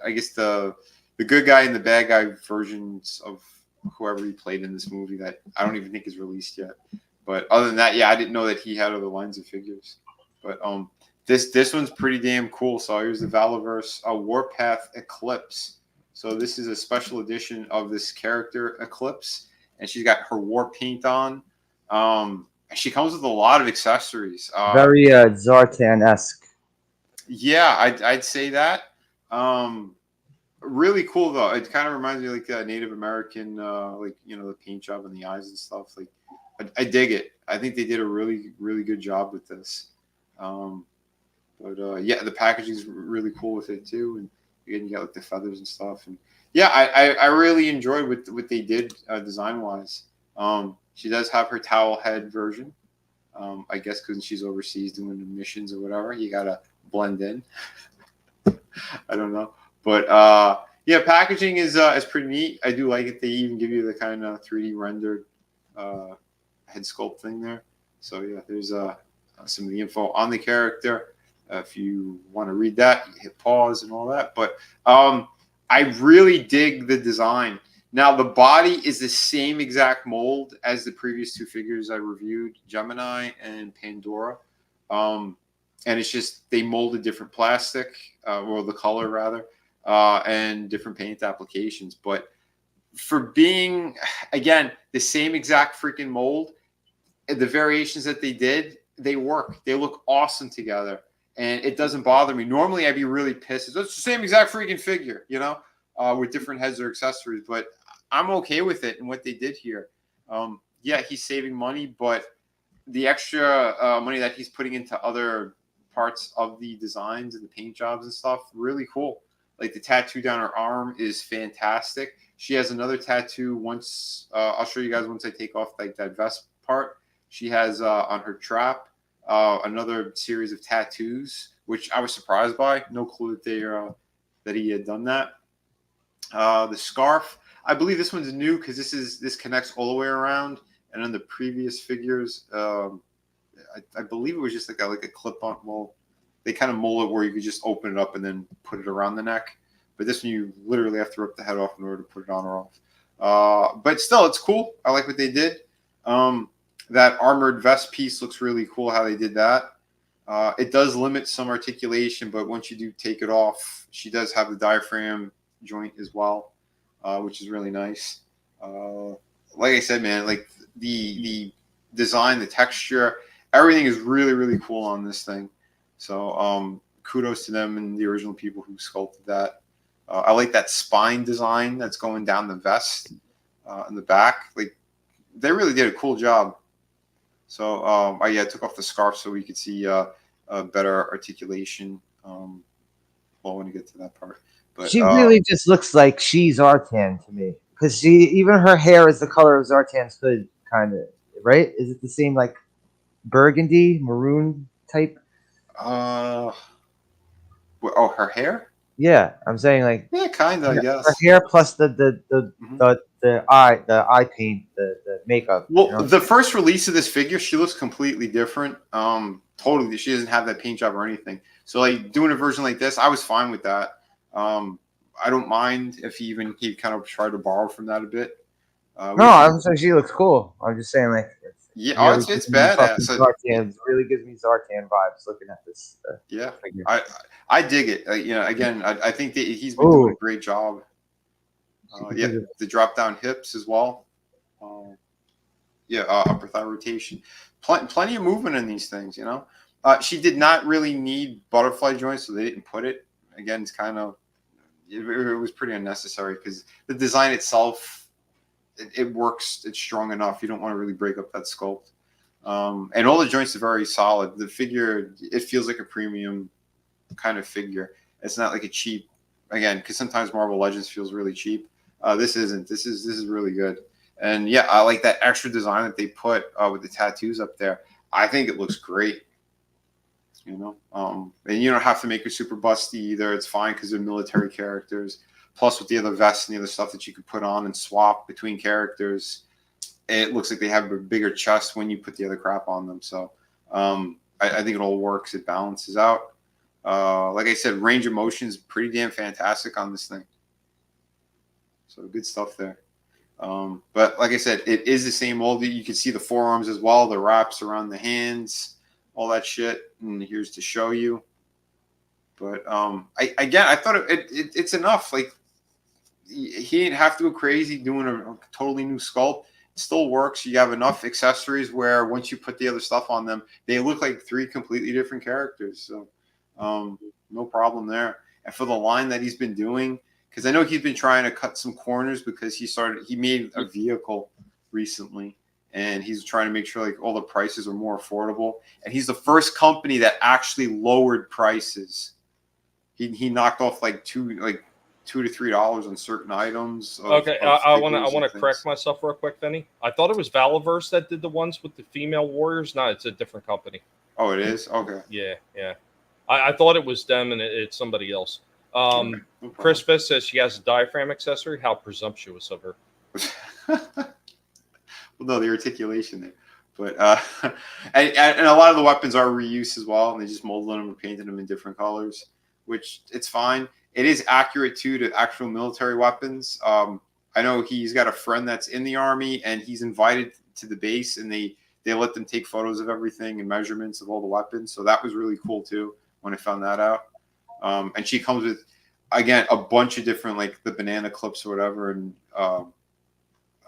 Speaker 3: I guess the good guy and the bad guy versions of whoever he played in this movie that I don't even think is released yet. But other than that, yeah, I didn't know that he had other lines of figures. But this one's pretty damn cool. So here's the Valaverse Warpath Eclipse. So this is a special edition of this character Eclipse, and she's got her war paint on. She comes with a lot of accessories.
Speaker 4: Very Zartan-esque.
Speaker 3: Yeah, I'd say that. Really cool though. It kind of reminds me of like a Native American, the paint job on the eyes and stuff. Like, I dig it. I think they did a really, really good job with this. Yeah, the packaging is really cool with it too, and you get like the feathers and stuff. And yeah, I really enjoyed what they did design wise. She does have her towel head version. I guess because she's overseas doing the missions or whatever, you gotta blend in. I don't know, but yeah, packaging is pretty neat. I do like it. They even give you the kind of 3D rendered head sculpt thing there. So yeah, there's some of the info on the character. If you want to read that, you hit pause and all that. But I really dig the design. Now the body is the same exact mold as the previous 2 figures I reviewed, Gemini and Pandora. And it's just they molded different plastic, or the color rather, and different paint applications. But for being, again, the same exact freaking mold, the variations that they did, they work. They look awesome together. And it doesn't bother me. Normally, I'd be really pissed. It's the same exact freaking figure, you know, with different heads or accessories. But I'm okay with it and what they did here. Yeah, he's saving money, but the extra money that he's putting into other parts of the designs and the paint jobs and stuff, really cool. Like the tattoo down her arm is fantastic. She has another tattoo once. I'll show you guys once I take off like that vest part. She has on her trap another series of tattoos, which I was surprised by. No clue that that he had done that. The scarf, I believe this one's new because this connects all the way around. And on the previous figures, I believe it was just like a clip-on. Well, they kind of mold it where you could just open it up and then put it around the neck. But this one, you literally have to rip the head off in order to put it on or off. But still, it's cool. I like what they did. That armored vest piece looks really cool how they did that. It does limit some articulation, but once you do take it off, she does have the diaphragm joint as well, which is really nice. Like I said, man, like the design, the texture, everything is really, really cool on this thing. So kudos to them and the original people who sculpted that. I like that spine design that's going down the vest in the back. Like they really did a cool job. So I took off the scarf so we could see a better articulation. Well, when you get to that part, but
Speaker 4: she really just looks like she's Zartan to me, because even her hair is the color of Zartan's hood, kind of, right? Is it the same like burgundy maroon type?
Speaker 3: Oh, her hair?
Speaker 4: Yeah, I'm saying like
Speaker 3: kind of. I guess
Speaker 4: her hair plus the eye paint, the makeup.
Speaker 3: Well, you know? The first release of this figure, she looks completely different. Totally, she doesn't have that paint job or anything. So like doing a version like this, I was fine with that. I don't mind if he kind of tried to borrow from that a bit.
Speaker 4: No, I'm saying she looks cool. I'm just saying like.
Speaker 3: Yeah, it's badass.
Speaker 4: Zartan really gives me Zartan vibes looking at this.
Speaker 3: Figure. I dig it. Again, I think that he's been doing a great job. The drop down hips as well. Upper thigh rotation. Plenty of movement in these things. You know, she did not really need butterfly joints, so they didn't put it. Again, it's kind of it was pretty unnecessary because the design itself. It works. It's strong enough. You don't want to really break up that sculpt. And all the joints are very solid. The figure, it feels like a premium kind of figure. It's not like a cheap, again, because sometimes Marvel Legends feels really cheap. This isn't. This is really good. And yeah, I like that extra design that they put with the tattoos up there. I think it looks great. You know, and you don't have to make her super busty either. It's fine because they're military characters. Plus, with the other vests and the other stuff that you could put on and swap between characters, it looks like they have a bigger chest when you put the other crap on them. So I think it all works. It balances out. Like I said, range of motion is pretty damn fantastic on this thing. So good stuff there. But like I said, it is the same mold. You can see the forearms as well, the wraps around the hands, all that shit. And here's to show you. But I thought it's enough. Like, he didn't have to go crazy doing a totally new sculpt. It still works. You have enough accessories where once you put the other stuff on them, they look like three completely different characters. So no problem there. And for the line that he's been doing, because I know he's been trying to cut some corners because he made a vehicle recently, and he's trying to make sure like all the prices are more affordable. And he's the first company that actually lowered prices. He knocked off like $2 to $3 on certain items.
Speaker 2: Okay, I want to correct myself real quick, Vinnie. I thought it was Valaverse that did the ones with the female warriors. No, it's a different company.
Speaker 3: Oh, it is? Okay.
Speaker 2: Yeah. I thought it was them, and it's somebody else. Crispus says she has a diaphragm accessory. How presumptuous of her.
Speaker 3: Well, no, the articulation there. But and a lot of the weapons are reuse as well, and they just molded them and painted them in different colors, which it's fine. It is accurate too to actual military weapons. I know he's got a friend that's in the Army, and he's invited to the base, and they let them take photos of everything and measurements of all the weapons. So that was really cool too when I found that out. And she comes with, again, a bunch of different, like the banana clips or whatever, and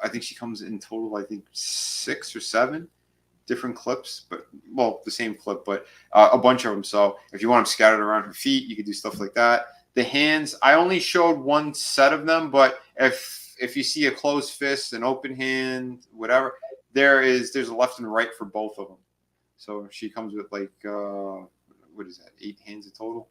Speaker 3: I think she comes in total, I think 6 or 7 different clips, but well, the same clip, but a bunch of them. So if you want them scattered around her feet, you could do stuff like that. The hands, I only showed one set of them, but if you see a closed fist, an open hand, whatever, there's a left and a right for both of them. So she comes with like what is that? 8 hands in total.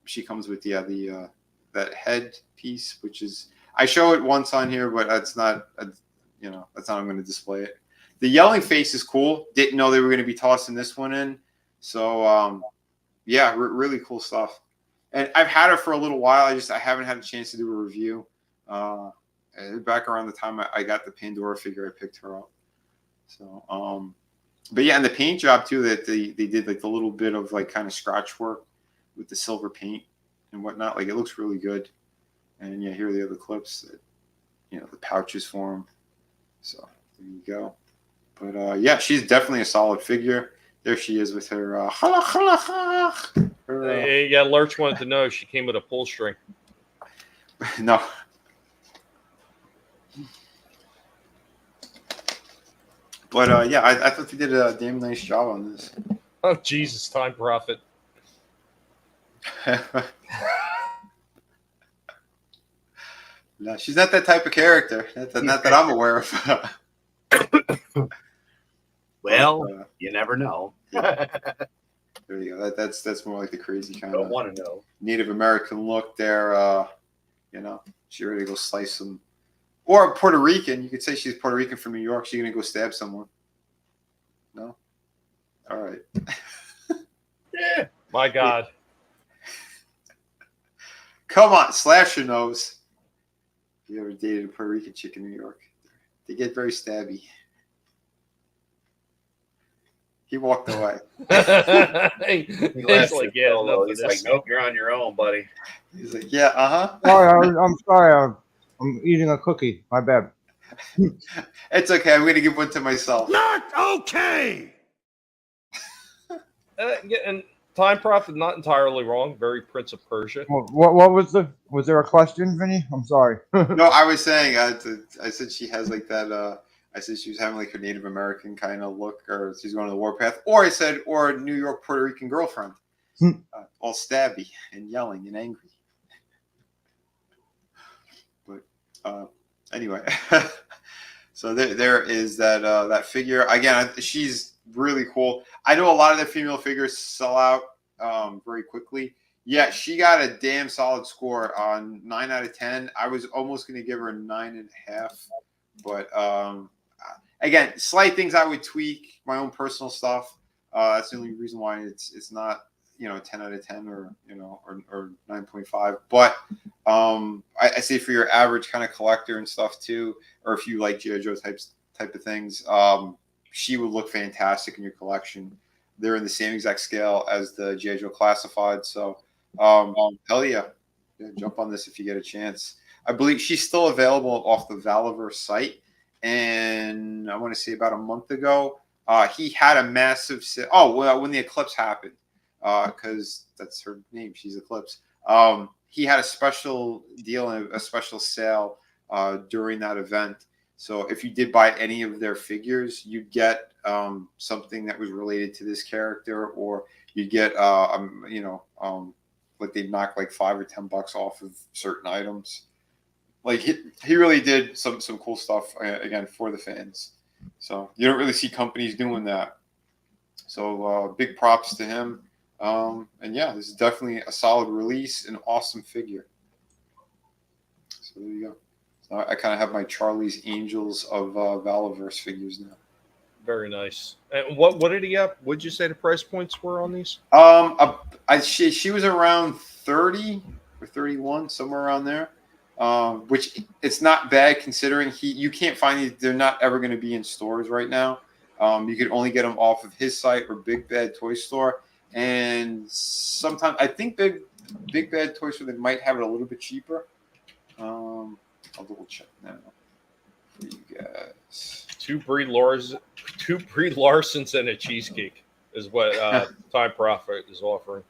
Speaker 3: She comes with the that head piece, which is, I show it once on here, but that's not that's not, I'm going to display it. The yelling face is cool. Didn't know they were going to be tossing this one in. So yeah, really cool stuff. And I've had her for a little while. I haven't had a chance to do a review. Back around the time I got the Pandora figure, I picked her up. So but yeah, and the paint job too, that they did like the little bit of like kind of scratch work with the silver paint and whatnot. Like it looks really good. And yeah, here are the other clips that, the pouches for them. So there you go. But yeah, she's definitely a solid figure. There she is with her.
Speaker 2: Yeah, Lurch wanted to know if she came with a pull string.
Speaker 3: No. But yeah, I thought they did a damn nice job on this.
Speaker 2: Oh Jesus, Time Prophet.
Speaker 3: No, she's not that type of character. Not that I'm aware of.
Speaker 5: Well, you never know.
Speaker 3: Yeah. There you go. That's more like the crazy kind
Speaker 5: Don't
Speaker 3: of
Speaker 5: want to know.
Speaker 3: Native American look there. She ready to go slice some. Or Puerto Rican. You could say she's Puerto Rican from New York. She's going to go stab someone. No? All right.
Speaker 2: Yeah. My God.
Speaker 3: Come on, slash your nose. If you ever dated a Puerto Rican chick in New York, they get very stabby. He walked away.
Speaker 2: He's like, yeah,
Speaker 5: He's like, nope, you're on your own, buddy.
Speaker 3: He's like, yeah,
Speaker 4: Sorry, I'm sorry. I'm eating a cookie. My bad.
Speaker 3: It's okay. I'm going to give one to myself.
Speaker 7: Not okay.
Speaker 2: Yeah, and Time Prophet, not entirely wrong. Very Prince of Persia.
Speaker 4: What was there a question, Vinny? I'm sorry.
Speaker 3: No, I was saying, I said she has like that, I said she was having like her Native American kind of look, or she's going to the warpath. Or I said, or a New York Puerto Rican girlfriend. All stabby and yelling and angry. But anyway, so there is that figure. Again, she's really cool. I know a lot of the female figures sell out very quickly. Yeah, she got a damn solid score on 9 out of 10. I was almost going to give her a 9.5, but again, slight things I would tweak, my own personal stuff. That's the only reason why it's not 10 out of 10 or 9.5. But I say for your average kind of collector and stuff too, or if you like G.I. Joe type of things, she would look fantastic in your collection. They're in the same exact scale as the G.I. Joe Classified. So hell yeah, jump on this if you get a chance. I believe she's still available off the Valaverse site. And I want to say about a month ago, he had a massive sale. Oh, well, when the eclipse happened, because that's her name, she's Eclipse. He had a special deal and a special sale during that event. So if you did buy any of their figures, you'd get something that was related to this character, or you'd get like they'd knock like $5 or $10 off of certain items. Like he really did some cool stuff again for the fans. So you don't really see companies doing that. So big props to him. And yeah, this is definitely a solid release, an awesome figure. So there you go. So I kind of have my Charlie's Angels of Valaverse figures now.
Speaker 2: Very nice. And what did he have? What'd you say the price points were on these?
Speaker 3: She was around 30 or 31, somewhere around there. Which it's not bad considering you can't find these. They're not ever going to be in stores right now. You can only get them off of his site or Big Bad Toy Store. And sometimes I think Big Bad Toy Store, they might have it a little bit cheaper. I'll double check now for you guys.
Speaker 2: Two Brie Larsons and a cheesecake is what Time Prophet is offering.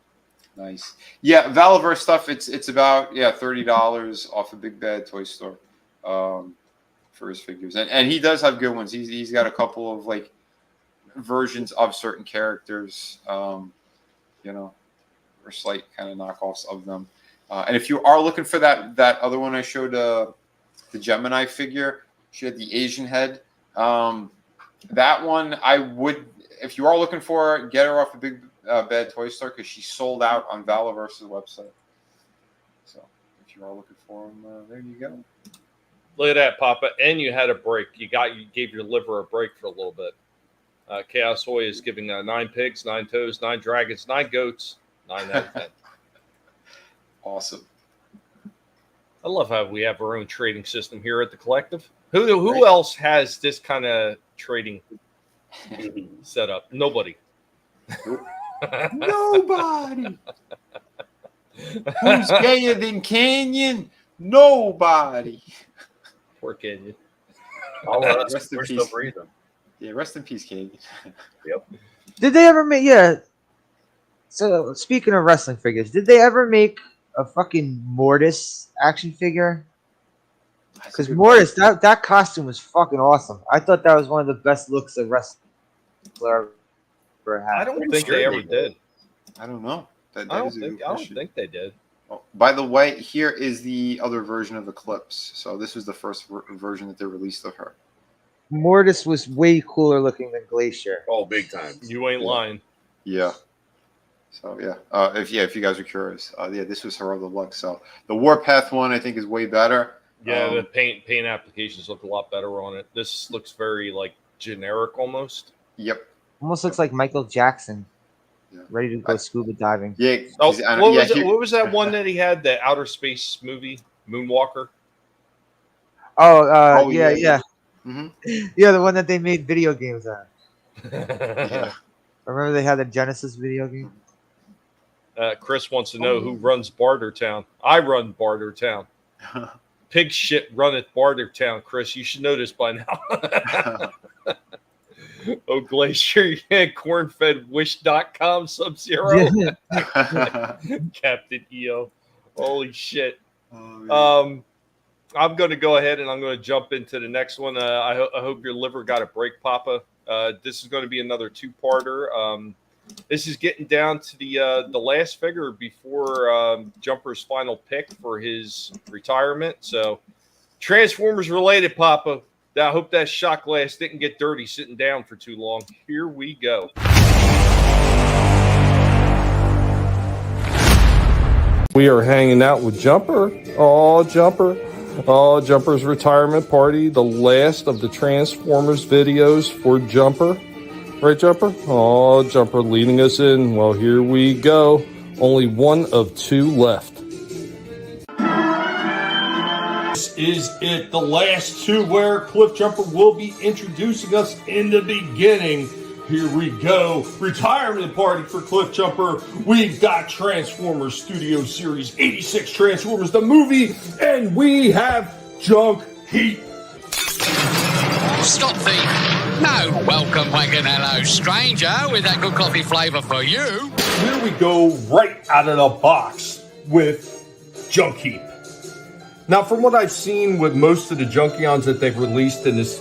Speaker 3: Nice. Yeah, Valaverse stuff, it's about $30 off of Big Bad Toy Store. for his figures, and he does have good ones. He's got a couple of like versions of certain characters, you know, or slight kind of knockoffs of them. And if you are looking for that other one I showed, the Gemini figure, she had the Asian head. That one I would, if you are looking for it, get her off the Big Bad Toy Store because she sold out on Valaverse's website. So if you are looking for them, there you go.
Speaker 2: Look at that, Papa. And you had a break. You gave your liver a break for a little bit. Chaos Hoy is giving 9 pigs, 9 toes, 9 dragons, 9 goats, 9 out of 10.
Speaker 3: Awesome.
Speaker 2: I love how we have our own trading system here at the Collective. Who else has this kind of trading set up? Nobody.
Speaker 3: Nobody. Who's gayer than Canyon? Nobody.
Speaker 2: Poor Canyon.
Speaker 3: Rest in peace. Yeah, rest in peace, Canyon.
Speaker 2: Yep.
Speaker 4: Did they ever make? Yeah. So speaking of wrestling figures, did they ever make a fucking Mortis action figure? Because Mortis, that costume was fucking awesome. I thought that was one of the best looks a wrestler ever had.
Speaker 2: I don't think they ever did.
Speaker 3: I don't know.
Speaker 2: I don't think they did.
Speaker 3: Oh, by the way, here is the other version of Eclipse. So this was the first version that they released of her.
Speaker 4: Mortis was way cooler looking than Glacier.
Speaker 5: Oh, big time.
Speaker 2: You ain't lying.
Speaker 3: Yeah. So yeah, if you guys are curious, this was her other look. So the Warpath one I think is way better.
Speaker 2: Yeah, the paint applications look a lot better on it. This looks very like generic almost.
Speaker 3: Yep.
Speaker 4: Almost looks like Michael Jackson, ready to go scuba diving.
Speaker 3: Yeah.
Speaker 2: Oh, what was that one that he had? The outer space movie, Moonwalker.
Speaker 4: Oh, yeah.
Speaker 3: Mm-hmm.
Speaker 4: Yeah, the one that they made video games on.
Speaker 3: Yeah.
Speaker 4: Remember they had the Genesis video game?
Speaker 2: Chris wants to know who runs Bartertown. I run Bartertown. Pig shit runneth Bartertown, Chris. You should know this by now. Oh, Glacier, cornfedwish.com Sub-Zero. Captain EO. Holy shit. I'm going to go ahead and I'm going to jump into the next one. I hope your liver got a break, Papa. This is going to be another 2-parter. This is getting down to the last figure before Jumper's final pick for his retirement. So, Transformers related, Papa. I hope that shot glass didn't get dirty sitting down for too long. Here we go.
Speaker 9: We are hanging out with Jumper. Oh, Jumper. Oh, Jumper's retirement party. The last of the Transformers videos for Jumper. Right, Jumper? Oh, Jumper leading us in. Well, here we go. Only one of 2 left. This is it. The last 2 where Cliff Jumper will be introducing us in the beginning. Here we go. Retirement party for Cliff Jumper. We've got Transformers Studio Series 86 Transformers, the movie, and we have Junk Heap.
Speaker 11: Stop thief. No, welcome wagon, hello, stranger, with that good coffee flavour for you.
Speaker 9: Here we go, right out of the box with Junk Heap. Now, from what I've seen with most of the Junkions that they've released in this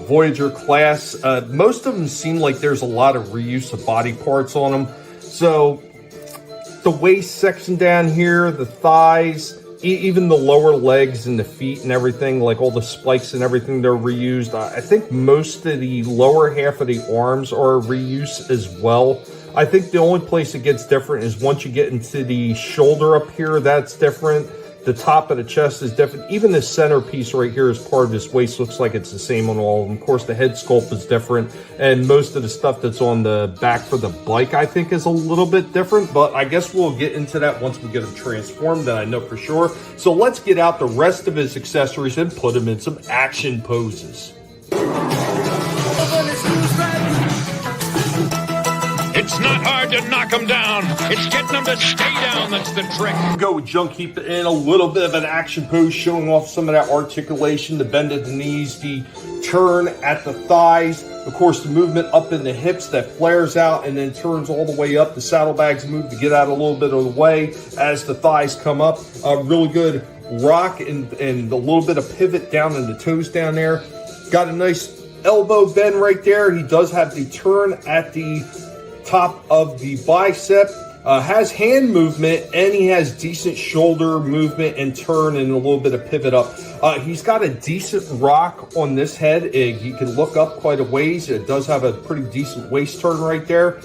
Speaker 9: Voyager class, most of them seem like there's a lot of reuse of body parts on them. So, the waist section down here, the thighs, even the lower legs and the feet and everything, like all the spikes and everything, they're reused. I think most of the lower half of the arms are reuse as well. I think the only place it gets different is once you get into the shoulder up here, that's different. The top of the chest is different. Even the centerpiece right here as part of this waist looks like it's the same on all of them. Of course, the head sculpt is different. And most of the stuff that's on the back for the bike, I think, is a little bit different. But I guess we'll get into that once we get him transformed, then I know for sure. So let's get out the rest of his accessories and put him in some action poses.
Speaker 7: It's not hard to knock them down. It's getting them to stay down that's the trick.
Speaker 9: Go with Junk Heap in a little bit of an action pose, showing off some of that articulation, the bend of the knees, the turn at the thighs, of course the movement up in the hips that flares out and then turns all the way up. The saddlebags move to get out a little bit of the way as the thighs come up. Really good rock and a little bit of pivot down in the toes down there. Got a nice elbow bend right there. He does have the turn at the top of the bicep. Has hand movement, and he has decent shoulder movement and turn and a little bit of pivot up. He's got a decent rock on this head. He can look up quite a ways. It does have a pretty decent waist turn right there.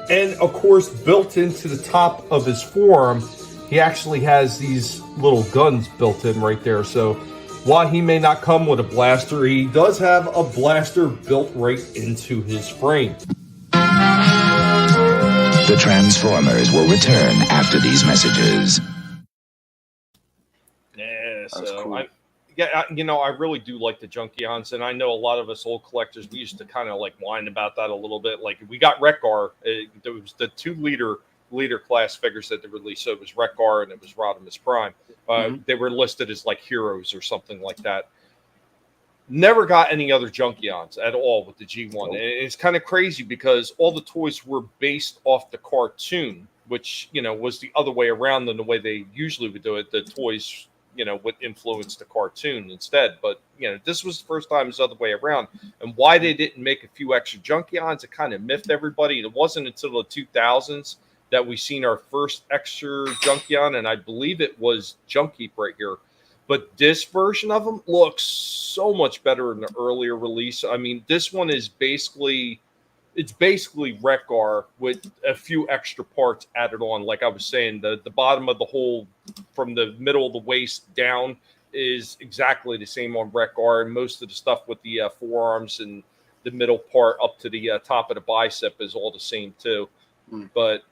Speaker 9: And of course, built into the top of his forearm, he actually has these little guns built in right there. So while he may not come with a blaster, he does have a blaster built right into his frame.
Speaker 6: The Transformers will return after these messages.
Speaker 2: Yeah, so
Speaker 3: cool.
Speaker 2: I really do like the Junkions, and I know a lot of us old collectors, we used to kind of like whine about that a little bit. Like we got Wreck-Gar, there was the 2 leader class figures that they released. So it was Wreck-Gar and it was Rodimus Prime. They were listed as like heroes or something like that. Never got any other Junkions at all with the G1. And it's kind of crazy because all the toys were based off the cartoon, which, was the other way around than the way they usually would do it. The toys, would influence the cartoon instead. But, this was the first time it was the other way around. And why they didn't make a few extra Junkions, it kind of miffed everybody. It wasn't until the 2000s that we seen our first extra Junkion, and I believe it was Junkheap right here. But this version of them looks so much better in the earlier release. I mean, this one is basically Wreck-Gar with a few extra parts added on. Like I was saying, the bottom of the hole from the middle of the waist down is exactly the same on Wreck-Gar, and most of the stuff with the forearms and the middle part up to the top of the bicep is all the same too. But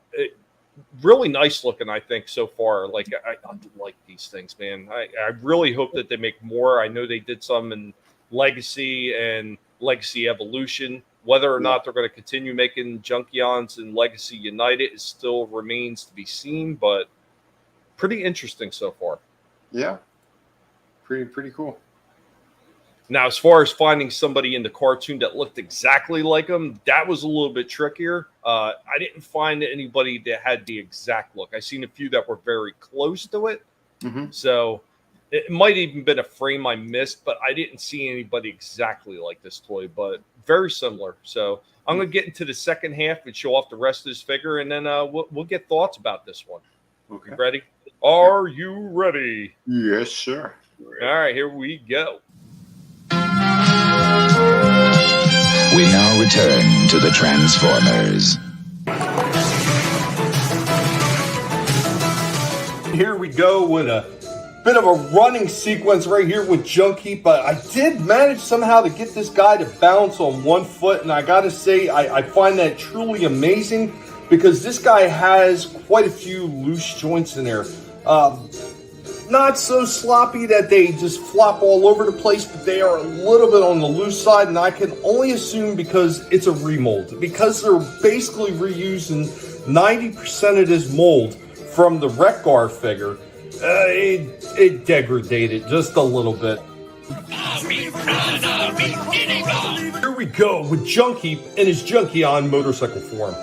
Speaker 2: really nice looking, I think, so far. Like I like these things, man. I really hope that they make more. I know they did some in Legacy and Legacy Evolution. Whether or not they're going to continue making Junkions and Legacy United, it still remains to be seen, but pretty interesting so far.
Speaker 3: Yeah, pretty cool.
Speaker 2: Now, as far as finding somebody in the cartoon that looked exactly like him, that was a little bit trickier. I didn't find anybody that had the exact look. I seen a few that were very close to it. So it might even been a frame I missed, but I didn't see anybody exactly like this toy, but very similar. So I'm going to get into the second half and show off the rest of this figure, and then we'll get thoughts about this one.
Speaker 3: Okay.
Speaker 2: You ready? Are you ready?
Speaker 3: Yes, sir.
Speaker 2: All right, here we go.
Speaker 6: We now return to the Transformers.
Speaker 9: Here we go with a bit of a running sequence right here with Junkheap, but I did manage somehow to get this guy to balance on one foot, and I gotta say, I find that truly amazing because this guy has quite a few loose joints in there. Not so sloppy that they just flop all over the place, but they are a little bit on the loose side, and I can only assume because it's a remold. Because they're basically reusing 90% of this mold from the Wreck-Gar figure, it degraded just a little bit. Here we go with Junkheap in his Junkion motorcycle form.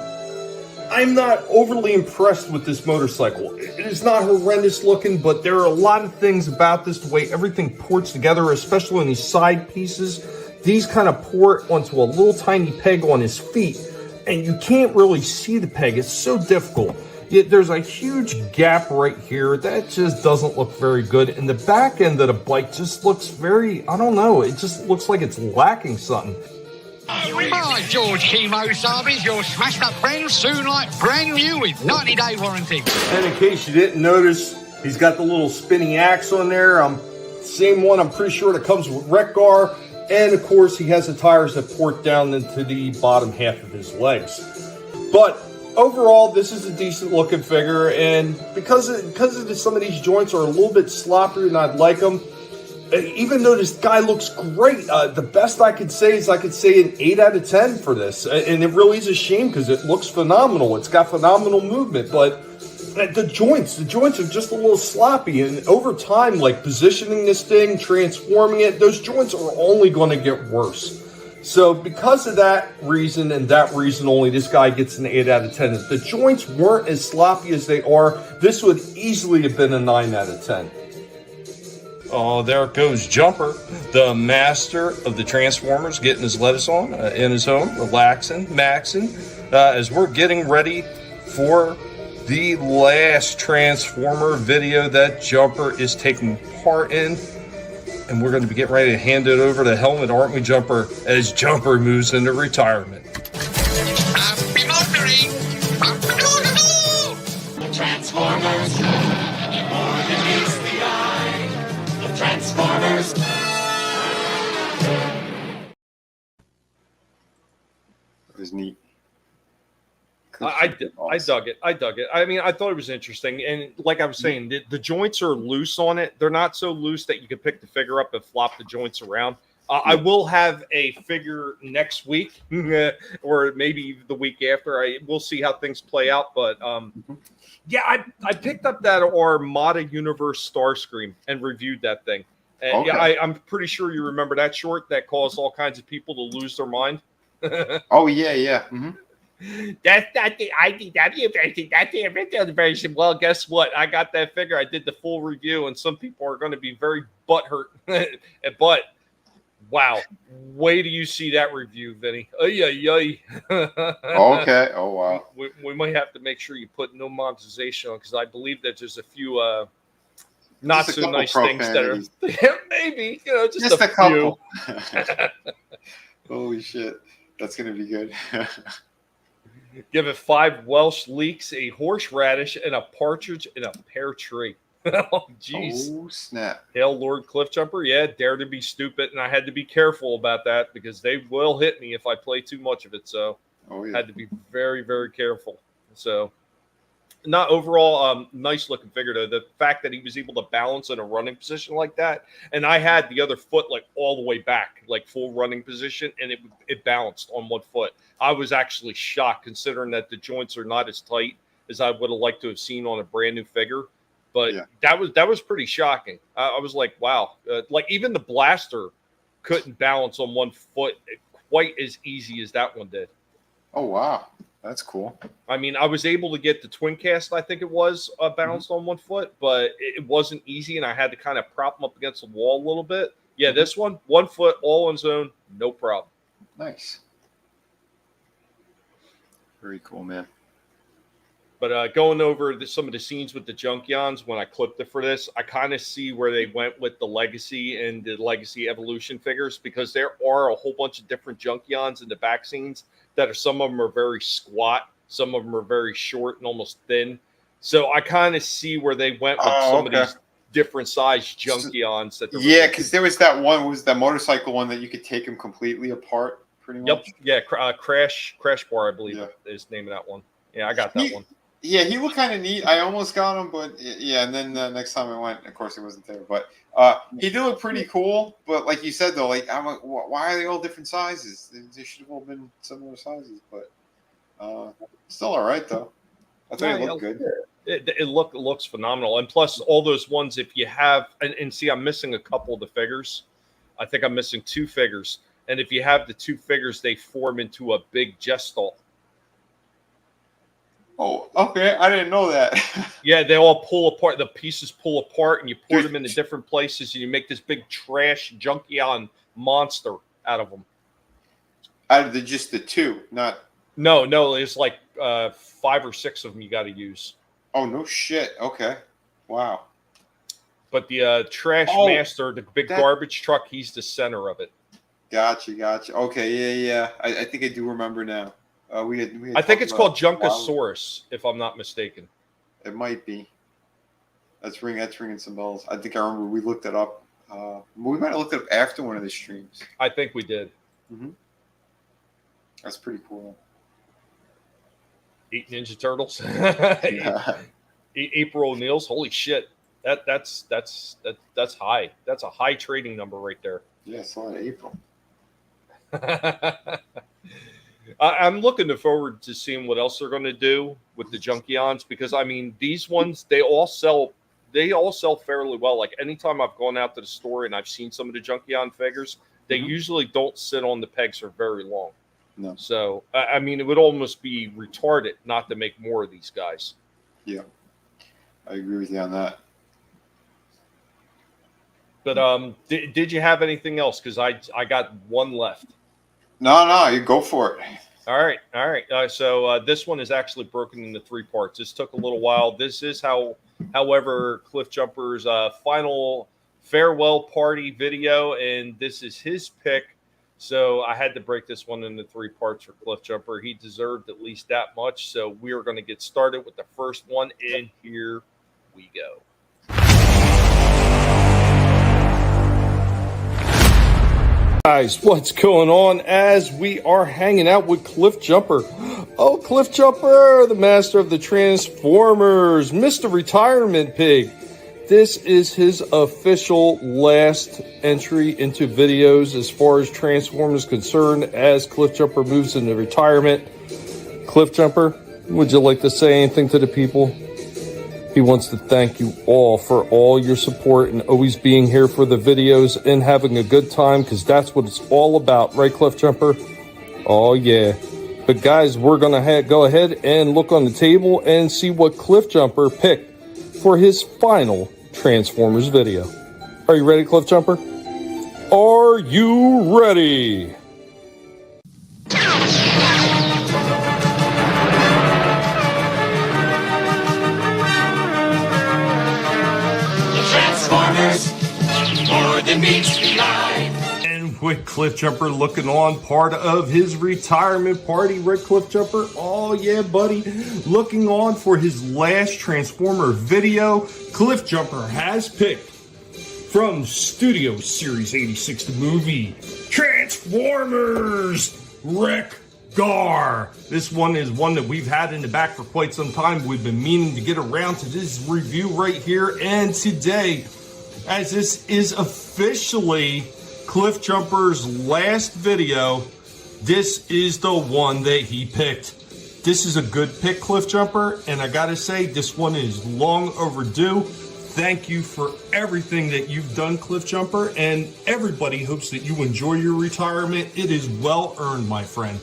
Speaker 9: I'm not overly impressed with this motorcycle. It is not horrendous looking, but there are a lot of things about this, the way everything ports together, especially in these side pieces. These kind of port onto a little tiny peg on his feet, and you can't really see the peg. It's so difficult. Yet there's a huge gap right here that just doesn't look very good. And the back end of the bike just looks very, I don't know, it just looks like it's lacking something.
Speaker 11: Hi, George Chemo Sarbies, your smashed up friend, soon like brand new with 90-day warranty.
Speaker 9: And in case you didn't notice, he's got the little spinning axe on there. Same one, I'm pretty sure that comes with Wreck-Gar. And of course, he has the tires that port down into the bottom half of his legs. But overall, this is a decent looking figure. And because some of these joints are a little bit sloppier than I'd like them, even though this guy looks great, the best I could say is I could say an 8 out of 10 for this. And it really is a shame because it looks phenomenal. It's got phenomenal movement, but the joints are just a little sloppy. And over time, like positioning this thing, transforming it, those joints are only going to get worse. So because of that reason and that reason only, this guy gets an 8 out of 10. If the joints weren't as sloppy as they are, this would easily have been a 9 out of 10. Oh, there goes Jumper, the master of the Transformers, getting his lettuce on in his home, relaxing, maxing, as we're getting ready for the last Transformer video that Jumper is taking part in. And we're going to be getting ready to hand it over to Helmet, aren't we, Jumper, as Jumper moves into retirement.
Speaker 8: Transformers, more than meets the eye. The Transformers.
Speaker 3: It was neat.
Speaker 2: I dug it. I mean, I thought it was interesting. And like I was saying, the joints are loose on it. They're not so loose that you can pick the figure up and flop the joints around. I will have a figure next week or maybe the week after. We'll see how things play out. But yeah, I picked up that Armada Universe Starscream and reviewed that thing. And yeah, I'm pretty sure you remember that short that caused all kinds of people to lose their mind.
Speaker 3: Oh, yeah. Mm-hmm.
Speaker 2: That's not the IDW version. That's the original version. Well, guess what? I got that figure. I did the full review, and some people are going to be very butthurt. But wow, wait till you see that review, Vinny. Okay.
Speaker 3: Oh wow.
Speaker 2: We might have to make sure you put no monetization on, because I believe that there's a few not so nice things that are maybe just a
Speaker 3: couple. Holy shit, that's gonna be good.
Speaker 2: Give it 5 Welsh leeks, a horseradish, and a partridge in a pear tree. Oh, jeez.
Speaker 3: Oh, snap.
Speaker 2: Hail Lord Cliffjumper. Yeah, dare to be stupid. And I had to be careful about that because they will hit me if I play too much of it. So I had to be very, very careful. So not overall nice looking figure, though. The fact that he was able to balance in a running position like that. And I had the other foot like all the way back, like full running position, and it balanced on one foot. I was actually shocked considering that the joints are not as tight as I would have liked to have seen on a brand new figure. But that was pretty shocking. I was like, wow. Like even the blaster couldn't balance on one foot quite as easy as that one did.
Speaker 3: Oh, wow. That's cool.
Speaker 2: I mean, I was able to get the twin cast, I think it was, balanced on one foot, but it wasn't easy, and I had to kind of prop him up against the wall a little bit. Yeah, this one foot, all on his own, no problem.
Speaker 3: Nice. Very cool, man.
Speaker 2: But going over some of the scenes with the Junkions, when I clipped it for this, I kind of see where they went with the Legacy and the Legacy Evolution figures, because there are a whole bunch of different Junkions in the back scenes that some of them are very squat, some of them are very short and almost thin. So I kind of see where they went with some of these different size Junkions.
Speaker 3: Yeah, because there was that one, was that motorcycle one that you could take them completely apart, pretty much.
Speaker 2: Yep. Yeah, Crash Bar, I believe is the name of that one. Yeah, I got that one.
Speaker 3: Yeah, he looked kind of neat. I almost got him, but yeah, and then the next time I went, of course, he wasn't there. But he did look pretty cool. But like you said, though, like I'm like, why are they all different sizes? They should have all been similar sizes. But still all right, though. I thought it looked good.
Speaker 2: It looks phenomenal. And plus, all those ones, if you have, and see, I'm missing a couple of the figures. I think I'm missing 2 figures. And if you have the 2 figures, they form into a big Gestalt.
Speaker 3: Oh, okay. I didn't know that.
Speaker 2: Yeah, they all pull apart. The pieces pull apart, and you put them into different places, and you make this big trash Junkion monster out of them.
Speaker 3: Out of just the 2, not.
Speaker 2: No. It's like 5 or 6 of them you got to use.
Speaker 3: Oh no shit. Okay. Wow.
Speaker 2: But the trash master, the big garbage truck, he's the center of it.
Speaker 3: Gotcha. Okay. Yeah. I think I do remember now. We had
Speaker 2: I think it's called Junkosaurus, if I'm not mistaken.
Speaker 3: It might be. That's ringing some bells. I think I remember we looked it up. We might have looked it up after one of the streams.
Speaker 2: I think we did.
Speaker 3: Mm-hmm. That's pretty cool.
Speaker 2: 8 Ninja Turtles. 8 April O'Neils. Holy shit. That's high. That's a high trading number right there.
Speaker 3: Yeah, it's a lot of April.
Speaker 2: I'm looking forward to seeing what else they're going to do with the Junkions, because I mean, these ones, they all sell fairly well. Like anytime I've gone out to the store and I've seen some of the Junkion figures, they usually don't sit on the pegs for very long.
Speaker 3: No.
Speaker 2: So I mean, it would almost be retarded not to make more of these guys.
Speaker 3: Yeah, I agree with you on that.
Speaker 2: But did you have anything else? Because I got one left.
Speaker 3: No, you go for it.
Speaker 2: All right. So this one is actually broken into 3 parts. This took a little while. This is however, Cliff Jumper's final farewell party video, and this is his pick. So I had to break this one into 3 parts for Cliff Jumper. He deserved at least that much. So we are going to get started with the first one, and here we go.
Speaker 9: Guys, what's going on as we are hanging out with Cliff Jumper? Oh, Cliff Jumper, the master of the Transformers, Mr. Retirement Pig. This is his official last entry into videos as far as Transformers concerned as Cliff Jumper moves into retirement. Cliff Jumper, would you like to say anything to the people? He wants to thank you all for all your support and always being here for the videos and having a good time, because that's what it's all about, right, Cliff Jumper? Oh, yeah. But, guys, we're going to go ahead and look on the table and see what Cliff Jumper picked for his final Transformers video. Are you ready, Cliff Jumper? Are you ready?
Speaker 8: More than meets the eye.
Speaker 9: And with Cliff Jumper looking on part of his retirement party, right, Cliff Jumper? Oh, yeah, buddy. Looking on for his last Transformer video, Cliff Jumper has picked from Studio Series 86, the movie Transformers Wreck-Gar. This one is one that we've had in the back for quite some time. We've been meaning to get around to this review right here, and today, as this is officially Cliff Jumper's last video, this is the one that he picked. This is a good pick, Cliff Jumper, and I gotta say, this one is long overdue. Thank you for everything that you've done, Cliff Jumper, and everybody hopes that you enjoy your retirement. It is well earned, my friend.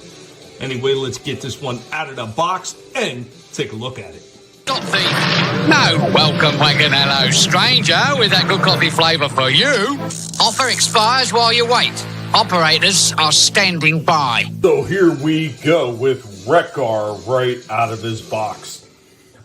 Speaker 9: Anyway, let's get this one out of the box and take a look at it.
Speaker 11: No, welcome, wagon, hello, stranger, with that good coffee flavour for you. Offer expires while you wait. Operators are standing by.
Speaker 9: So here we go with Wreck-Gar right out of his box.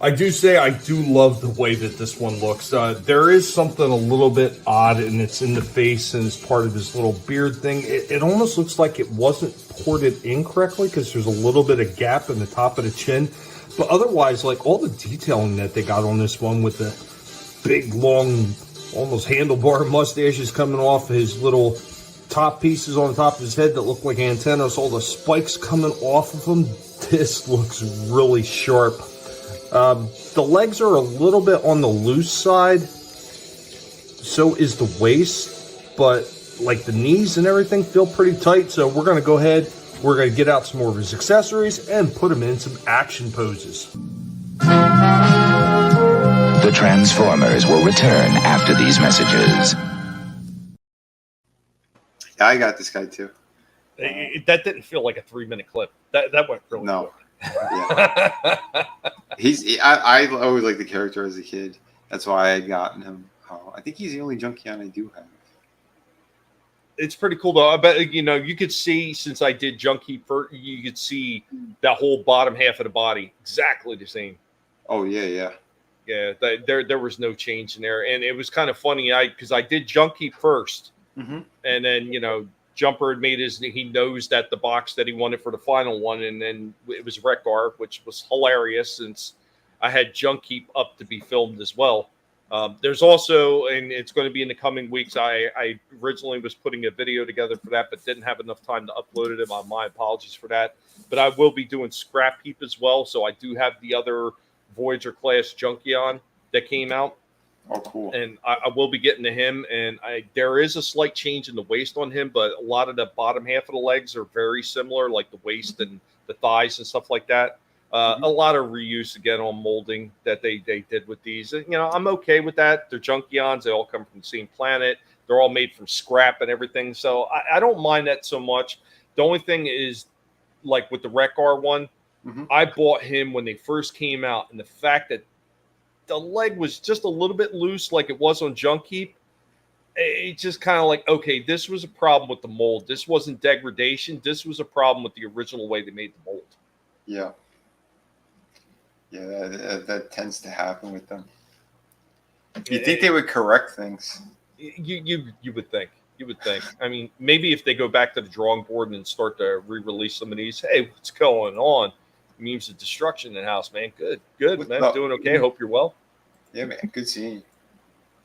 Speaker 9: I do say I do love the way that this one looks. There is something a little bit odd, and it's in the face and it's part of his little beard thing. It almost looks like it wasn't ported in correctly because there's a little bit of gap in the top of the chin. But otherwise, like, all the detailing that they got on this one with the big, long, almost handlebar mustaches coming off his little top pieces on the top of his head that look like antennas, all the spikes coming off of him, this looks really sharp. The legs are a little bit on the loose side, so is the waist, but like the knees and everything feel pretty tight, so we're going to go ahead. We're going to get out some more of his accessories and put him in some action poses.
Speaker 6: The Transformers will return after these messages.
Speaker 3: Yeah, I got this guy too.
Speaker 2: That didn't feel like a 3-minute clip. That went really quick.
Speaker 3: Yeah. I always liked the character as a kid. That's why I had gotten him. I think he's the only Junkion I do have.
Speaker 2: It's pretty cool though. I bet you could see, since I did Junkie first, you could see that whole bottom half of the body exactly the same.
Speaker 3: Oh yeah.
Speaker 2: There was no change in there, and it was kind of funny. Because I did Junkie first, and then Jumper had made he knows that the box that he wanted for the final one, and then it was Wreck-Gar, which was hilarious since I had Junkie up to be filmed as well. There's also, and it's going to be in the coming weeks, I originally was putting a video together for that, but didn't have enough time to upload it. My apologies for that. But I will be doing Scrap Heap as well. So I do have the other Voyager class Junkion that came out.
Speaker 3: Oh, cool.
Speaker 2: And I will be getting to him. And there is a slight change in the waist on him, but a lot of the bottom half of the legs are very similar, like the waist and the thighs and stuff like that. A lot of reuse again on molding that they did with these. I'm okay with that. They're Junkions. They all come from the same planet. They're all made from scrap and everything. So I don't mind that so much. The only thing is, like with the Wreck-Gar one, I bought him when they first came out, and the fact that the leg was just a little bit loose like it was on Junk Heap, it's just kind of like, okay, this was a problem with the mold. This wasn't degradation. This was a problem with the original way they made the mold.
Speaker 3: Yeah. Yeah, that tends to happen with them. You think they would correct things?
Speaker 2: You would think. You would think. I mean, maybe if they go back to the drawing board and start to re-release some of these, hey, what's going on? Memes of destruction in the house, man. Good, man.
Speaker 3: Up?
Speaker 2: Doing okay. Hope you're well.
Speaker 3: Yeah, man. Good seeing you.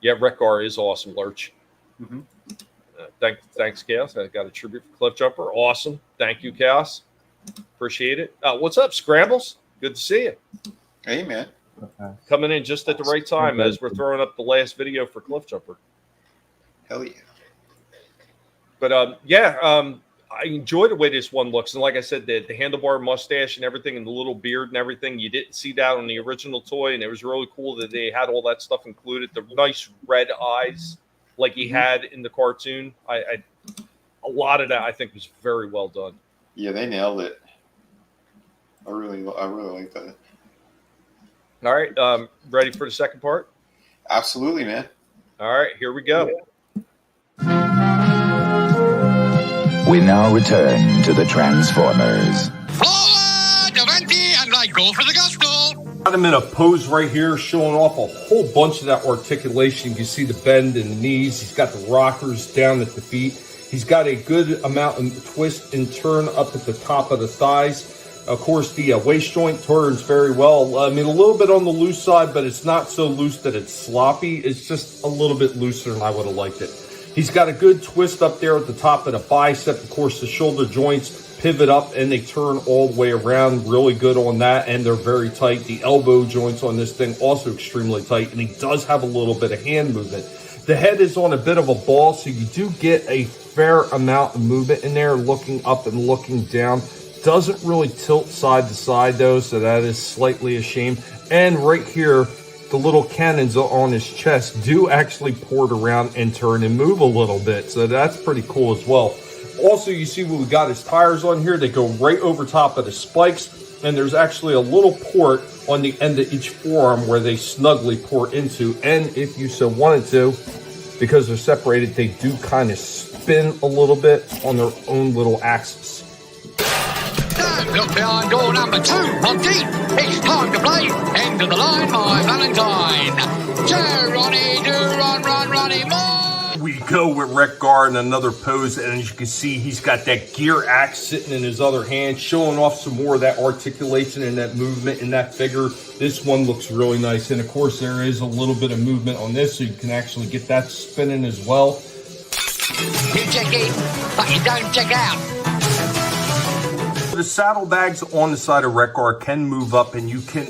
Speaker 2: Yeah, Rekgar is awesome, Lurch.
Speaker 3: Mm-hmm.
Speaker 2: Thanks, Chaos. I got a tribute for Cliff Jumper. Awesome. Thank you, Chaos. Appreciate it. What's up, Scrambles? Good to see you.
Speaker 3: Hey, man.
Speaker 2: Coming in just at the right time as we're throwing up the last video for Cliff Jumper.
Speaker 3: Hell yeah.
Speaker 2: But I enjoy the way this one looks. And like I said, the handlebar mustache and everything and the little beard and everything, you didn't see that on the original toy. And it was really cool that they had all that stuff included. The nice red eyes like he had in the cartoon. A lot of that I think was very well done.
Speaker 3: Yeah, they nailed it. I really like that.
Speaker 2: All right. Ready for the second part?
Speaker 3: Absolutely, man.
Speaker 2: All right, here we go.
Speaker 6: We now return to the Transformers.
Speaker 11: Forward, avanti, and I go for the gusto.
Speaker 9: Got him in a pose right here, showing off a whole bunch of that articulation. You can see the bend in the knees. He's got the rockers down at the feet. He's got a good amount of twist and turn up at the top of the thighs. Of course, the waist joint turns very well. I mean, a little bit on the loose side, but it's not so loose that it's sloppy. It's just a little bit looser than I would have liked it. He's got a good twist up there at the top of the bicep. Of course, the shoulder joints pivot up and they turn all the way around. Really good on that, and they're very tight. The elbow joints on this thing also extremely tight, and he does have a little bit of hand movement. The head is on a bit of a ball, so you do get a fair amount of movement in there, looking up and looking down. Doesn't really tilt side to side, though, so that is slightly a shame. And right here, the little cannons on his chest do actually port around and turn and move a little bit, so that's pretty cool as well. Also, you see what we got his tires on here. They go right over top of the spikes, and there's actually a little port on the end of each forearm where they snugly port into, and if you so wanted to, because they're separated, they do kind of spin a little bit on their own little axis.
Speaker 11: Look behind door number 2, Monty. It's time to play End of the Line, my Valentine. So, Ronnie, do run, Ronnie, more.
Speaker 9: We go with Rekgar in another pose, and as you can see, he's got that gear axe sitting in his other hand, showing off some more of that articulation and that movement in that figure. This one looks really nice, and of course, there is a little bit of movement on this, so you can actually get that spinning as well.
Speaker 11: You check in, but you don't check out.
Speaker 9: The saddlebags on the side of Rekgar can move up, and you can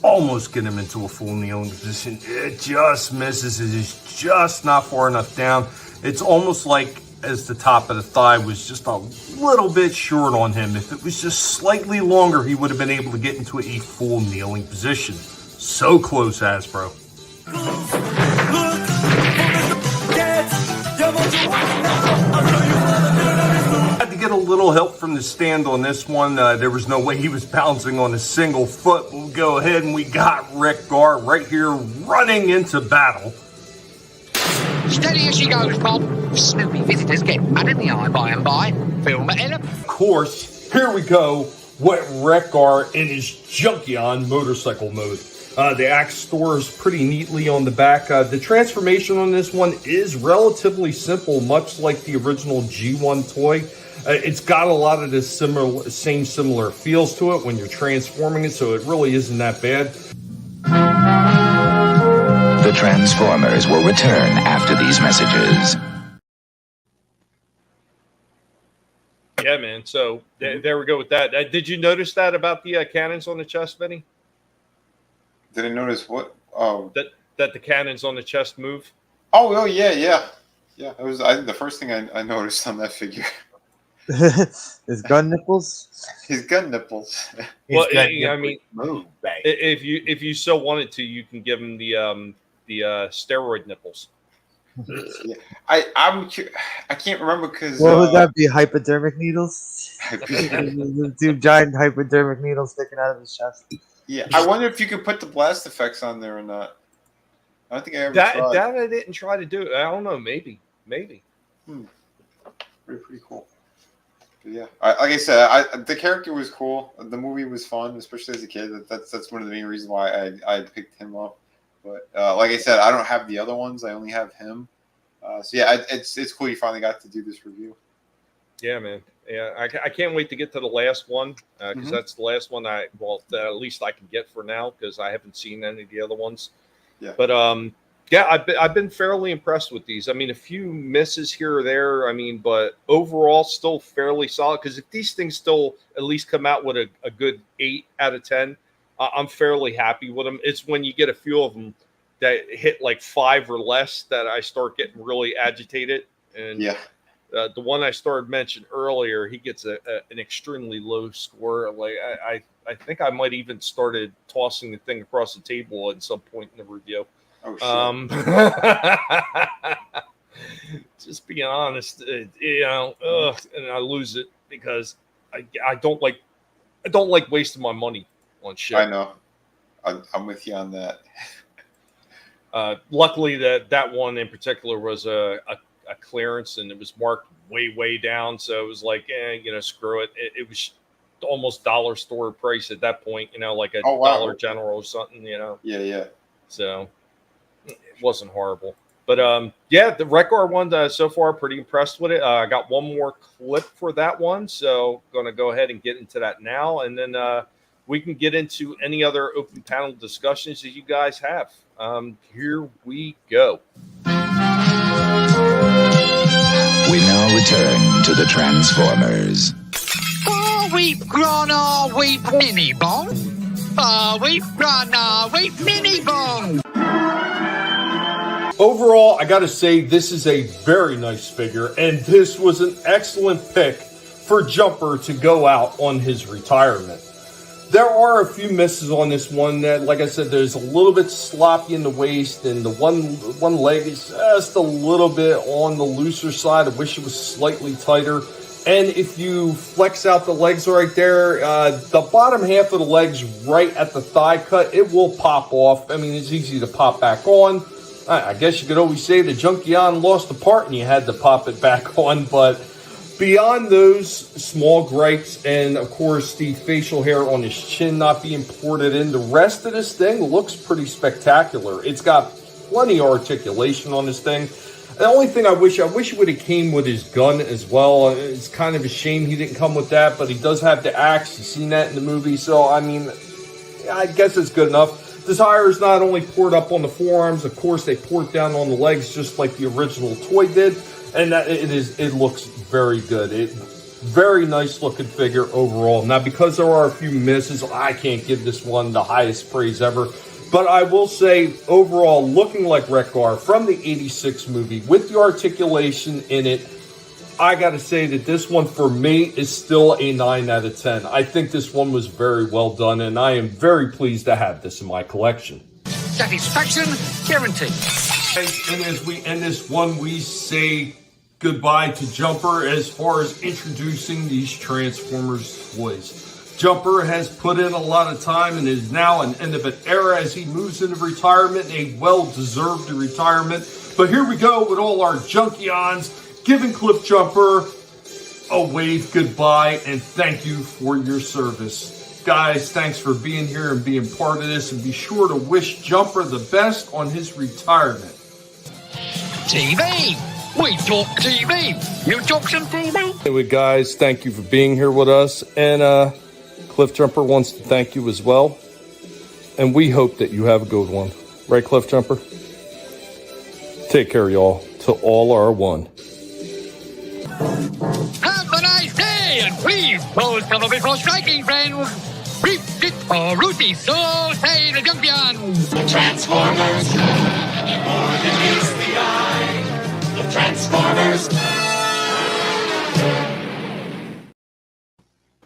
Speaker 9: almost get him into a full kneeling position. It just misses. It is just not far enough down. It's almost like as the top of the thigh was just a little bit short on him. If it was just slightly longer, he would have been able to get into a full kneeling position. So close, Hasbro. Had to get a little help from the stand on this one. There was no way he was bouncing on a single foot. We'll go ahead and we got Rekgar right here running into battle.
Speaker 11: Steady as she goes, Bob. Snoopy visitors get mad in the eye by and by. Film it.
Speaker 9: Of course, here we go with Rekgar in his Junkion motorcycle mode. The axe stores pretty neatly on the back. The transformation on this one is relatively simple, much like the original G1 toy. It's got a lot of the similar feels to it when you're transforming it, so it really isn't that bad.
Speaker 6: The Transformers will return after these messages.
Speaker 2: Yeah, man. So there we go with that. Did you notice that about the cannons on the chest, Vinnie?
Speaker 3: Did I notice what? Oh,
Speaker 2: that the cannons on the chest move.
Speaker 3: Oh, yeah. It was. I think the first thing I noticed on that figure.
Speaker 4: His gun nipples.
Speaker 3: His gun nipples.
Speaker 2: Well, I mean, move, if you so wanted to, you can give him the steroid nipples.
Speaker 3: Yeah. I can't remember because
Speaker 4: what would that be? Hypodermic needles. 2 giant hypodermic needles sticking out of his chest.
Speaker 3: Yeah, I wonder if you could put the blast effects on there or not. I don't think I ever
Speaker 2: that
Speaker 3: tried.
Speaker 2: that I didn't try to do. I don't know. Maybe.
Speaker 3: Pretty cool. But yeah, like I said, the character was cool. The movie was fun, especially as a kid. That's one of the main reasons why I picked him up. But like I said, I don't have the other ones. I only have him. So yeah, it's cool you finally got to do this review.
Speaker 2: Yeah, man. Yeah, I can't wait to get to the last one because that's the last one at least I can get for now because I haven't seen any of the other ones.
Speaker 3: Yeah.
Speaker 2: But yeah, I've been fairly impressed with these. I mean, a few misses here or there. I mean, but overall, still fairly solid. Because if these things still at least come out with a good 8 out of 10, I'm fairly happy with them. It's when you get a few of them that hit like 5 or less that I start getting really agitated. And
Speaker 3: yeah.
Speaker 2: The one I started mentioning earlier, he gets an extremely low score. Like I think I might even started tossing the thing across the table at some point in the review.
Speaker 3: Oh shit.
Speaker 2: Just being honest, you know, and I lose it because I don't like wasting my money on shit.
Speaker 3: I know. I'm with you on that.
Speaker 2: Luckily, that one in particular was a clearance and it was marked way down, so it was like, you know, screw it. It was almost dollar store price at that point, you know, like a Dollar General or something, you know.
Speaker 3: Yeah.
Speaker 2: So it wasn't horrible, but yeah, the Rekgar one so far pretty impressed with it. I got one more clip for that one, so gonna go ahead and get into that now, and then we can get into any other open panel discussions that you guys have. Here we go.
Speaker 6: We now return to the Transformers.
Speaker 11: Oh, we've grown all we've mini bone. Oh, we've grown all we've mini bone.
Speaker 9: Overall, I got to say this is a very nice figure, and this was an excellent pick for Jumper to go out on his retirement. There are a few misses on this one that, like I said, there's a little bit sloppy in the waist, and the one leg is just a little bit on the looser side. I wish it was slightly tighter. And if you flex out the legs right there, the bottom half of the legs right at the thigh cut, it will pop off. I mean, it's easy to pop back on. I guess you could always say the Junkion lost the part and you had to pop it back on, but beyond those small gripes and, of course, the facial hair on his chin not being ported in, the rest of this thing looks pretty spectacular. It's got plenty of articulation on this thing. The only thing I wish it would have came with his gun as well. It's kind of a shame he didn't come with that, but he does have the axe. You've seen that in the movie, so, I mean, I guess it's good enough. The tire is not only poured up on the forearms, of course, they pour it down on the legs just like the original toy did, and that it looks very good. Very nice looking figure overall. Now, because there are a few misses, I can't give this one the highest praise ever. But I will say, overall, looking like Rekgar from the 86 movie with the articulation in it, I got to say that this one for me is still a 9 out of 10. I think this one was very well done, and I am very pleased to have this in my collection.
Speaker 11: Satisfaction guaranteed.
Speaker 9: And as we end this one, we say goodbye to Jumper as far as introducing these Transformers toys. Jumper has put in a lot of time and is now an end of an era as he moves into retirement, a well-deserved retirement. But here we go with all our Junkions, giving Cliff Jumper a wave goodbye and thank you for your service. Guys, thanks for being here and being part of this, and be sure to wish Jumper the best on his retirement.
Speaker 11: TV! We talk TV! You talk some TV?
Speaker 9: Anyway, guys, thank you for being here with us, and Cliff Jumper wants to thank you as well, and we hope that you have a good one. Right, Cliff Jumper? Take care, y'all. To all our one.
Speaker 11: Have a nice day, and please both come a bit for striking, friends. Reap it for Ruthie, so say the Junkion.
Speaker 8: The Transformers, more than meets the eye. The Transformers.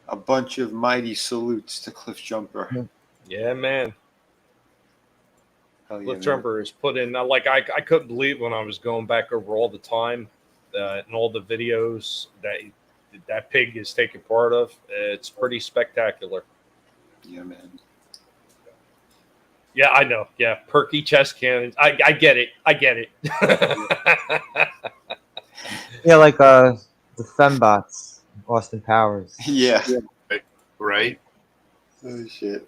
Speaker 3: A bunch of mighty salutes to Cliff Jumper.
Speaker 2: Yeah, man.
Speaker 3: Hell yeah,
Speaker 2: Cliff
Speaker 3: man.
Speaker 2: Jumper is put in. Like I couldn't believe when I was going back over all the time and all the videos that pig is taking part of. It's pretty spectacular.
Speaker 3: Yeah, man.
Speaker 2: Yeah, I know. Yeah, perky chest cannons. I get it. I get it.
Speaker 4: Yeah, like the fembots, Austin Powers.
Speaker 3: Yeah.
Speaker 5: Right.
Speaker 3: Oh shit.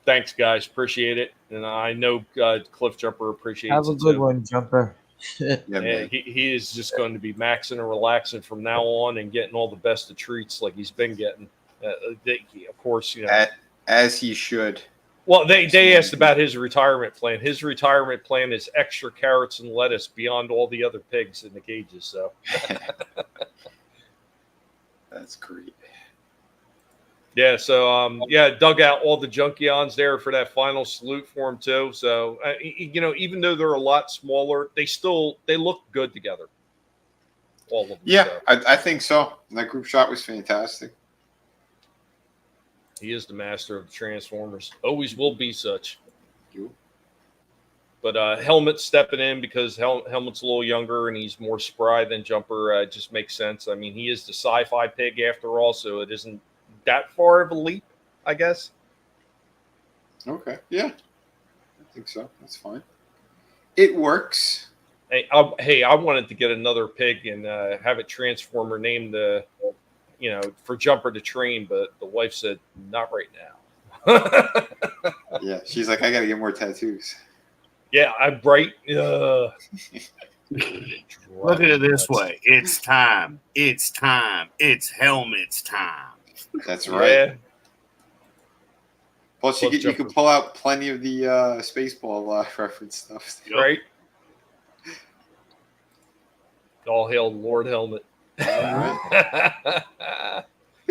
Speaker 2: Thanks, guys. Appreciate it. And I know Cliff Jumper appreciates
Speaker 4: Have a
Speaker 2: it
Speaker 4: good
Speaker 2: too.
Speaker 4: one, Jumper.
Speaker 3: Yeah,
Speaker 2: Yeah,
Speaker 3: man.
Speaker 2: he is just going to be maxing and relaxing from now on and getting all the best of treats like he's been getting. Of course, you know.
Speaker 3: As he should.
Speaker 2: Well, they asked about his retirement plan. His retirement plan is extra carrots and lettuce beyond all the other pigs in the cages. So
Speaker 3: that's great.
Speaker 2: Yeah, so dug out all the Junkions there for that final salute for him too. So you know, even though they're a lot smaller, they look good together. All of them.
Speaker 3: Yeah,
Speaker 2: so.
Speaker 3: I think so. That group shot was fantastic.
Speaker 2: He is the master of the Transformers. Always will be such. But Helmet's stepping in because Helmet's a little younger and he's more spry than Jumper. It just makes sense. I mean, he is the sci-fi pig after all, so it isn't that far of a leap, I guess.
Speaker 3: Okay. Yeah. I think so. That's fine. It works.
Speaker 2: Hey, I wanted to get another pig and have it Transformer named for Jumper to train, but the wife said not right now.
Speaker 3: Yeah, she's like, I gotta get more tattoos.
Speaker 2: Yeah, I'm right.
Speaker 5: Look at it this way: it's time. It's time. It's Helmet's time.
Speaker 3: That's right.
Speaker 2: Yeah.
Speaker 3: Plus, you can pull out plenty of the Spaceball reference stuff.
Speaker 2: Right. All hail Lord Helmet.
Speaker 3: Did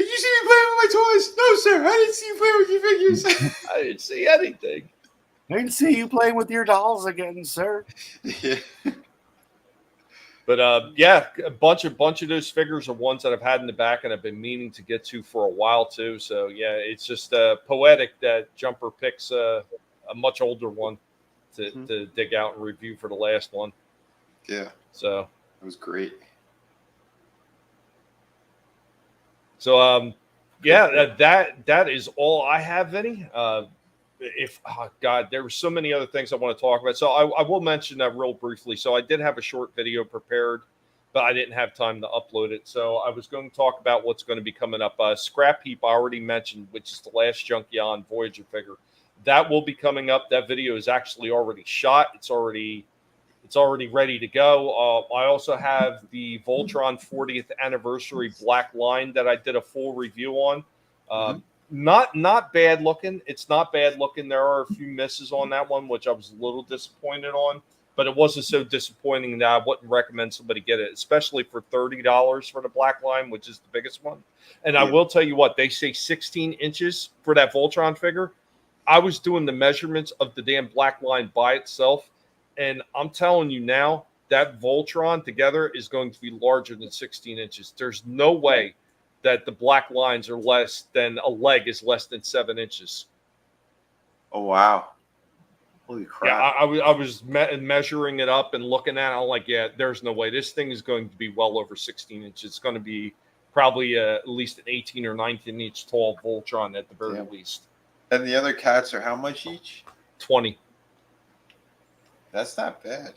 Speaker 3: you see me playing with my toys? No, sir. I didn't see you playing with your figures.
Speaker 2: I didn't see anything.
Speaker 5: I didn't see you playing with your dolls again, sir.
Speaker 3: Yeah.
Speaker 2: But a bunch of those figures are ones that I've had in the back and I've been meaning to get to for a while too. So yeah, it's just poetic that Jumper picks a much older one to dig out and review for the last one.
Speaker 3: Yeah.
Speaker 2: So
Speaker 3: it was great.
Speaker 2: So that is all I have, Vinnie. There were so many other things I want to talk about. So I will mention that real briefly. So I did have a short video prepared, but I didn't have time to upload it. So I was going to talk about what's going to be coming up. Scrap Heap I already mentioned, which is the last Junkion Voyager figure. That will be coming up. That video is actually already shot. It's already ready to go. I also have the Voltron 40th anniversary Black Line that I did a full review on. Not bad looking. It's not bad looking. There are a few misses on that one, which I was a little disappointed on, but it wasn't so disappointing that I wouldn't recommend somebody get it, especially for $30 for the Black Line, which is the biggest one. And I will tell you what, they say 16 inches for that Voltron figure. I was doing the measurements of the damn Black Line by itself, and I'm telling you now, that Voltron together is going to be larger than 16 inches. There's no way that the black lines are less than a leg is less than 7 inches.
Speaker 3: Oh, wow. Holy crap.
Speaker 2: Yeah, I was measuring it up and looking at it. I'm like, yeah, there's no way. This thing is going to be well over 16 inches. It's going to be probably at least an 18 or 19 inch tall Voltron at the very least.
Speaker 3: And the other cats are how much each?
Speaker 2: 20.
Speaker 3: That's not bad.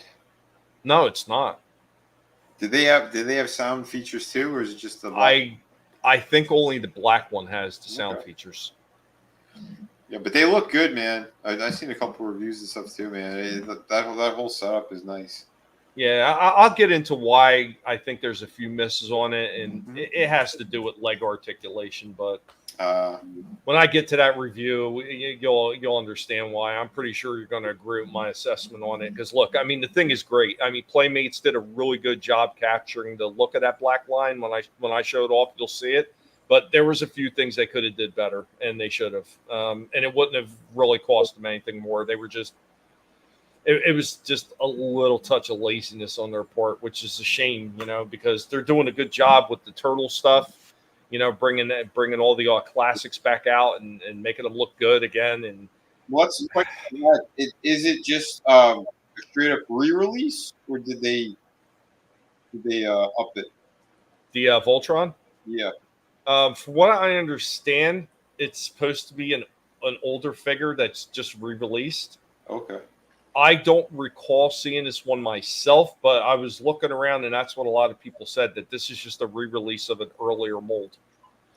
Speaker 2: No, it's not.
Speaker 3: Did they have sound features too, or is it just the black?
Speaker 2: I think only the black one has the sound features.
Speaker 3: Yeah, but they look good, man. I've seen a couple reviews and stuff too, man. That whole setup is nice.
Speaker 2: Yeah, I'll get into why I think there's a few misses on it, and it has to do with leg articulation. But when I get to that review, you'll understand why. I'm pretty sure you're going to agree with my assessment on it. Because look, I mean, the thing is great. I mean, Playmates did a really good job capturing the look of that black line. When I showed off, you'll see it. But there was a few things they could have did better, and they should have. And it wouldn't have really cost them anything more. They were just. It was just a little touch of laziness on their part, which is a shame, because they're doing a good job with the turtle stuff, bringing all the classics back out and making them look good again. And
Speaker 3: what's the question? Is it just a straight up re-release, or did they up it?
Speaker 2: The Voltron?
Speaker 3: Yeah.
Speaker 2: From what I understand, it's supposed to be an an older figure that's just re-released.
Speaker 3: Okay.
Speaker 2: I don't recall seeing this one myself, but I was looking around, and that's what a lot of people said, that this is just a re-release of an earlier mold.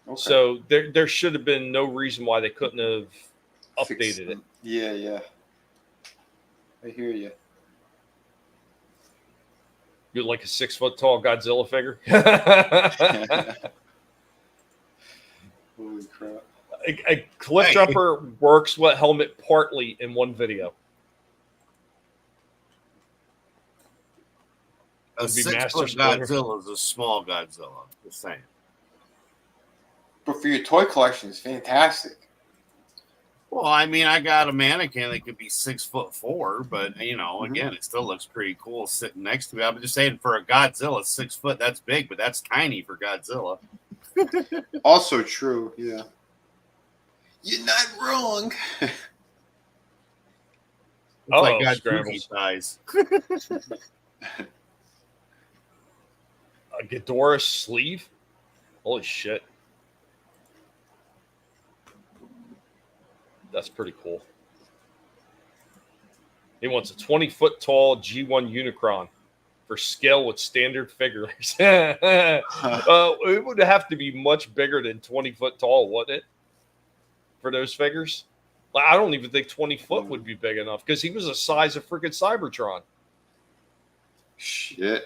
Speaker 3: Okay.
Speaker 2: So there should have been no reason why they couldn't have updated it.
Speaker 3: Yeah, yeah. I hear you.
Speaker 2: You're like a 6 foot tall Godzilla figure.
Speaker 3: Holy crap.
Speaker 2: A cliff jumper works with helmet partly in one video.
Speaker 5: A 6 foot Godzilla is a small Godzilla. Just saying.
Speaker 3: But for your toy collection, it's fantastic.
Speaker 5: Well, I mean, I got a mannequin that could be 6'4", but you know, again, it still looks pretty cool sitting next to me. I'm just saying, for a Godzilla, 6 foot, that's big, but that's tiny for Godzilla.
Speaker 3: Also true, yeah. You're not wrong.
Speaker 5: Like Godzilla size.
Speaker 2: A Ghidorah sleeve? Holy shit. That's pretty cool. He wants a 20 foot tall G1 Unicron for scale with standard figures. It would have to be much bigger than 20 foot tall, wouldn't it? For those figures? Like, I don't even think 20 foot would be big enough because he was the size of freaking Cybertron.
Speaker 3: Shit.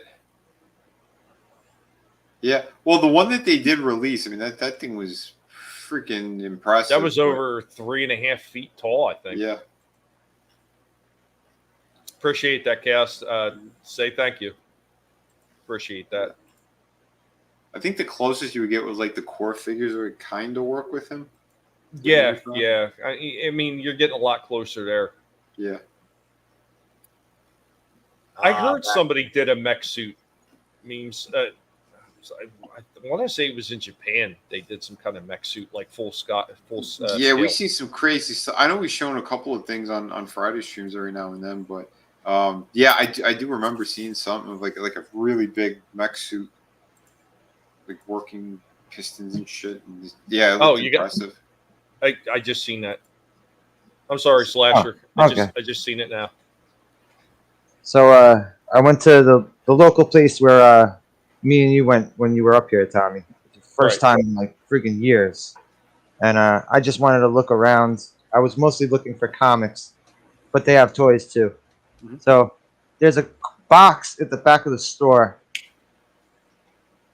Speaker 3: Yeah. Well, the one that they did release, I mean, that thing was freaking impressive.
Speaker 2: That was over 3.5 feet tall, I think.
Speaker 3: Yeah.
Speaker 2: Appreciate that, Cass. Say thank you. Appreciate that.
Speaker 3: I think the closest you would get was like the core figures that would kind of work with him.
Speaker 2: Yeah, yeah. I mean, you're getting a lot closer there.
Speaker 3: Yeah.
Speaker 2: I heard somebody did a mech suit memes. I want to say it was in Japan. They did some kind of mech suit, like full Scott.
Speaker 3: Yeah, we see some crazy stuff. I know we've shown a couple of things on Friday streams every now and then, but yeah, I do remember seeing something of like a really big mech suit, like working pistons and shit. And yeah, it looked impressive.
Speaker 2: I just seen that. I'm sorry, Slasher.
Speaker 4: Okay.
Speaker 2: I just seen it now.
Speaker 4: So I went to the local place where me and you went when you were up here, Tommy. First time in like freaking years. And I just wanted to look around. I was mostly looking for comics, but they have toys too. So there's a box at the back of the store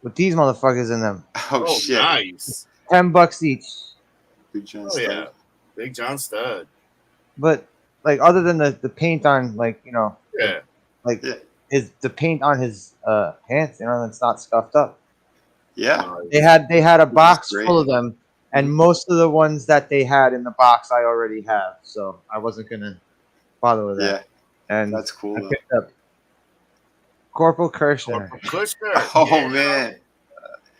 Speaker 4: with these motherfuckers in them.
Speaker 3: Oh shit.
Speaker 5: Nice.
Speaker 4: $10 each.
Speaker 3: Big John
Speaker 5: Stud. Yeah. Big John Stud.
Speaker 4: But like other than the paint on, like, you know, is the paint on his pants, you know, it's not scuffed up.
Speaker 3: Yeah.
Speaker 4: They had a box full of them, and most of the ones that they had in the box I already have, so I wasn't gonna bother with that.
Speaker 3: Yeah.
Speaker 4: And
Speaker 3: that's cool.
Speaker 4: I picked up Corporal Kirshner.
Speaker 3: Oh man.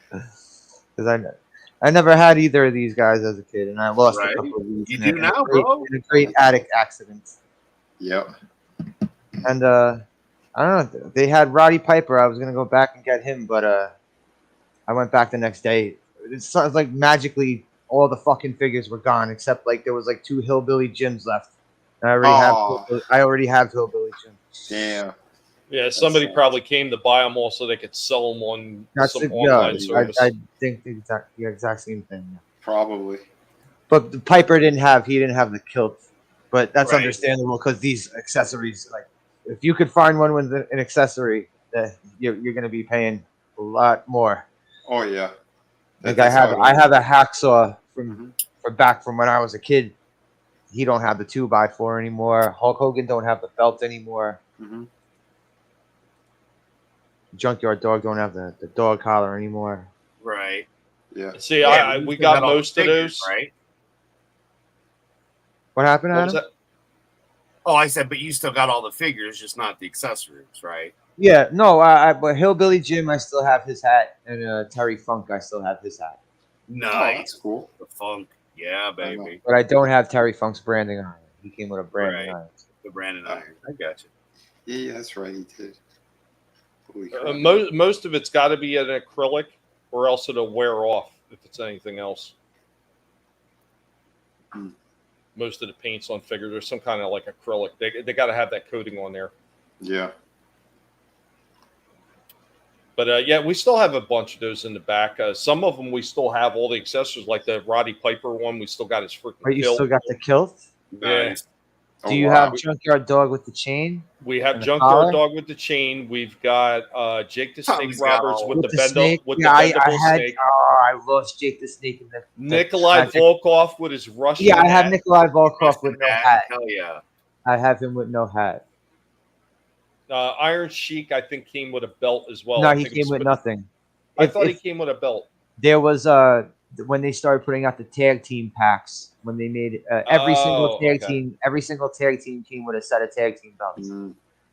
Speaker 4: Because I never had either of these guys as a kid, and I lost a couple of these.
Speaker 5: You do now, bro?
Speaker 4: In a great attic accident.
Speaker 3: Yep.
Speaker 4: And I don't know. They had Roddy Piper. I was gonna go back and get him, but I went back the next day. It's like magically all the fucking figures were gone, except like there was like 2 Hillbilly Jims left. And I already have Hillbilly Jim.
Speaker 3: Damn.
Speaker 2: Yeah, somebody probably came to buy them all so they could sell them on some online service.
Speaker 4: I think the exact same thing. Yeah.
Speaker 3: Probably.
Speaker 4: But the Piper didn't have the kilt. But that's understandable because these accessories, like, if you could find one with an accessory, you're going to be paying a lot more.
Speaker 3: Oh yeah.
Speaker 4: Like I have a hacksaw from back from when I was a kid. He don't have the 2x4 anymore. Hulk Hogan don't have the belt anymore. Junkyard Dog don't have the dog collar anymore.
Speaker 5: Right.
Speaker 3: Yeah.
Speaker 2: See, we got most of those.
Speaker 5: Right.
Speaker 4: What happened, Adam?
Speaker 2: What was that?
Speaker 5: Oh, I said, but you still got all the figures, just not the accessories, right?
Speaker 4: Yeah, no, but Hillbilly Jim, I still have his hat, and Terry Funk, I still have his hat.
Speaker 5: Nice.
Speaker 3: Oh, that's cool.
Speaker 5: The Funk, yeah, baby.
Speaker 4: But I don't have Terry Funk's branding on it. He came with a branding on it.
Speaker 5: The branding iron. I got you.
Speaker 3: Yeah, that's right. He did.
Speaker 2: Most of it's got to be an acrylic, or else it'll wear off if it's anything else. most of the paints on figure. There's some kind of like acrylic. They got to have that coating on there.
Speaker 3: Yeah.
Speaker 2: But yeah, we still have a bunch of those in the back. Some of them we still have all the accessories, like the Roddy Piper one. We still got his freaking
Speaker 4: Right, you
Speaker 2: kilt.
Speaker 4: still got the kilt?
Speaker 2: Yeah.
Speaker 5: Nice.
Speaker 4: Do you have Junkyard Dog with the chain?
Speaker 2: We have
Speaker 4: and the
Speaker 2: Junkyard
Speaker 4: collar?
Speaker 2: Dog with the chain. We've got Jake the Snake
Speaker 5: Tommy's got
Speaker 2: Roberts
Speaker 5: all
Speaker 2: with the
Speaker 4: snake?
Speaker 2: with
Speaker 4: Yeah,
Speaker 2: the bendable
Speaker 4: I had.
Speaker 2: snake.
Speaker 4: Oh, I lost Jake the Snake in the
Speaker 2: Nikolai
Speaker 4: magic.
Speaker 2: Volkov with his Russian.
Speaker 4: Yeah, I have
Speaker 2: hat.
Speaker 4: Nikolai Volkov with no hat.
Speaker 5: Hell yeah.
Speaker 4: I have him with no hat.
Speaker 2: Iron Sheik, I think, came with a belt as well.
Speaker 4: No,
Speaker 2: I
Speaker 4: he
Speaker 2: think
Speaker 4: came
Speaker 2: it's
Speaker 4: with nothing.
Speaker 2: I thought he came with a belt.
Speaker 4: There was when they started putting out the tag team packs, when they made every single tag team came with a set of tag team belts.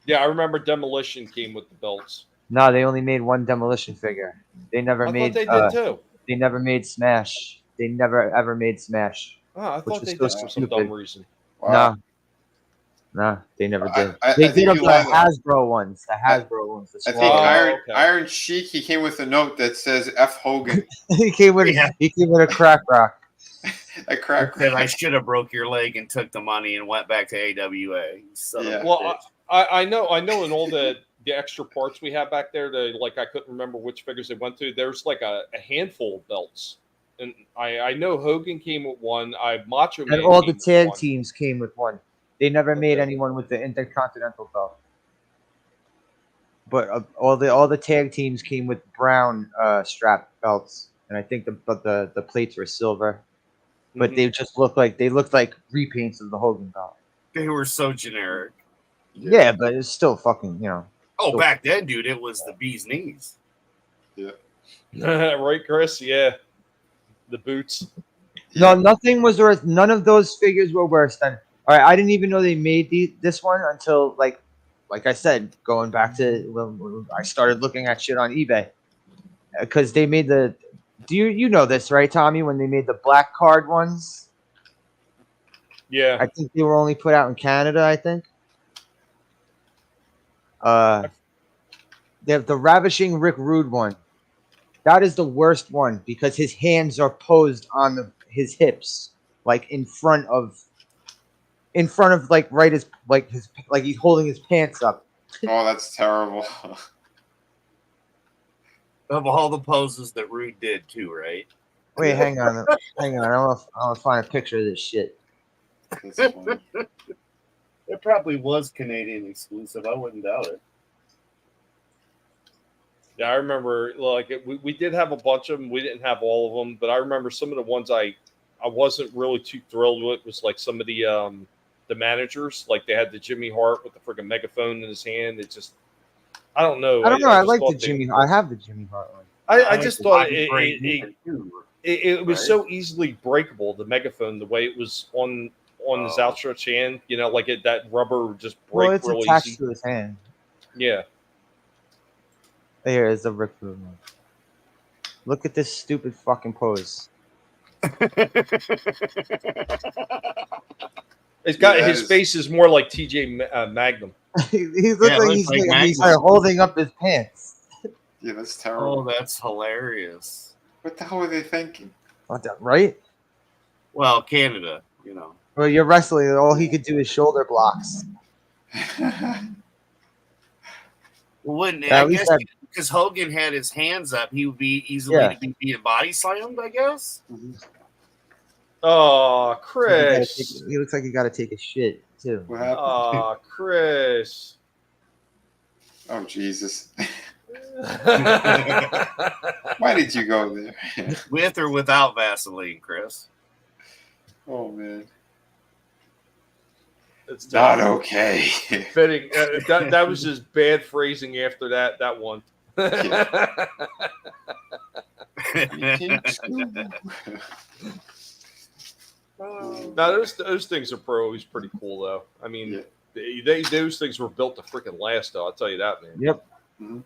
Speaker 2: Yeah, I remember Demolition came with the belts.
Speaker 4: No, they only made one Demolition figure. They never
Speaker 2: I
Speaker 4: made.
Speaker 2: thought they did too.
Speaker 4: They never made Smash. They never ever made Smash.
Speaker 2: Oh, I
Speaker 4: which
Speaker 2: thought
Speaker 4: was
Speaker 2: they
Speaker 4: so
Speaker 2: did for some dumb reason.
Speaker 3: Wow.
Speaker 4: No, they never did.
Speaker 3: I
Speaker 4: They
Speaker 3: think
Speaker 4: did them
Speaker 3: you
Speaker 4: the
Speaker 3: like-
Speaker 4: Hasbro ones. The Hasbro ones. The
Speaker 3: I think
Speaker 4: small-
Speaker 3: Iron Sheik, he came with a note that says F Hogan.
Speaker 4: he came with a crack rock.
Speaker 3: A crack
Speaker 5: Said, I
Speaker 3: rock.
Speaker 5: should have broke your leg and took the money and went back to AWA.
Speaker 3: Yeah.
Speaker 2: Well, I know in all the extra parts we have back there, I couldn't remember which figures they went to. There's like a handful of belts. And I know Hogan came with one. Macho Man
Speaker 4: And all the
Speaker 2: came with
Speaker 4: tag
Speaker 2: one.
Speaker 4: teams came with one. They never made anyone with the Intercontinental belt. But all the tag teams came with brown strap belts, and I think the plates were silver. But they just looked like repaints of the Hogan belt.
Speaker 5: They were so generic.
Speaker 4: Yeah, but it's still fucking
Speaker 5: Oh,
Speaker 4: still-
Speaker 5: back then, dude, it was the bee's knees.
Speaker 3: Yeah.
Speaker 2: Right, Chris? Yeah. The boots.
Speaker 4: No, nothing was worth. None of those figures were worse than. All right, I didn't even know they made this one until like I said, going back to when I started looking at shit on eBay, because they made the. Do you know this, right, Tommy? When they made the black card ones,
Speaker 2: Yeah.
Speaker 4: I think they were only put out in Canada. I think. They have the Ravishing Rick Rude one. That is the worst one because his hands are posed on his hips, like in front of like he's holding his pants up.
Speaker 3: Oh, that's terrible.
Speaker 5: Of all the poses that Rude did, too, right?
Speaker 4: Wait, hang on. I want to find a picture of this shit.
Speaker 3: That's funny.
Speaker 5: It probably was Canadian exclusive. I wouldn't doubt it.
Speaker 2: Yeah, I remember we did have a bunch of them. We didn't have all of them, but I remember some of the ones I wasn't really too thrilled with was like some of the managers. Like they had the Jimmy Hart with the freaking megaphone in his hand. It just I don't know.
Speaker 4: I don't know. I
Speaker 2: just
Speaker 4: like
Speaker 2: thought
Speaker 4: the Jimmy. I have the Jimmy Hart one.
Speaker 2: I just thought it was
Speaker 5: right?
Speaker 2: so easily breakable. The megaphone, the way it was on his outstretched hand, that rubber would just break
Speaker 4: Well, it's
Speaker 2: real
Speaker 4: attached
Speaker 2: easy.
Speaker 4: to his hand.
Speaker 2: Yeah.
Speaker 4: Here is the Rick Rude one. Look at this stupid fucking pose.
Speaker 2: It's got his face is more like TJ Magnum.
Speaker 4: he looks like he's like holding up his pants.
Speaker 3: Yeah, that's terrible.
Speaker 5: Oh, that's hilarious.
Speaker 3: What the hell were they thinking?
Speaker 4: Right?
Speaker 5: Well, Canada,
Speaker 4: Well, you're wrestling. All he could do is shoulder blocks.
Speaker 5: Wouldn't
Speaker 4: Yeah,
Speaker 5: I
Speaker 4: at least
Speaker 5: guess because Hogan had his hands up, he would be easily to be being body slammed, I guess.
Speaker 2: Oh, Chris.
Speaker 4: He looks like he got to take a shit too.
Speaker 3: What happened?
Speaker 2: Oh, Chris.
Speaker 3: Oh, Jesus. Why did you go there?
Speaker 5: With or without Vaseline, Chris?
Speaker 3: Oh, man.
Speaker 2: It's
Speaker 3: Not okay.
Speaker 2: Fitting. That was just bad phrasing after that one. Now those things are always pretty cool though. I mean, those things were built to freaking last though. I'll tell you that, man.
Speaker 4: Yep.
Speaker 3: Mm-hmm.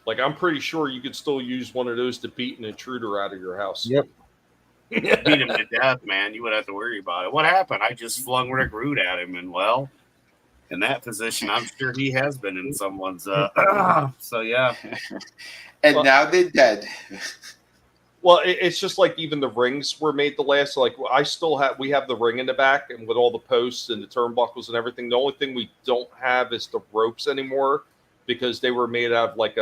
Speaker 2: Like I'm pretty sure you could still use one of those to beat an intruder out of your house.
Speaker 4: Yep.
Speaker 5: Beat him to death, man. You wouldn't have to worry about it. What happened? I just flung Rick Rude at him, and well, in that position, I'm sure he has been in someone's. So yeah.
Speaker 3: And now they're dead.
Speaker 2: Well, it's just like even the rings were made to last. Like we have the ring in the back and with all the posts and the turnbuckles and everything. The only thing we don't have is the ropes anymore because they were made out of like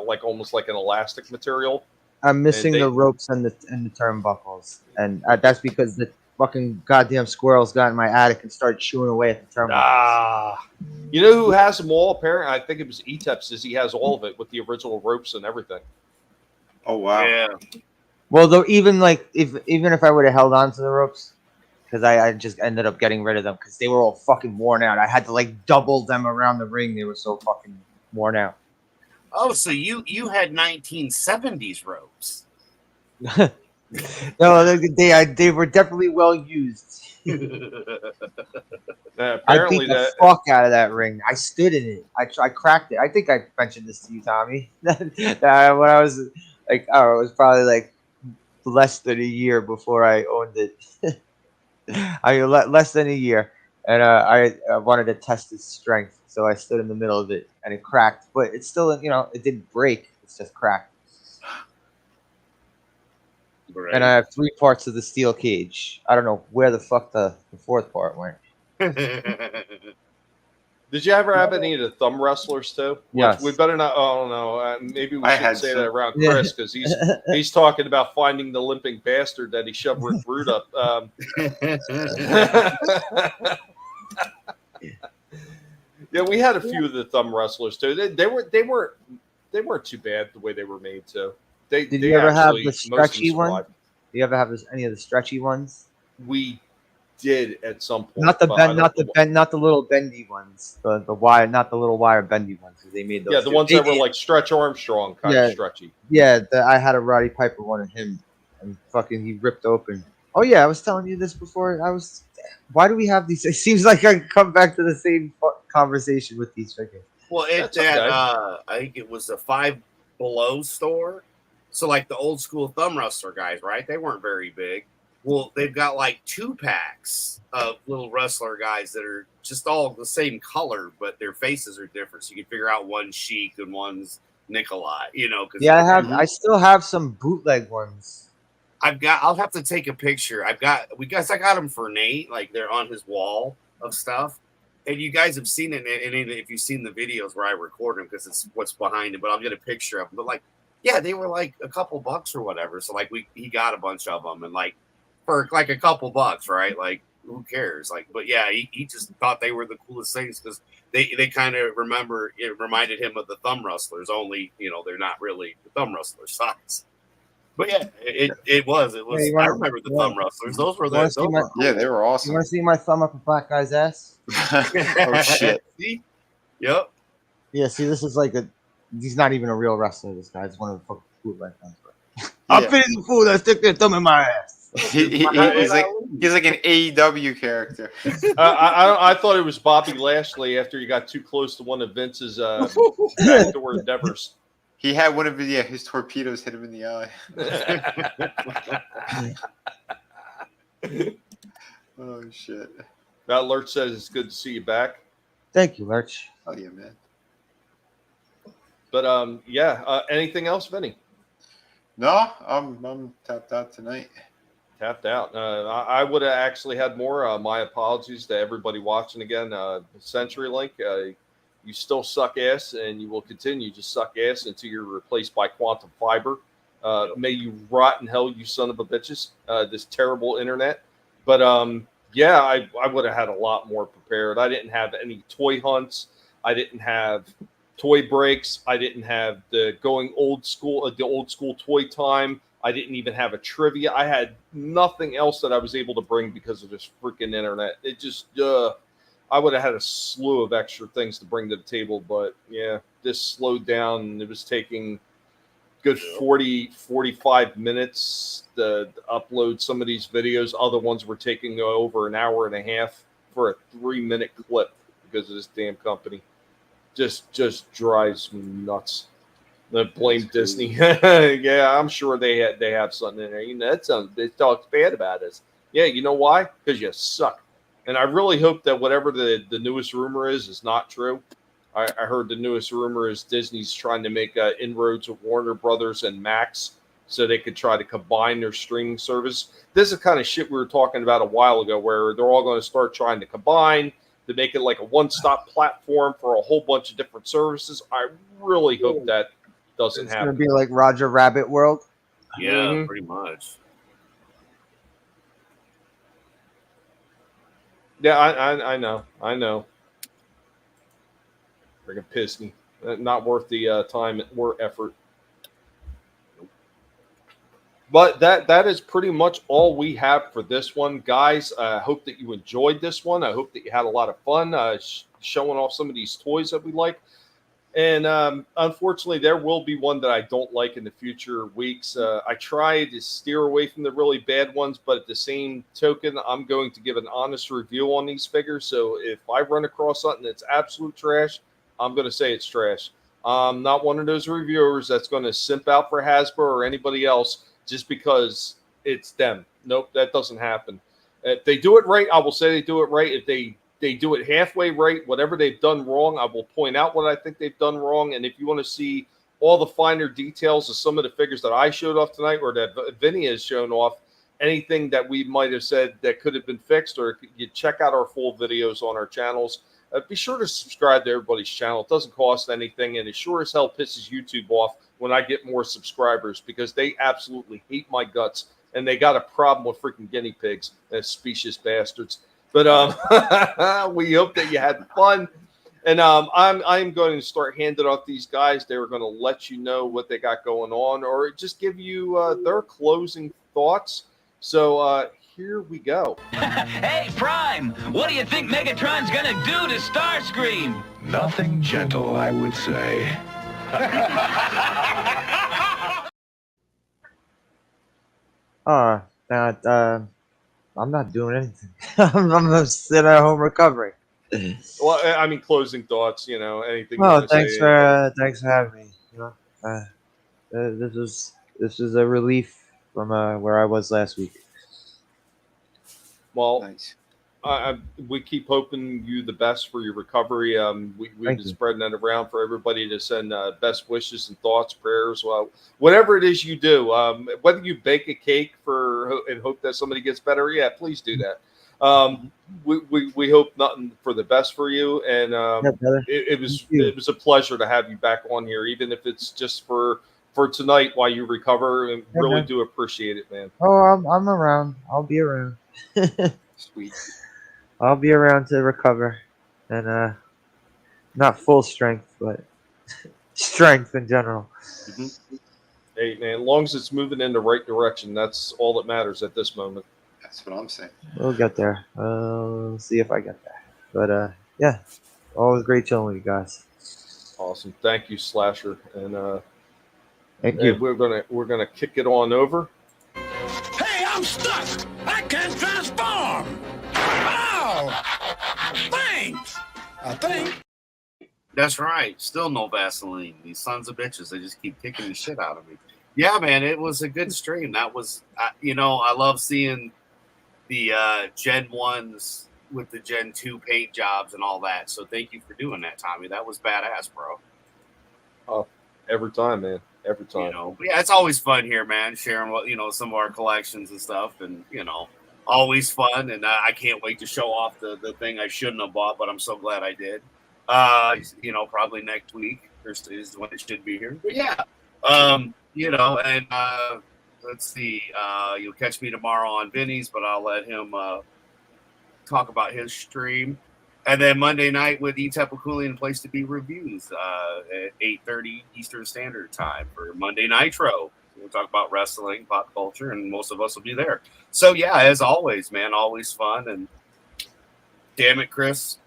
Speaker 2: like almost like an elastic material.
Speaker 4: I'm missing the ropes and the turnbuckles, and that's because the fucking goddamn squirrels got in my attic and started chewing away at the turnbuckles.
Speaker 2: You know who has them all? Apparently, I think it was Etep says he has all of it with the original ropes and everything.
Speaker 3: Oh wow!
Speaker 5: Yeah.
Speaker 4: Well, though, even if I would have held on to the ropes, because I just ended up getting rid of them because they were all fucking worn out. I had to like double them around the ring. They were so fucking worn out.
Speaker 5: Oh, so you had 1970s ropes?
Speaker 4: No, they were definitely well used. I beat the fuck out of that ring. I stood in it. I cracked it. I think I mentioned this to you, Tommy. When I was like, it was probably like less than a year before I owned it. Less than a year, and I wanted to test its strength, so I stood in the middle of it, and it cracked. But it's still, it didn't break. It's just cracked. Right. And I have 3 parts of the steel cage. I don't know where the fuck the 4th part went.
Speaker 2: Did you ever have any of the thumb wrestlers too?
Speaker 4: Yes.
Speaker 2: We better not. Oh no, maybe we should say that around Chris because he's talking about finding the limping bastard that he shoved Rick Rude up. Yeah, we had a few of the thumb wrestlers too. They weren't too bad the way they were made too.
Speaker 4: Did you ever have the stretchy one? Do you ever have any of the stretchy ones?
Speaker 2: We did at some point.
Speaker 4: Not the little bendy ones. The wire, not the little wire bendy ones. They made those.
Speaker 2: Yeah, the ones that were like Stretch Armstrong kind of stretchy.
Speaker 4: Yeah, I had a Roddy Piper one of him, and fucking he ripped open. Oh yeah, I was telling you this before. Why do we have these? It seems like I come back to the same conversation with these figures.
Speaker 5: Well, I think it was a Five Below store. So like the old school thumb wrestler guys, right? They weren't very big. Well, they've got like 2 packs of little wrestler guys that are just all the same color, but their faces are different. So you can figure out one's Sheik and one's Nikolai,
Speaker 4: Yeah, I still have some bootleg ones.
Speaker 5: I'll have to take a picture. I got them for Nate, like they're on his wall of stuff. And you guys have seen it, and if you've seen the videos where I record them, because it's what's behind it, but I'll get a picture of them. But like, yeah, they were like a couple bucks or whatever. So like he got a bunch of them, and like for like a couple bucks, right? Like who cares? Like, but yeah, he just thought they were the coolest things because they kind of it reminded him of the thumb wrestlers. Only they're not really the thumb wrestler size. But yeah, it was. Hey, I remember the thumb wrestlers. Those were the
Speaker 3: they were awesome.
Speaker 4: You want to see my thumb up a black guy's ass?
Speaker 3: Oh shit!
Speaker 5: See? Yep.
Speaker 4: Yeah. See, this is like he's not even a real wrestler. This guy's one of the fucking cool guys. I'm feeding the fool that stick their thumb in my ass.
Speaker 3: He's like an AEW character.
Speaker 2: I thought it was Bobby Lashley after he got too close to one of Vince's backdoor endeavors.
Speaker 3: He had one of his torpedoes hit him in the eye. Oh shit!
Speaker 2: That Lurch says it's good to see you back.
Speaker 4: Thank you, Lurch.
Speaker 3: Oh yeah, man.
Speaker 2: But anything else, Vinny?
Speaker 3: No, I'm tapped out tonight.
Speaker 2: Tapped out. I would have actually had more. My apologies to everybody watching again. CenturyLink, you still suck ass, and you will continue to suck ass until you're replaced by quantum fiber. May you rot in hell, you son of a bitches. This terrible internet. But I would have had a lot more prepared. I didn't have any toy hunts. I didn't have toy breaks. I didn't have the old school toy time. I didn't even have a trivia. I had nothing else that I was able to bring because of this freaking internet. It just, I would have had a slew of extra things to bring to the table. But yeah, this slowed down and it was taking good 45 minutes to upload some of these videos. Other ones were taking over an hour and a half for a 3-minute clip because of this damn company. Just drives me nuts. Blame Disney. Yeah, I'm sure they have something in there. They talk bad about us. Yeah, you know why? Because you suck. And I really hope that whatever the newest rumor is not true. I heard the newest rumor is Disney's trying to make inroads with Warner Brothers and Max so they could try to combine their streaming service. This is kind of shit we were talking about a while ago, where they're all going to start trying to combine to make it like a one-stop platform for a whole bunch of different services. I really hope that doesn't happen.
Speaker 4: It's going to be like Roger Rabbit World.
Speaker 5: Yeah, pretty much.
Speaker 2: Yeah, I know. Freaking pissed me. Not worth the time or effort. But that is pretty much all we have for this one, guys. I hope that you enjoyed this one. I hope that you had a lot of fun showing off some of these toys that we like. And unfortunately, there will be one that I don't like in the future weeks. I try to steer away from the really bad ones, but at the same token, I'm going to give an honest review on these figures. So if I run across something that's absolute trash, I'm going to say it's trash. I'm not one of those reviewers that's going to simp out for Hasbro or anybody else just because it's them. Nope, that doesn't happen. If they do it right, I will say they do it right. If they do it halfway right, whatever they've done wrong, I will point out what I think they've done wrong. And if you want to see all the finer details of some of the figures that I showed off tonight or that Vinnie has shown off, anything that we might have said that could have been fixed, or you check out our full videos on our channels. Be sure to subscribe to everybody's channel. It doesn't cost anything, and it sure as hell pisses YouTube off when I get more subscribers, because they absolutely hate my guts, and they got a problem with freaking guinea pigs, specious bastards. But we hope that you had fun, and I'm going to start handing off these guys. They were going to let you know what they got going on, or just give you their closing thoughts. So here we go.
Speaker 12: Hey, Prime, what do you think Megatron's gonna do to Starscream?
Speaker 7: Nothing gentle, I would say.
Speaker 4: I'm not doing anything. I'm sitting at home recovering.
Speaker 2: Well, I mean, closing thoughts. You know, anything.
Speaker 4: Oh, thanks for having me. You know, this is a relief from where I was last week.
Speaker 2: Well,
Speaker 3: Nice.
Speaker 2: We keep hoping you the best for your recovery. We've been spreading that around for everybody to send best wishes and thoughts, prayers. Well, whatever it is you do, whether you bake a cake and hope that somebody gets better, yeah, please do that. We hope nothing for the best for you, and it was a pleasure to have you back on here, even if it's just for tonight while you recover. And really do appreciate it, man.
Speaker 4: Oh, I'm around. I'll be around.
Speaker 3: Sweet.
Speaker 4: I'll be around to recover, and not full strength, but strength in general.
Speaker 3: Mm-hmm.
Speaker 2: Hey, man, as long as it's moving in the right direction, that's all that matters at this moment.
Speaker 3: That's what I'm saying.
Speaker 4: We'll get there. We'll see if I get there. But yeah, always great chilling with you guys.
Speaker 2: Awesome, thank you, Slasher, and
Speaker 4: thank you.
Speaker 2: We're gonna kick it on over.
Speaker 7: Hey, I'm stuck! I can't transform! Ow! Thanks! I think.
Speaker 5: That's right. Still no Vaseline. These sons of bitches, they just keep kicking the shit out of me. Yeah, man, it was a good stream. That was, I love seeing the Gen 1s with the Gen 2 paint jobs and all that. So thank you for doing that, Tommy. That was badass, bro.
Speaker 2: Oh, every time, man. Every time.
Speaker 5: But yeah, it's always fun here, man, sharing what, some of our collections and stuff, and, always fun. And I can't wait to show off the thing I shouldn't have bought, but I'm so glad I did. Probably next week is when it should be here. But yeah, let's see. You'll catch me tomorrow on Vinnie's, but I'll let him talk about his stream. And then Monday night with Cooley and Place to Be reviews at 8:30 Eastern Standard Time for Monday Nitro. We'll talk about wrestling, pop culture, and most of us will be there. So yeah, as always, man, always fun. And damn it, Chris,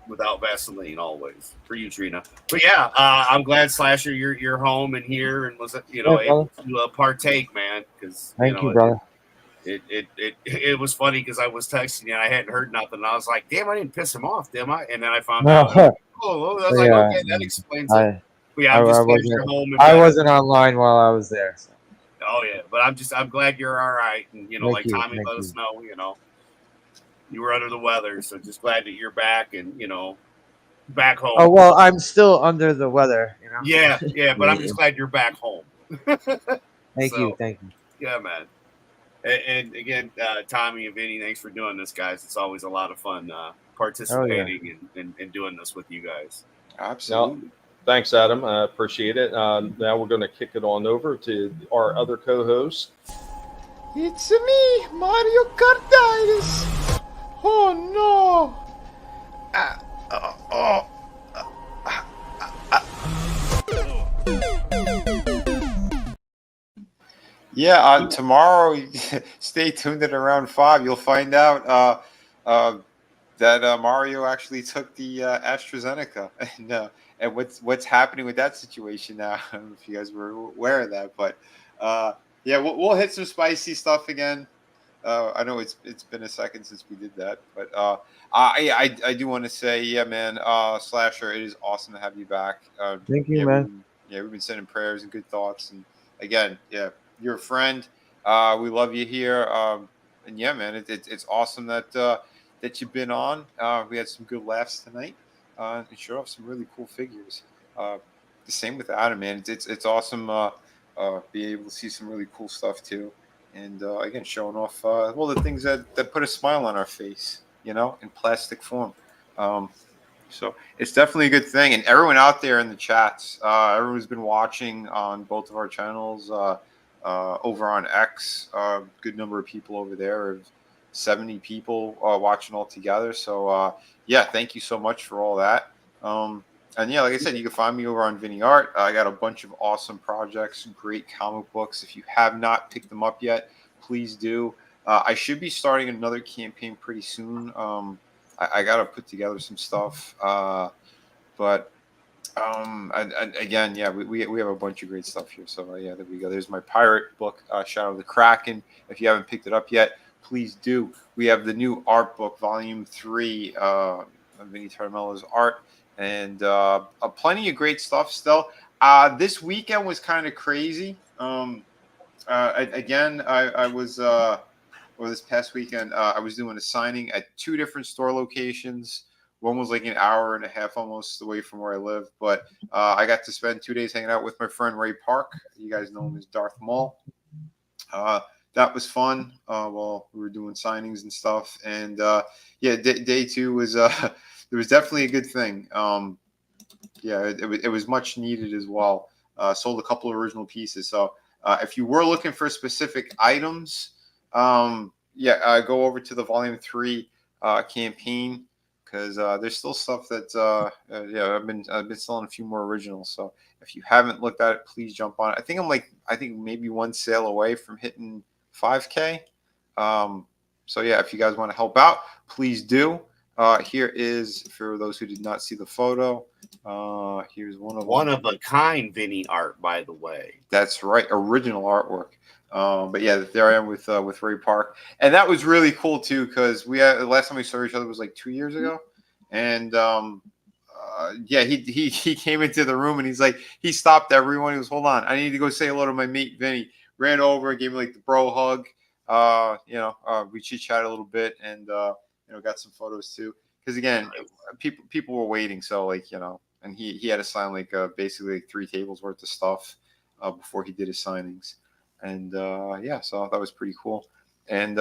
Speaker 5: without Vaseline, always for you, Trina. But yeah, I'm glad, Slasher, you're home and here and was able to partake, man. Because
Speaker 4: thank you, brother.
Speaker 5: It was funny because I was texting you and I hadn't heard nothing. And I was like, damn, I didn't piss him off, damn I? And then I found out. I was like, okay, that explains it. But yeah, I'm just glad you're home. And
Speaker 4: I wasn't online while I was there. So.
Speaker 5: Oh yeah, but I'm glad you're all right. And like Tommy let us know, you were under the weather, so just glad that you're back and back home.
Speaker 4: Oh well, I'm still under the weather.
Speaker 5: Yeah, but I'm just glad you're back home.
Speaker 4: Thank
Speaker 5: So,
Speaker 4: you.
Speaker 5: yeah, man. And again, Tommy and Vinny, thanks for doing this, guys. It's always a lot of fun participating and doing this with you guys.
Speaker 3: Absolutely.
Speaker 2: No, thanks, Adam. I appreciate it. Now we're going to kick it on over to our other co-host.
Speaker 3: It's me, Mario Kartitis. Oh no. Yeah, tomorrow, stay tuned at around 5. You'll find out that Mario actually took the AstraZeneca, and what's happening with that situation now. I don't know if you guys were aware of that, but yeah, we'll hit some spicy stuff again. I know it's been a second since we did that, but I do want to say, yeah, man, Slasher, it is awesome to have you back.
Speaker 4: Thank you,
Speaker 3: yeah,
Speaker 4: man.
Speaker 3: we've been sending prayers and good thoughts, and again, yeah, you're a friend. We love you here, and yeah, man, it's awesome that that you've been on. We had some good laughs tonight, and showed off some really cool figures. The same with Adam, man. It's awesome. Be able to see some really cool stuff too. And again, showing off well the things that put a smile on our face, in plastic form. So it's definitely a good thing. And everyone out there in the chats, everyone's been watching on both of our channels, over on X. Good number of people over there, 70 people watching all together. So yeah, thank you so much for all that. And yeah, like I said, you can find me over on Vinnie Art. I got a bunch of awesome projects, great comic books. If you have not picked them up yet, please do. I should be starting another campaign pretty soon. I got to put together some stuff. But again, yeah, we have a bunch of great stuff here. So yeah, there we go. There's my pirate book, Shadow of the Kraken. If you haven't picked it up yet, please do. We have the new art book, Volume 3, of Vinnie Tarmella's art. And plenty of great stuff still. This weekend was kind of crazy. Again, I was, or this past weekend, I was doing a signing at 2 different store locations. One was like an hour and a half almost away from where I live. But I got to spend 2 days hanging out with my friend Ray Park. You guys know him as Darth Maul. That was fun while we were doing signings and stuff. And yeah, day 2 was... it was definitely a good thing. Yeah, it was much needed as well. Sold a couple of original pieces. So if you were looking for specific items, yeah, go over to the Volume 3 campaign, because there's still stuff that yeah, I've been selling a few more originals. So if you haven't looked at it, please jump on it. I think maybe one sale away from hitting 5K. So yeah, if you guys want to help out, please do. Here is, for those who did not see the photo, here's one
Speaker 5: of a kind Vinnie art, by the way.
Speaker 3: That's right, original artwork. But yeah, there I am with Ray Park, and that was really cool too, because we had, the last time we saw each other was like 2 years ago, and yeah, he came into the room and he's like, he stopped everyone. He goes, "Hold on, I need to go say hello to my mate Vinnie." Ran over, gave me like the bro hug. We chit chatted a little bit, and got some photos too. Because again, people were waiting, so like, and he had to sign like basically like 3 tables worth of stuff before he did his signings, and yeah, so that was pretty cool. And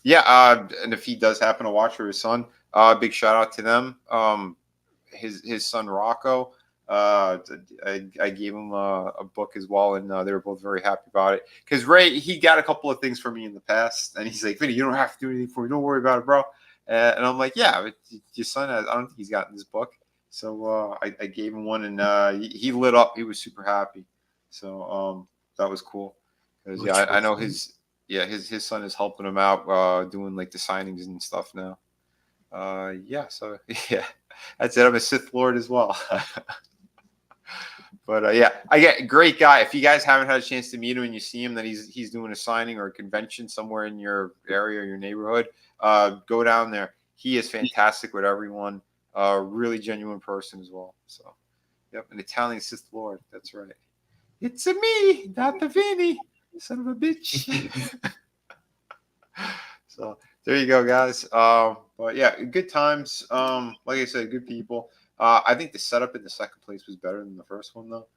Speaker 3: yeah, and if he does happen to watch, or his son, big shout out to them. His son Rocco. I gave him a book as well, and they were both very happy about it. Because Ray, he got a couple of things for me in the past, and he's like, "Vinnie, you don't have to do anything for me. Don't worry about it, bro." And I'm like, "Yeah, but your son has, I don't think he's gotten this book." So I gave him one, and he lit up. He was super happy. So that was cool. Because yeah, I know his son is helping him out doing like the signings and stuff now. Yeah, so yeah, that's it. I'm a Sith Lord as well. But yeah, I get great guy. If you guys haven't had a chance to meet him and you see him, that he's doing a signing or a convention somewhere in your area or your neighborhood, go down there. He is fantastic with everyone. Really genuine person as well. So, yep, an Italian Sith Lord. That's right. It's a me, Dr. Vinnie, son of a bitch. So there you go, guys. But yeah, good times. Like I said, good people. I think the setup in the second place was better than the first one, though.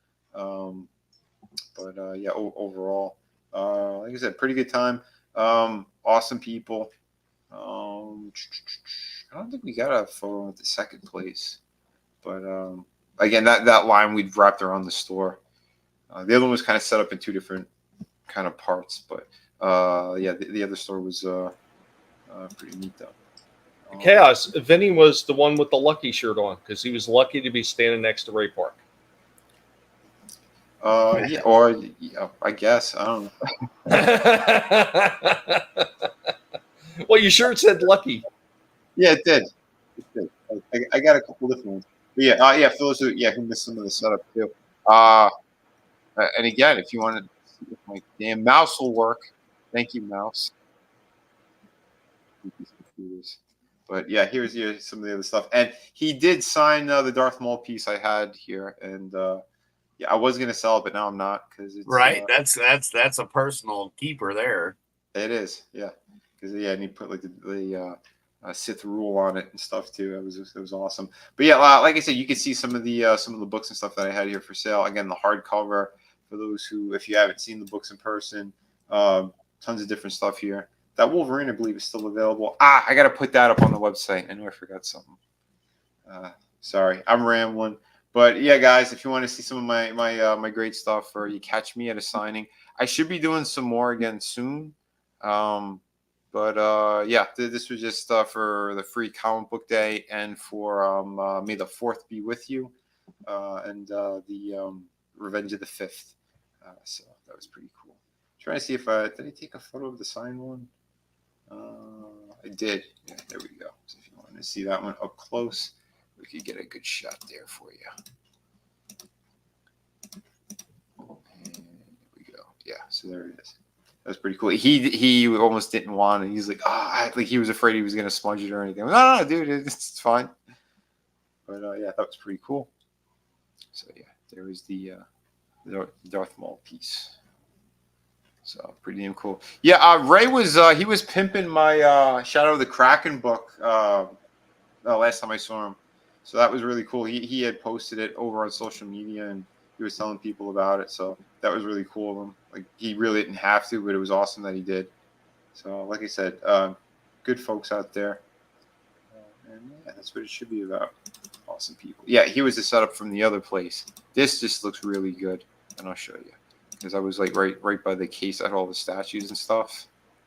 Speaker 3: But yeah, overall, like I said, pretty good time. Awesome people. I don't think we got a photo at the second place, but again, that line we'd wrapped around the store. The other one was kind of set up in two different kind of parts, but yeah, the other store was pretty neat though.
Speaker 2: Chaos. Vinnie was the one with the lucky shirt on because he was lucky to be standing next to Ray Park.
Speaker 3: Yeah, or yeah, I guess I don't know.
Speaker 2: Well, your shirt said lucky.
Speaker 3: Yeah, it did. It did. I got a couple different ones. But yeah, yeah, for those who missed some of the setup too. And again, if you want to see if my damn mouse will work, thank you, mouse. But yeah, here's some of the other stuff. And he did sign the Darth Maul piece I had here, and yeah, I was gonna sell it, but now I'm not because it's
Speaker 5: right. That's a personal keeper there.
Speaker 3: It is, yeah, because yeah, and he put like the Sith rule on it and stuff too. It was awesome. But yeah, like I said, you can see some of the books and stuff that I had here for sale. Again, the hardcover for those who, if you haven't seen the books in person, tons of different stuff here. That Wolverine, I believe, is still available. I got to put that up on the website. I know I forgot something. Sorry, I'm rambling. But yeah, guys, if you want to see some of my great stuff, or you catch me at a signing, I should be doing some more again soon. But yeah, this was just for the free comic book day and for May the 4th be with you, and the Revenge of the 5th. So that was pretty cool. Trying to see if did I take a photo of the signed one? I did. Yeah, there we go. So if you want to see that one up close, we could get a good shot there for you. And there we go. Yeah, so there it is. That was pretty cool. He almost didn't want it. He's like, like he was afraid he was gonna smudge it or anything. No, dude, it's fine. But yeah, that was pretty cool. So yeah, there was the Darth Maul piece. So pretty damn cool. Yeah, Ray was he was pimping my Shadow of the Kraken book last time I saw him. So that was really cool. He had posted it over on social media and he was telling people about it. So that was really cool of him. Like he really didn't have to, but it was awesome that he did. So like I said, good folks out there. And yeah, that's what it should be about. Awesome people. Yeah, he was the setup from the other place. This just looks really good, and I'll show you. Because I was like right by the case that had all the statues and stuff.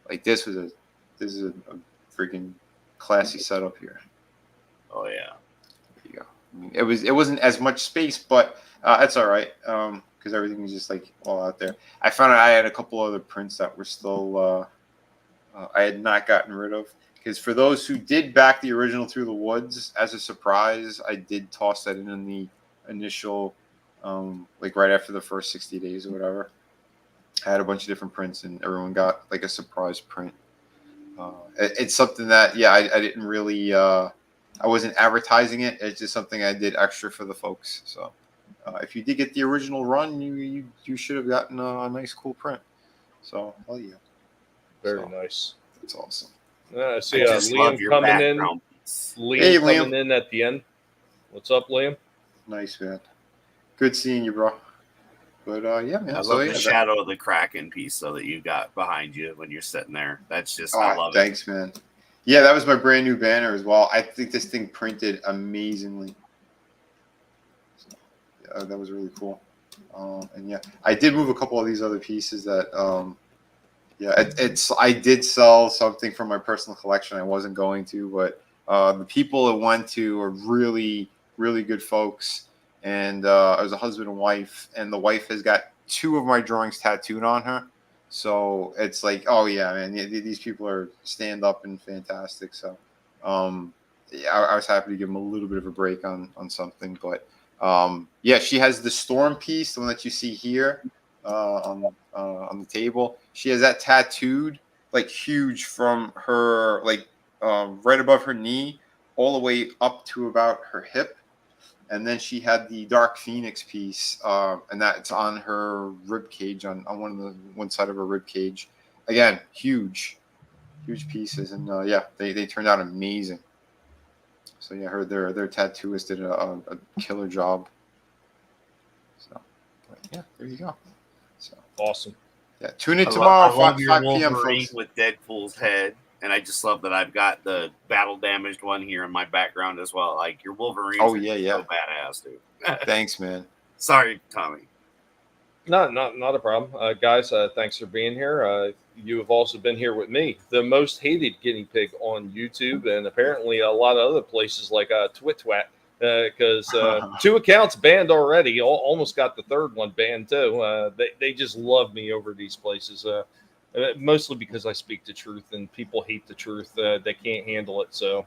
Speaker 3: Like this is a freaking classy setup here.
Speaker 5: Oh yeah.
Speaker 3: There you go. I mean, it wasn't as much space, but that's all right. Because everything was just like all out there. I found out I had a couple other prints that were still I had not gotten rid of. Because for those who did back the original Through the Woods as a surprise, I did toss that in the initial. Like right after the first 60 days or whatever, I had a bunch of different prints and everyone got like a surprise print. It's something that, yeah, I didn't really, I wasn't advertising it. It's just something I did extra for the folks. So if you did get the original run, you should have gotten a nice, cool print. So, hell yeah.
Speaker 2: Very nice.
Speaker 3: That's awesome.
Speaker 2: I see Liam coming in.
Speaker 3: Hey, Liam.
Speaker 2: Coming in at the end. What's up, Liam?
Speaker 3: Nice, man. Good seeing you, bro. But yeah, man.
Speaker 5: I love the Shadow of the Kraken piece though that you got behind you when you're sitting there. That's just I love it.
Speaker 3: Thanks, man. Yeah, that was my brand new banner as well. I think this thing printed amazingly. So, yeah, that was really cool. And yeah, I did move a couple of these other pieces that yeah, I did sell something from my personal collection. I wasn't going to, but the people it went to are really, really good folks. And I was a husband and wife, and the wife has got 2 of my drawings tattooed on her. So it's like, oh yeah, man, these people are stand up and fantastic. So yeah, I was happy to give them a little bit of a break on something. But yeah, she has the Storm piece, the one that you see here on the table. She has that tattooed like huge from her like right above her knee all the way up to about her hip. And then she had the Dark Phoenix piece, and that's on her rib cage, on one side of her rib cage. Again, huge pieces, and yeah, they turned out amazing. So yeah, their tattooist did a killer job. So yeah, there you go.
Speaker 2: Awesome.
Speaker 3: Yeah, tune in tomorrow,
Speaker 5: I love
Speaker 3: 5
Speaker 5: your
Speaker 3: p.m.
Speaker 5: Wolverine
Speaker 3: folks.
Speaker 5: with Deadpool's head, and I just love that I've got the battle damaged one here in my background as well. Like your Wolverines are so badass, dude.
Speaker 3: Thanks, man.
Speaker 5: Sorry, Tommy.
Speaker 2: No, not a problem. Guys, thanks for being here. You have also been here with me, the most hated guinea pig on YouTube, and apparently a lot of other places like Twit, because 2 accounts banned already. Almost got the 3rd one banned too. They just love me over these places, mostly because I speak the truth, and people hate the truth. They can't handle it. So,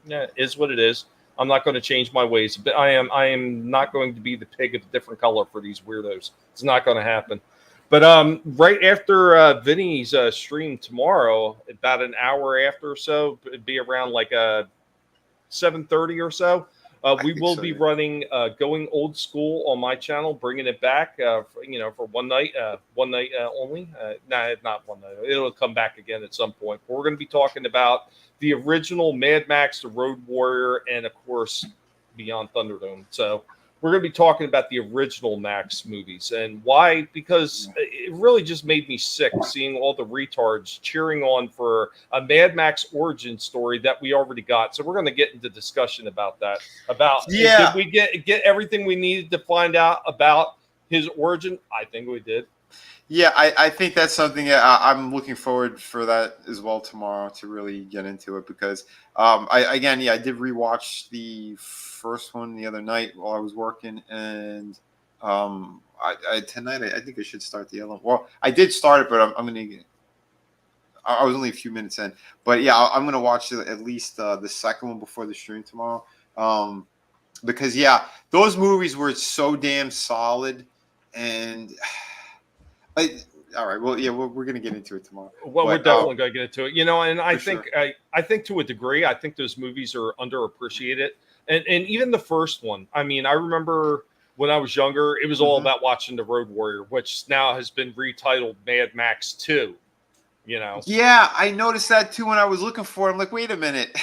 Speaker 2: yeah, is what it is. I'm not going to change my ways, but I am not going to be the pig of a different color for these weirdos. It's not going to happen. But right after Vinny's stream tomorrow, about an hour after or so, it'd be around like 7:30 or so. We will be running Going Old School on my channel, bringing it back, for one night only. Not one night. It'll come back again at some point. But we're going to be talking about the original Mad Max, the Road Warrior, and of course Beyond Thunderdome. So we're going to be talking about the original Max movies and why, because it really just made me sick seeing all the retards cheering on for a Mad Max origin story that we already got. So we're going to get into discussion about that. Did we get everything we needed to find out about his origin? I think we did.
Speaker 3: Yeah, I think that's something I'm looking forward for that as well tomorrow to really get into it because I did rewatch the first one the other night while I was working and tonight I think I should start the other one. Well, I did start it, but I was only a few minutes in. But yeah, I'm gonna watch at least the second one before the stream tomorrow because those movies were so damn solid and. All right. Well, yeah, we're going to get into it tomorrow.
Speaker 2: Well, we're definitely going to get into it. And I think I think to a degree, I think those movies are underappreciated. And even the first one. I mean, I remember when I was younger, it was all about watching The Road Warrior, which now has been retitled Mad Max 2.
Speaker 3: Yeah, I noticed that too when I was looking for it. I'm like, wait a minute.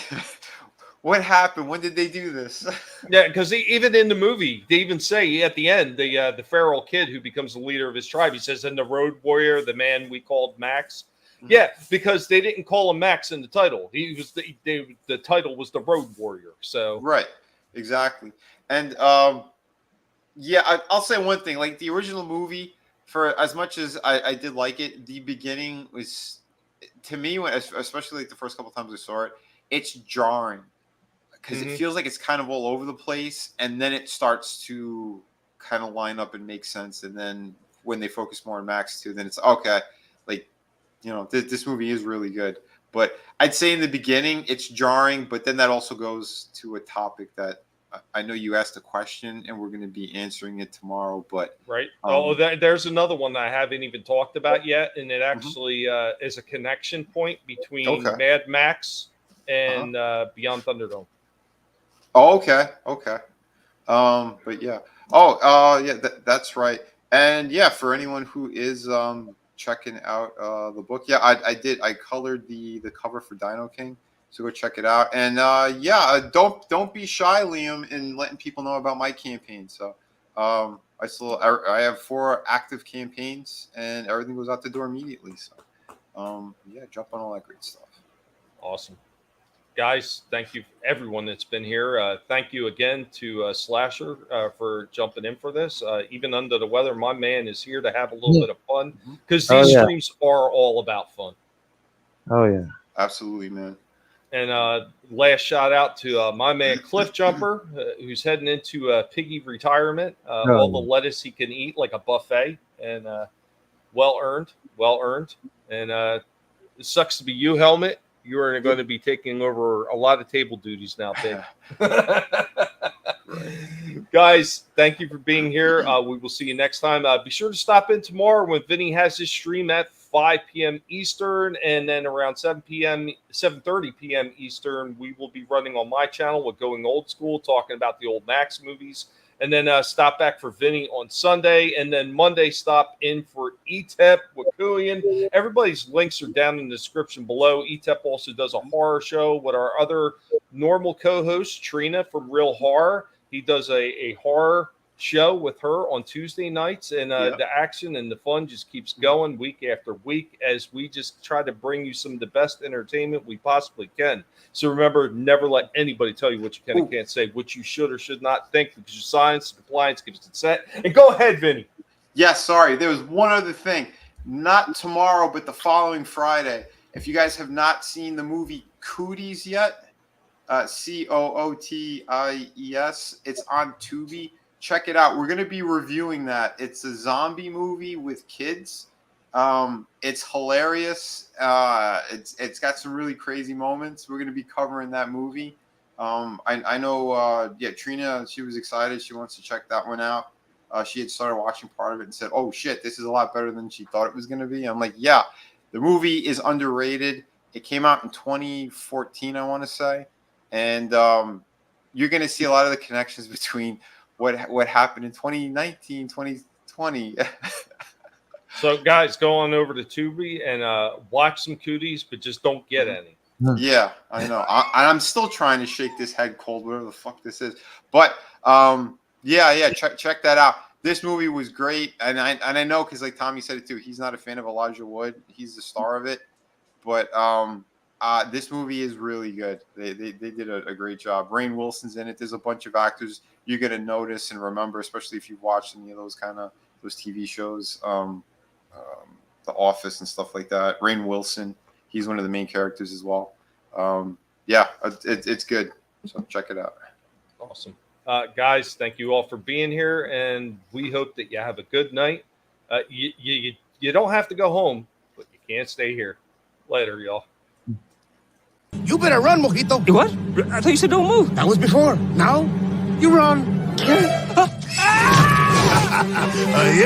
Speaker 3: What happened? When did they do this?
Speaker 2: Yeah, because even in the movie, they even say at the end, the feral kid who becomes the leader of his tribe, he says, "In the Road Warrior, the man we called Max." Mm-hmm. Yeah, because they didn't call him Max in the title. He was the title was the Road Warrior. So
Speaker 3: right, exactly. And I'll say one thing: like the original movie, for as much as I did like it, the beginning was to me, especially like the first couple times I saw it, it's jarring. Because it feels like it's kind of all over the place, and then it starts to kind of line up and make sense. And then when they focus more on Max too, then it's okay. Like, this movie is really good. But I'd say in the beginning it's jarring, but then that also goes to a topic that I know you asked a question, and we're going to be answering it tomorrow. But
Speaker 2: right. There's another one that I haven't even talked about yet, and it actually is a connection point between Mad Max and Beyond Thunderdome.
Speaker 3: Oh, okay. But yeah. That's right. And yeah, for anyone who is checking out the book, I colored the cover for Dino King, so go check it out. And don't be shy, Liam, in letting people know about my campaign. So I have 4 active campaigns, and everything goes out the door immediately. So jump on all that great stuff.
Speaker 2: Awesome. Guys, thank you everyone that's been here. Thank you again to Slasher for jumping in for this. Even under the weather, my man is here to have a little bit of fun because these streams are all about fun.
Speaker 4: Oh yeah,
Speaker 3: absolutely, man.
Speaker 2: And last shout out to my man Cliff Jumper, who's heading into piggy retirement. All the lettuce he can eat like a buffet, and well earned. And it sucks to be you, Helmet. You are going to be taking over a lot of table duties now, Pig. Guys, thank you for being here. We will see you next time. Be sure to stop in tomorrow when Vinny has his stream at 5 p.m. Eastern, and then around 7:30 p.m. Eastern, we will be running on my channel with Going Old School, talking about the old Max movies. And then stop back for Vinny on Sunday. And then Monday, stop in for ETEP with Kulian. Everybody's links are down in the description below. ETEP also does a horror show with our other normal co-host, Trina from Real Horror. He does a horror show with her on Tuesday nights, and the action and the fun just keeps going week after week as we just try to bring you some of the best entertainment we possibly can. So remember, never let anybody tell you what you can and can't say, what you should or should not think, because your science and compliance gives consent. And go ahead, Vinnie.
Speaker 3: Yes, sorry. There was one other thing. Not tomorrow, but the following Friday. If you guys have not seen the movie Cooties yet, Cooties, it's on Tubi. Check it out. We're going to be reviewing that. It's a zombie movie with kids. It's hilarious. It's got some really crazy moments. We're going to be covering that movie. I know, Trina, she was excited. She wants to check that one out. She had started watching part of it and said, oh, shit, this is a lot better than she thought it was going to be. I'm like, yeah, the movie is underrated. It came out in 2014, I want to say. And you're going to see a lot of the connections between what happened in 2019, 2020.
Speaker 2: So, guys, go on over to Tubi and watch some Cooties, but just don't get any.
Speaker 3: Yeah, I know. I'm still trying to shake this head cold, whatever the fuck this is. But check that out. This movie was great, and I know because like Tommy said it too. He's not a fan of Elijah Wood. He's the star of it, but this movie is really good. They did a great job. Rainn Wilson's in it. There's a bunch of actors you're gonna notice and remember, especially if you've watched any of those TV shows, The Office and stuff like that. Rainn Wilson, he's one of the main characters as well. It's good. So check it out.
Speaker 2: Awesome. Guys, thank you all for being here, and we hope that you have a good night. You don't have to go home, but you can't stay here. Later, y'all.
Speaker 7: You better run, Mojito.
Speaker 13: You what? I thought you said don't move.
Speaker 7: That was before. Now, you run.